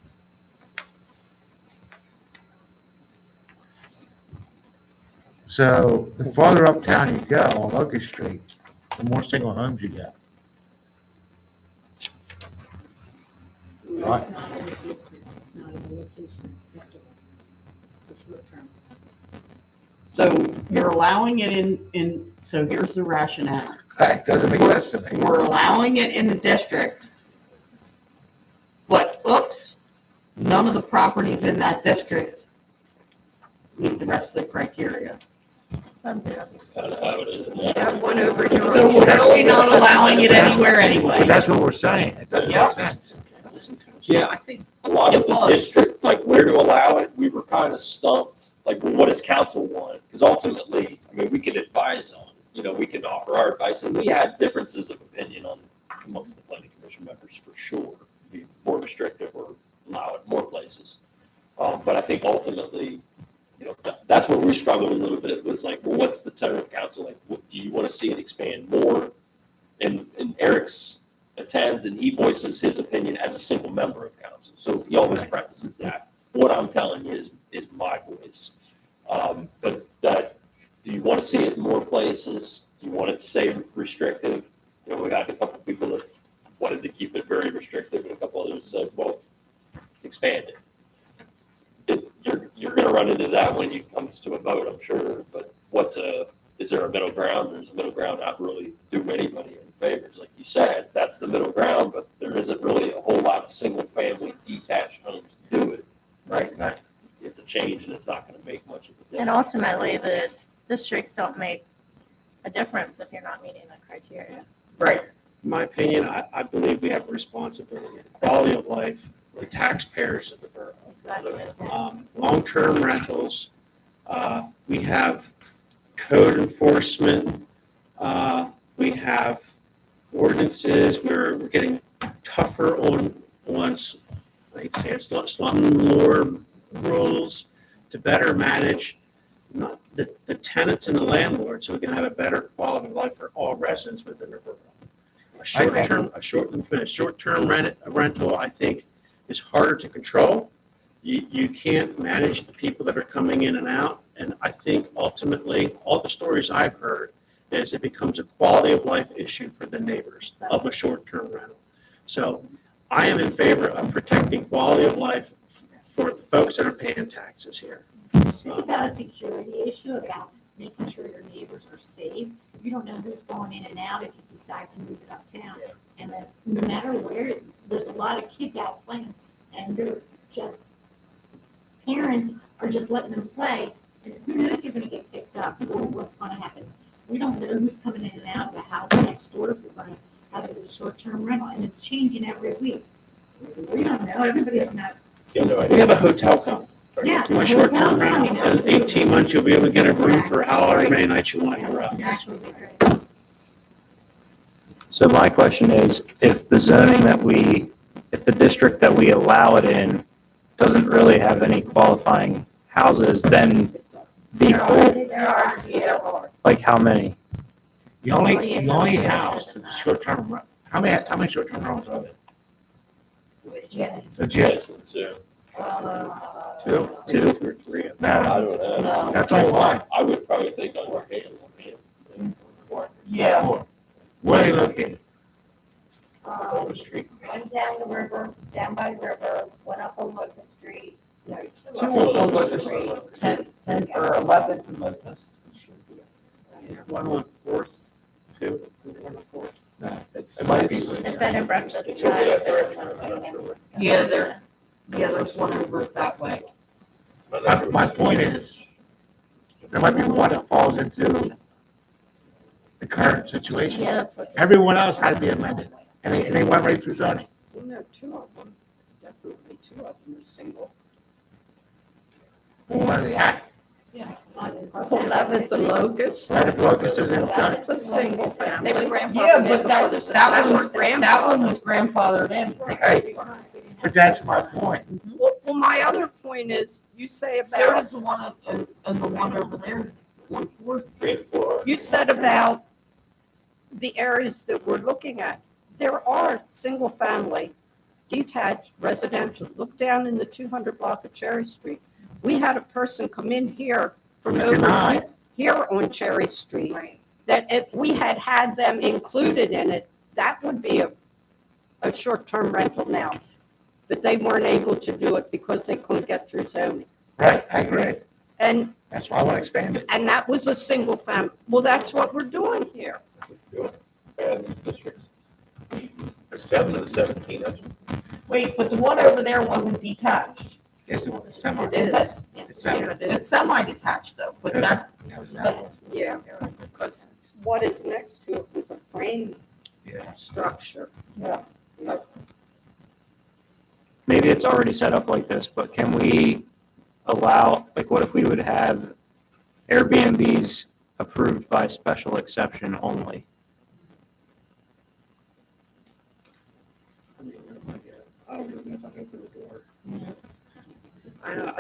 So the farther uptown you go on Locust Street, the more single homes you get. Right. It's not in the district, it's not in the location, it's not the short term. So you're allowing it in, so here's the rationale. That doesn't make sense to me. We're allowing it in the district, but oops, none of the properties in that district meet the rest of the criteria. Some do. That's kind of how it is now. Yeah, one over here. So we're really not allowing it anywhere anyway. But that's what we're saying. It doesn't make Yep. sense. Yeah, I think a lot of It the was. district, like where to allow it, we were kind of stumped. Like, well, what does council want? Because ultimately, I mean, we could advise on, we can offer our advice, and we had differences of opinion on amongst the planning commission members for sure. Be more restrictive or allow it more places. But I think ultimately, that's where we struggled a little bit. Was like, well, what's the tone of council? Like, what, do you want to see it expand more? And Eric's attends and he voices his opinion as a single member of council. So he always prefaces that. What I'm telling you is my voice. But that, do you want to see it in more places? Do you want it to stay restrictive? We had a couple people that wanted to keep it very restrictive and a couple others said, well, expand it. You're going to run into that when it comes to a vote, I'm sure. But is there a middle ground? There's a middle ground not really do anybody any favors. Like you said, that's the middle ground, but there isn't really a whole lot of single family detached homes to do it. Right? It's a change and it's not going to make much of a difference. And ultimately, the districts don't make a difference if you're not meeting the criteria. Right. In my opinion, I believe we have a responsibility, quality of life for the taxpayers of the borough. Exactly. Long-term rentals, we have code enforcement, we have ordinances, we're getting tougher on like say, it's more rules to better manage the tenants and the landlords, so we can have a better quality of life for all residents within the borough. Short-term rental, I think, is harder to control. You can't manage the people that are coming in and out, and I think ultimately, all the stories I've heard is it becomes a quality of life issue for the neighbors of a short-term rental. So I am in favor of protecting quality of life for the folks that are paying taxes here. Think about a security issue, about making sure your neighbors are safe. You don't know who's going in and out if you decide to move it uptown. And then no matter where, there's a lot of kids out playing, and they're just, parents are just letting them play. And who knows you're gonna get picked up, or what's gonna happen. We don't know who's coming in and out of the house next door, if we're gonna have it as a short-term rental, and it's changing every week. We don't know, everybody's not. You have no We idea. have a hotel coming. Yeah. My short-term hotels rental, coming. in 18 months, you'll be able to get a room for however many nights you want. You're up. So my question is, if the zoning that if the district that we allow it in doesn't really have any qualifying houses, then the whole, like how many? The only house that's short-term, how many short-term rentals are there? Legit. Two? Two? Two or three. No, I don't know. No. that's only one. I would probably think on your hand. Yeah. Four. Where are they located? Over the street. One down the river, down by the river, one up on Locust Street. No, Two on Locust Street, 10 or 11 on Locust. One on Fourth, two, one on Fourth. No, It might be. It's bed and breakfast. Yeah, there's one over that way. My point is, there might be one that falls into the current situation. Yeah, that's what's. Everyone else had to be amended, and they went right through zoning. Well, no, two of them, definitely two of them are single. Well, where are they at? So that was the Locust. Right, if Locust is in zoning. That's a single family. They were grandfathered Yeah, in but before there's a- that one was grandfathered in. Right, but that's my point. Well, my other point is, you say So about, does the one and the one over there, 1/4. 3 and 4. you said about the areas that we're looking at. There are single-family detached residential. Look down in the 200 block of Cherry Street. We had a person come in here from It's over denied. here on Cherry Street, that if we had had them included in it, that would be a short-term rental now. But they weren't able to do it because they couldn't get through zoning. Right, I agree. And, That's why I want to expand it. and that was a single family. Well, that's what we're doing here. And districts. There's 7 of the 17, that's. Wait, but the one over there wasn't detached. Yes, it was semi. Is it? It's semi. It's semi-detached though, but that, That was that. Yeah, because what is next to it was a frame Yeah. structure. Maybe it's already set up like this, but can we allow, like, what if we would have Airbnbs approved by special exception only?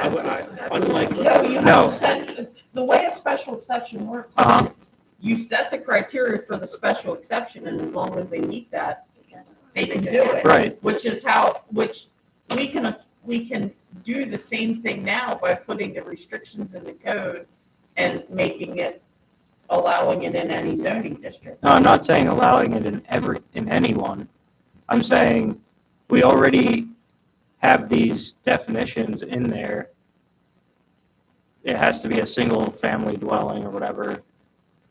no, you No. have to set, the way a special exception works Uh-huh. is you set the criteria for the special exception, and as long as they meet that, they can do it. Right. Which we can do the same thing now by putting the restrictions in the code and making it, allowing it in any zoning district. No, I'm not saying allowing it in any one. I'm saying we already have these definitions in there. It has to be a single family dwelling or whatever.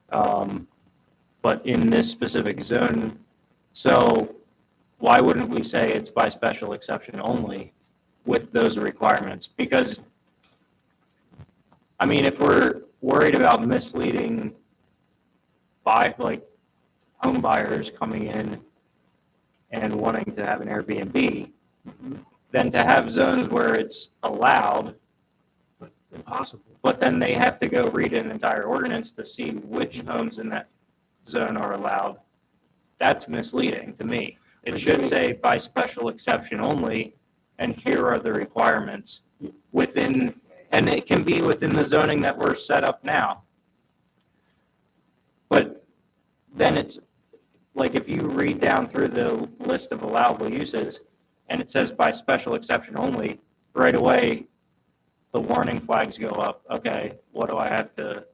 But in this specific zone, so why wouldn't we say it's by special exception only with those requirements? Because, I mean, if we're worried about misleading home buyers coming in and wanting to have an Airbnb, then to have zones where it's allowed, Impossible. but then they have to go read an entire ordinance to see which homes in that zone are allowed, that's misleading to me. It should say by special exception only, and here are the requirements within, and it can be within the zoning that we're set up now. But then it's, like, if you read down through the list of allowable uses, and it says by special exception only, right away, the warning flags go up. Okay, what do I have to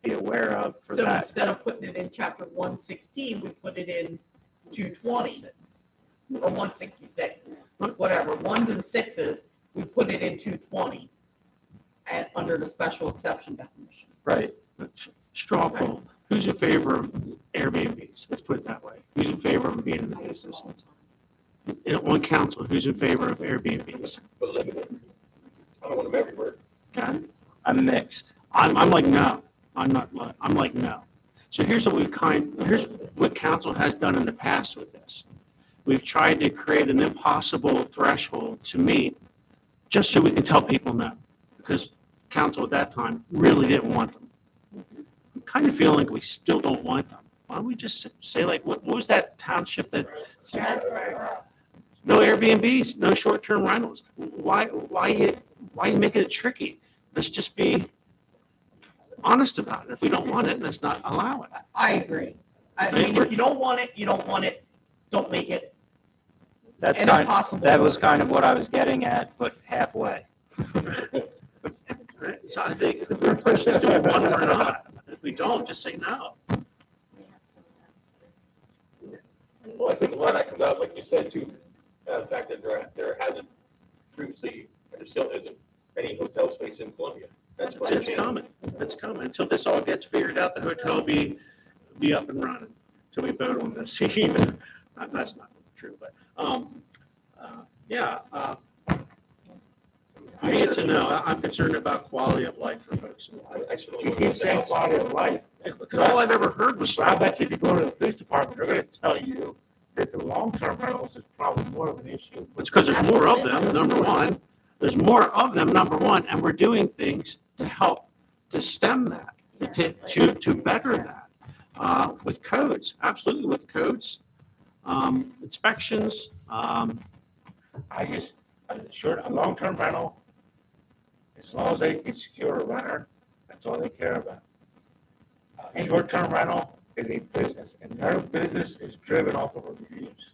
be aware of for So that? instead of putting it in chapter 116, we put it in 220 or 166, whatever, ones and sixes, we put it in 220 under the special exception definition. Right. Straw poll. Who's in favor of Airbnbs? Let's put it that way. Who's in favor of them being in the business? On council, who's in favor of Airbnbs? But limited. I don't want them everywhere. Okay. I'm mixed. I'm like, no. I'm like, no. So here's what council has done in the past with this. We've tried to create an impossible threshold to meet just so we can tell people no, because council at that time really didn't want them. I'm kind of feeling like we still don't want them. Why don't we just say, like, what was that township that? No Airbnbs, no short-term rentals. Why you making it tricky? Let's just be honest about it. If we don't want it, let's not allow it. I agree. I mean, if you don't want it, you don't want it. Don't make it That's an kind, impossible. that was kind of what I was getting at, but halfway. Right? So I think the question is, do we want them or not? If we don't, just say no. Well, I think a lot of that comes out, like you said, too, the fact that there hasn't previously, there still isn't any hotel space in Columbia. That's why It's coming. It's coming. Until this all gets figured out, the hotel be up and running. Till we vote on this. That's not true, but, yeah. For me, it's a no. I'm concerned about quality of life for folks. I certainly You wouldn't keep want the saying house. quality of life. Because all I've ever heard was, I bet you if you go to the police department, they're gonna tell you that the long-term rentals is probably more of an issue. It's because there's more of them, number one. There's more of them, number one, and we're doing things to help to stem that, to better that. With codes, absolutely with codes, inspections. A long-term rental, as long as they can secure a renter, that's all they care about. Short-term rental is a business, and their business is driven off of reviews.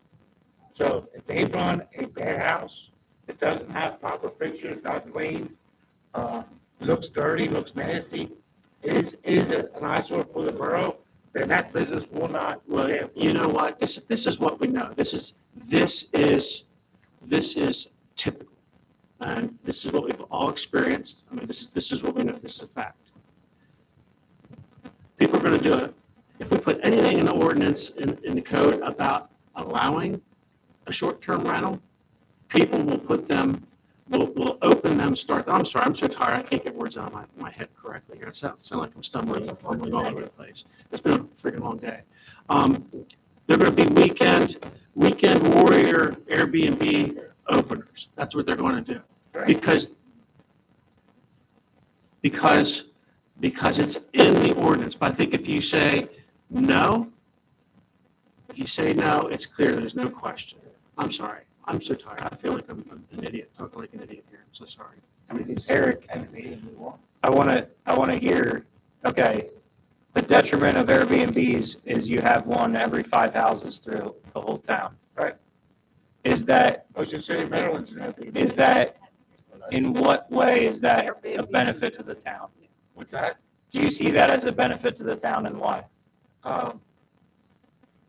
So if they run a bad house, it doesn't have proper fixtures, not clean, looks dirty, looks nasty, is an eyesore for the borough, then that business will not. Well, you know what? This is what we know. This is typical, and this is what we've all experienced. I mean, this is what we know. This is a fact. People are going to do it. If we put anything in the ordinance, in the code about allowing a short-term rental, people will put them, will open them, start, I'm sorry, I'm so tired, I can't get words out of my head correctly here. It sounds like I'm stumbling and fumbling all over the place. It's been a freaking long day. They're going to be weekend warrior Airbnb openers. That's what they're going to do. Because it's in the ordinance. But I think if you say no, it's clear, there's no question. I'm sorry. I'm so tired. I feel like I'm an idiot, talking like an idiot here. I'm so sorry. Eric, I want to hear, okay, the detriment of Airbnbs is you have one every 5 houses through the whole town. Right. Is that, Ocean City, Maryland's an Airbnb. is that, in what way is that a benefit to the town? What's that? Do you see that as a benefit to the town, and why?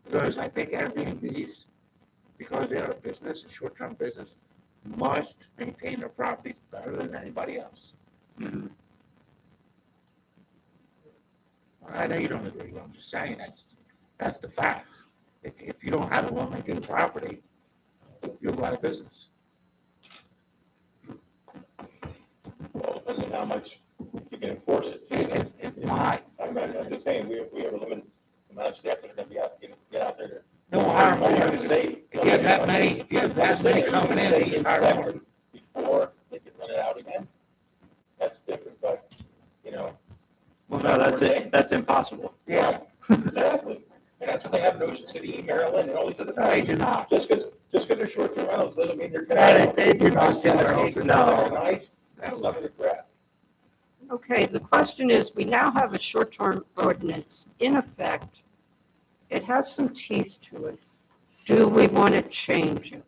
Because I think Airbnbs, because they are a business, a short-term business, must maintain their properties better than anybody else. Mhm. I know you don't agree, but I'm just saying that's the facts. If you don't have a well-maintained property, you're out of business. Well, depends on how much you can enforce it. If not, I'm just saying, we have a limited amount of staff that are gonna be out, get out there. no harm. If you have that many coming in, you hire more. Before they can rent it out again, that's different, but, Well, no, that's it. That's impossible. Yeah. Exactly. And that's what they have in Ocean City, Maryland, and all these other No, they places. do not. Just because they're short-term rentals doesn't mean they're. No, they do not. That's No. nice, that's some of the crap. Okay, the question is, we now have a short-term ordinance in effect. It has some teeth to it. Do we want to change it?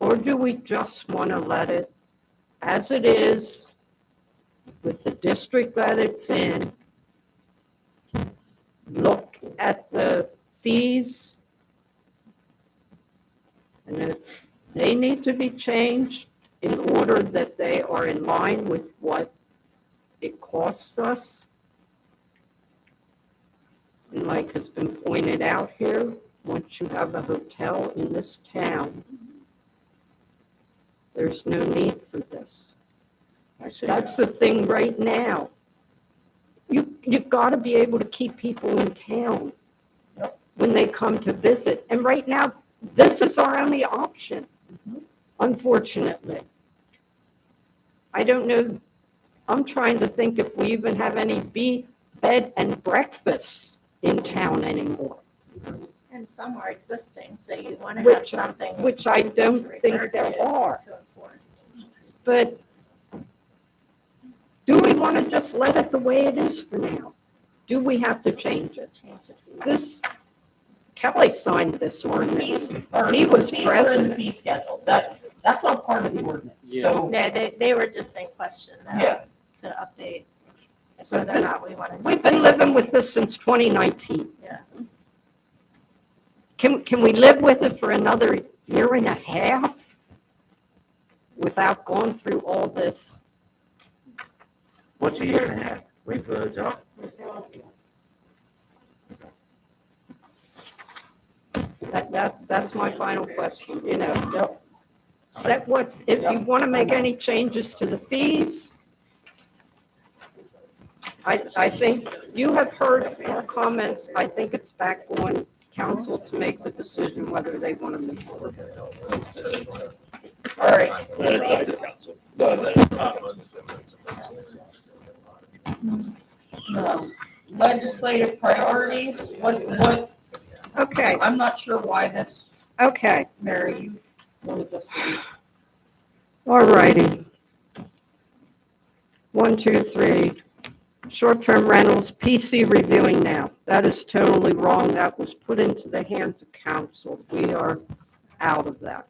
Or do we just want to let it as it is with the district that it's in? Look at the fees. And if they need to be changed in order that they are in line with what it costs us. And like has been pointed out here, once you have a hotel in this town, there's no need for this. That's the thing right now. You've got to be able to keep people in town when they come to visit. And right now, this is our only option, unfortunately. I don't know, I'm trying to think if we even have any bed and breakfasts in town anymore. And some are existing, so you want to have Which, something. which I don't think there are. To enforce. But do we want to just let it the way it is for now? Do we have to change it? This, Kelly signed this ordinance. He was Fees are in the president. fee schedule. That's not part of the ordinance, so. Yeah, they were just in question now Yeah. to update So whether or this- not we wanted to. We've been living with this since 2019. Yes. Can we live with it for another year and a half without going through all this? What's a year and a half? Wait for the job? That's my final question, you know. Set what, if you want to make any changes to the fees, I think you have heard our comments. I think it's back on council to make the decision whether they want to move forward. All right. It's up to council. Legislative priorities, what, Okay, I'm not sure why this, okay, Mary, you wanted this to be. all righty. 1, 2, 3. Short-term rentals, PC reviewing now. That is totally wrong. That was put into the hands of council. We are out of that.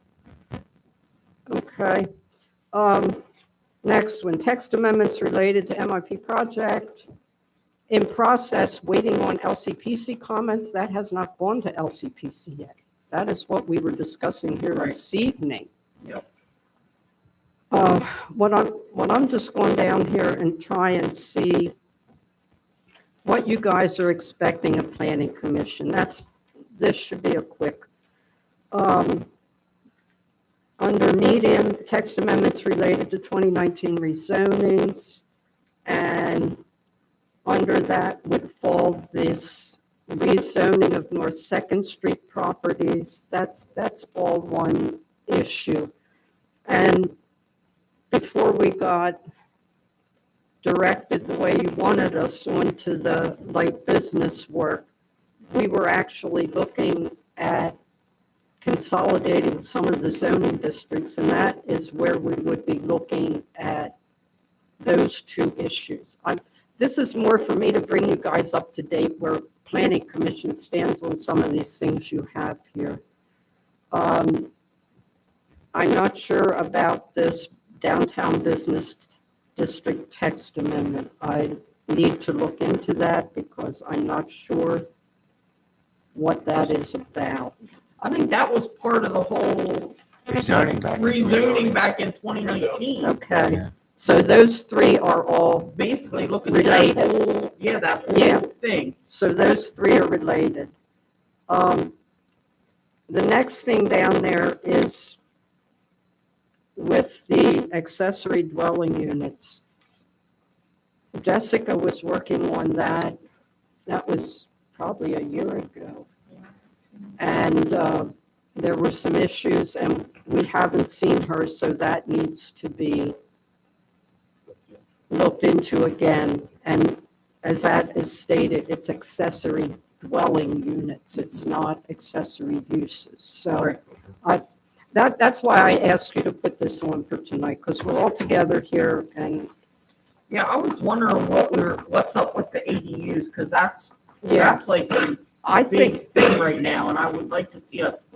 Okay. Next one, text amendments related to MIP project. In process, waiting on LCPC comments. That has not gone to LCPC yet. That is what we were discussing here this evening. Yep. What I'm just going down here and try and see what you guys are expecting of planning commission. This should be a quick. Under medium, text amendments related to 2019 rezonings, and under that would fall this rezoning of North Second Street properties. That's all one issue. And before we got directed the way you wanted us onto the light business work, we were actually looking at consolidating some of the zoning districts, and that is where we would be looking at those two issues. This is more for me to bring you guys up to date where Planning Commission stands on some of these things you have here. I'm not sure about this downtown business district text amendment. I need to look into that because I'm not sure what that is about. I think that was part of the whole Rezoning back in 2019. Okay, so those three are all Basically looking at that whole, Yeah. thing. So those three are related. The next thing down there is with the accessory dwelling units. Jessica was working on that. That was probably a year ago. And there were some issues, and we haven't seen her, so that needs to be looked into again. And as that is stated, it's accessory dwelling units. It's not accessory uses. So that's why I asked you to put this on for tonight, because we're all together here. And Yeah, I was wondering what's up with the ADUs, because that's like I big thing right now, and I would like to see us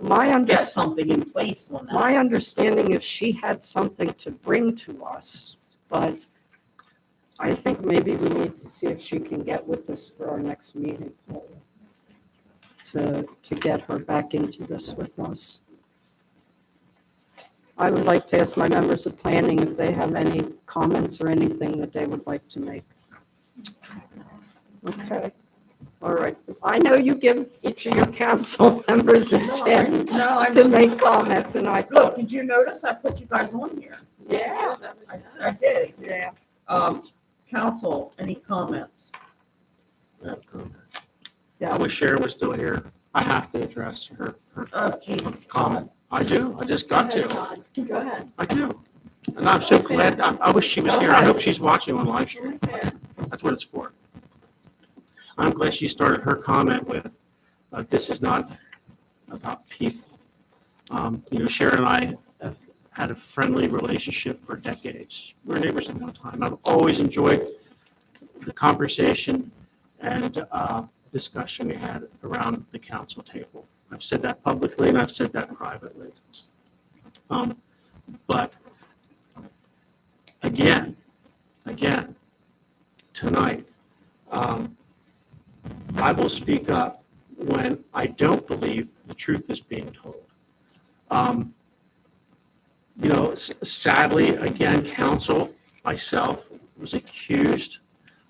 get something in place on that. my understanding is she had something to bring to us, but I think maybe we need to see if she can get with us for our next meeting to get her back into this with us. I would like to ask my members of planning if they have any comments or anything that they would like to make. Okay, all right. I know you give each of your council members a chance to make comments, and I Look, thought, did you notice I put you guys on here? yeah. I did. Yeah. Council, any comments? I wish Sharon was still here. I have to address her Oh, geez. comment. I do. I just got to. Go ahead. I do. And I'm so glad. I wish she was here. I hope she's watching on live stream. That's what it's for. I'm glad she started her comment with, this is not about people. Sharon and I have had a friendly relationship for decades. We're neighbors at one time. I've always enjoyed the conversation and discussion we had around the council table. I've said that publicly and I've said that privately. But again, tonight, I will speak up when I don't believe the truth is being told. Sadly, again, council, myself, was accused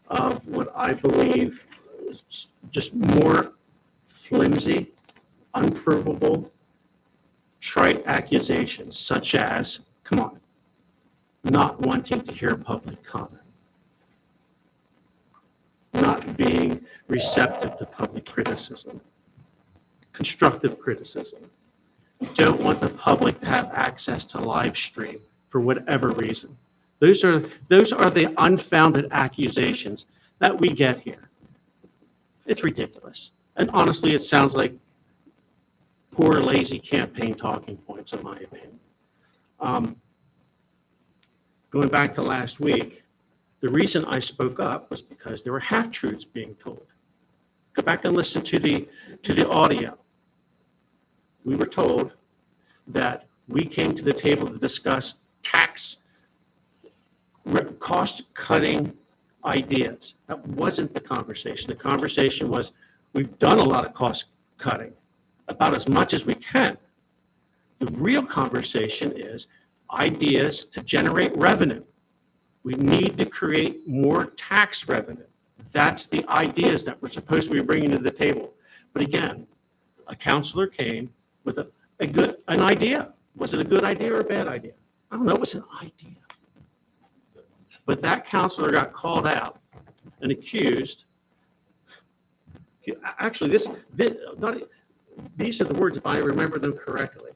of what I believe is just more flimsy, unprovable, trite accusations, such as, come on, not wanting to hear public comment, not being receptive to public criticism, constructive criticism. Don't want the public to have access to live stream for whatever reason. Those are the unfounded accusations that we get here. It's ridiculous. And honestly, it sounds like poor, lazy campaign talking points, in my opinion. Going back to last week, the reason I spoke up was because there were half-truths being told. Go back and listen to the audio. We were told that we came to the table to discuss tax cost-cutting ideas. That wasn't the conversation. The conversation was, we've done a lot of cost cutting, about as much as we can. The real conversation is ideas to generate revenue. We need to create more tax revenue. That's the ideas that we're supposed to be bringing to the table. But again, a counselor came with an idea. Was it a good idea or a bad idea? I don't know. It was an idea. But that counselor got called out and accused. Actually, these are the words, if I remember them correctly.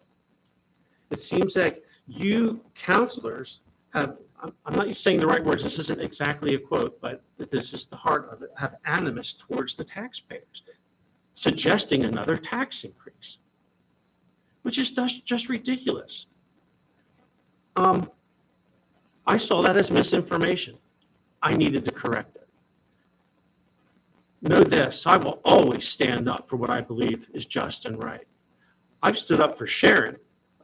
It seems like you counselors have, I'm not saying the right words, this isn't exactly a quote, but this is the heart of it, have animus towards the taxpayers, suggesting another tax increase, which is just ridiculous. I saw that as misinformation. I needed to correct it. Know this, I will always stand up for what I believe is just and right. I've stood up for Sharon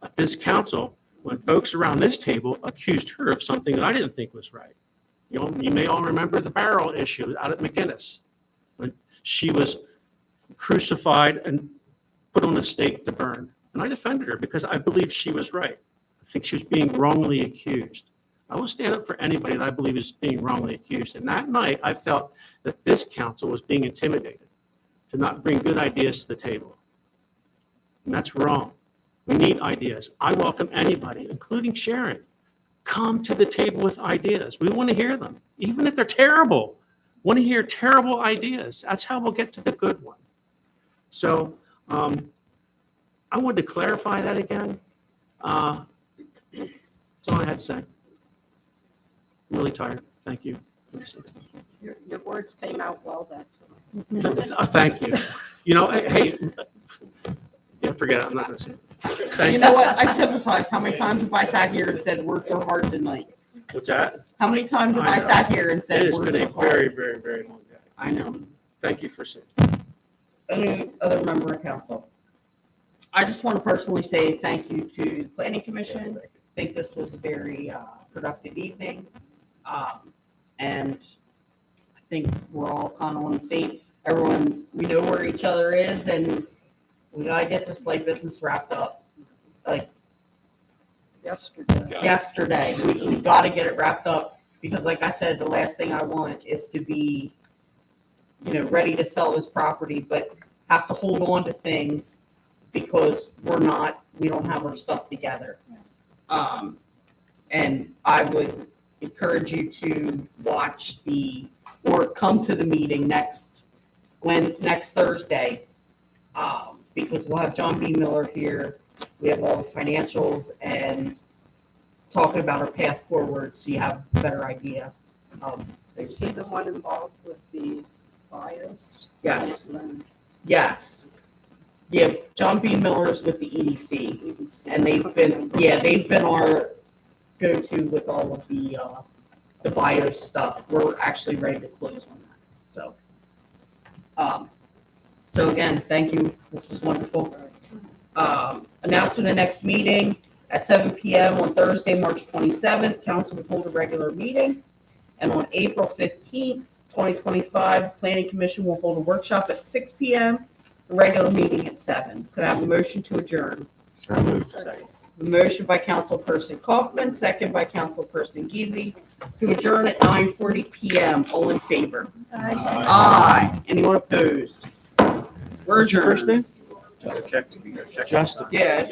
at this council when folks around this table accused her of something that I didn't think was right. You may all remember the barrel issue out at McGinnis, when she was crucified and put on a stake to burn. And I defended her because I believe she was right. I think she was being wrongly accused. I will stand up for anybody that I believe is being wrongly accused. And that night, I felt that this council was being intimidated to not bring good ideas to the table. And that's wrong. We need ideas. I welcome anybody, including Sharon. Come to the table with ideas. We want to hear them, even if they're terrible. Want to hear terrible ideas. That's how we'll get to the good one. So I wanted to clarify that again. That's all I had to say. I'm really tired. Thank you. Your words came out well then. Thank you. Hey, yeah, forget it. I'm not going to say it. Thank You know what? I sympathize. How many times have I sat here and said words are hard tonight? What's that? How many times have I I know. sat here and said It has words been are a hard? very, very, very long day. I know. Thank you for saying. Any other member of council? I just want to personally say thank you to the planning commission. I think this was a very productive evening. And I think we're all kind of on the same, everyone, we know where each other is, and we gotta get this like business wrapped up. Like, yesterday. We got to get it wrapped up because like I said, the last thing I want is to be, ready to sell this property, but have to hold on to things because we don't have our stuff together. And I would encourage you to watch or come to the meeting next Thursday. Because we'll have John B. Miller here. We have all the financials and talking about our path forward, so you have a better idea. Is he the one involved with the bios? Yes. Yes. Yeah, John B. Miller's with the EDC, and they've been our go-to with all of the bio stuff. We're actually ready to close on that. So again, thank you. This was wonderful. Announcement of next meeting at 7 p.m. on Thursday, March 27th. Council will hold a regular meeting. And on April 15th, 2025, Planning Commission will hold a workshop at 6 p.m., a regular meeting at 7. Could I have a motion to adjourn? So moved. A motion by Councilperson Kaufman, second by Councilperson Geezy, to adjourn at 9:40 p.m. All in favor? Aye. Anyone opposed? We're adjourned. Just check. Justin. Yeah.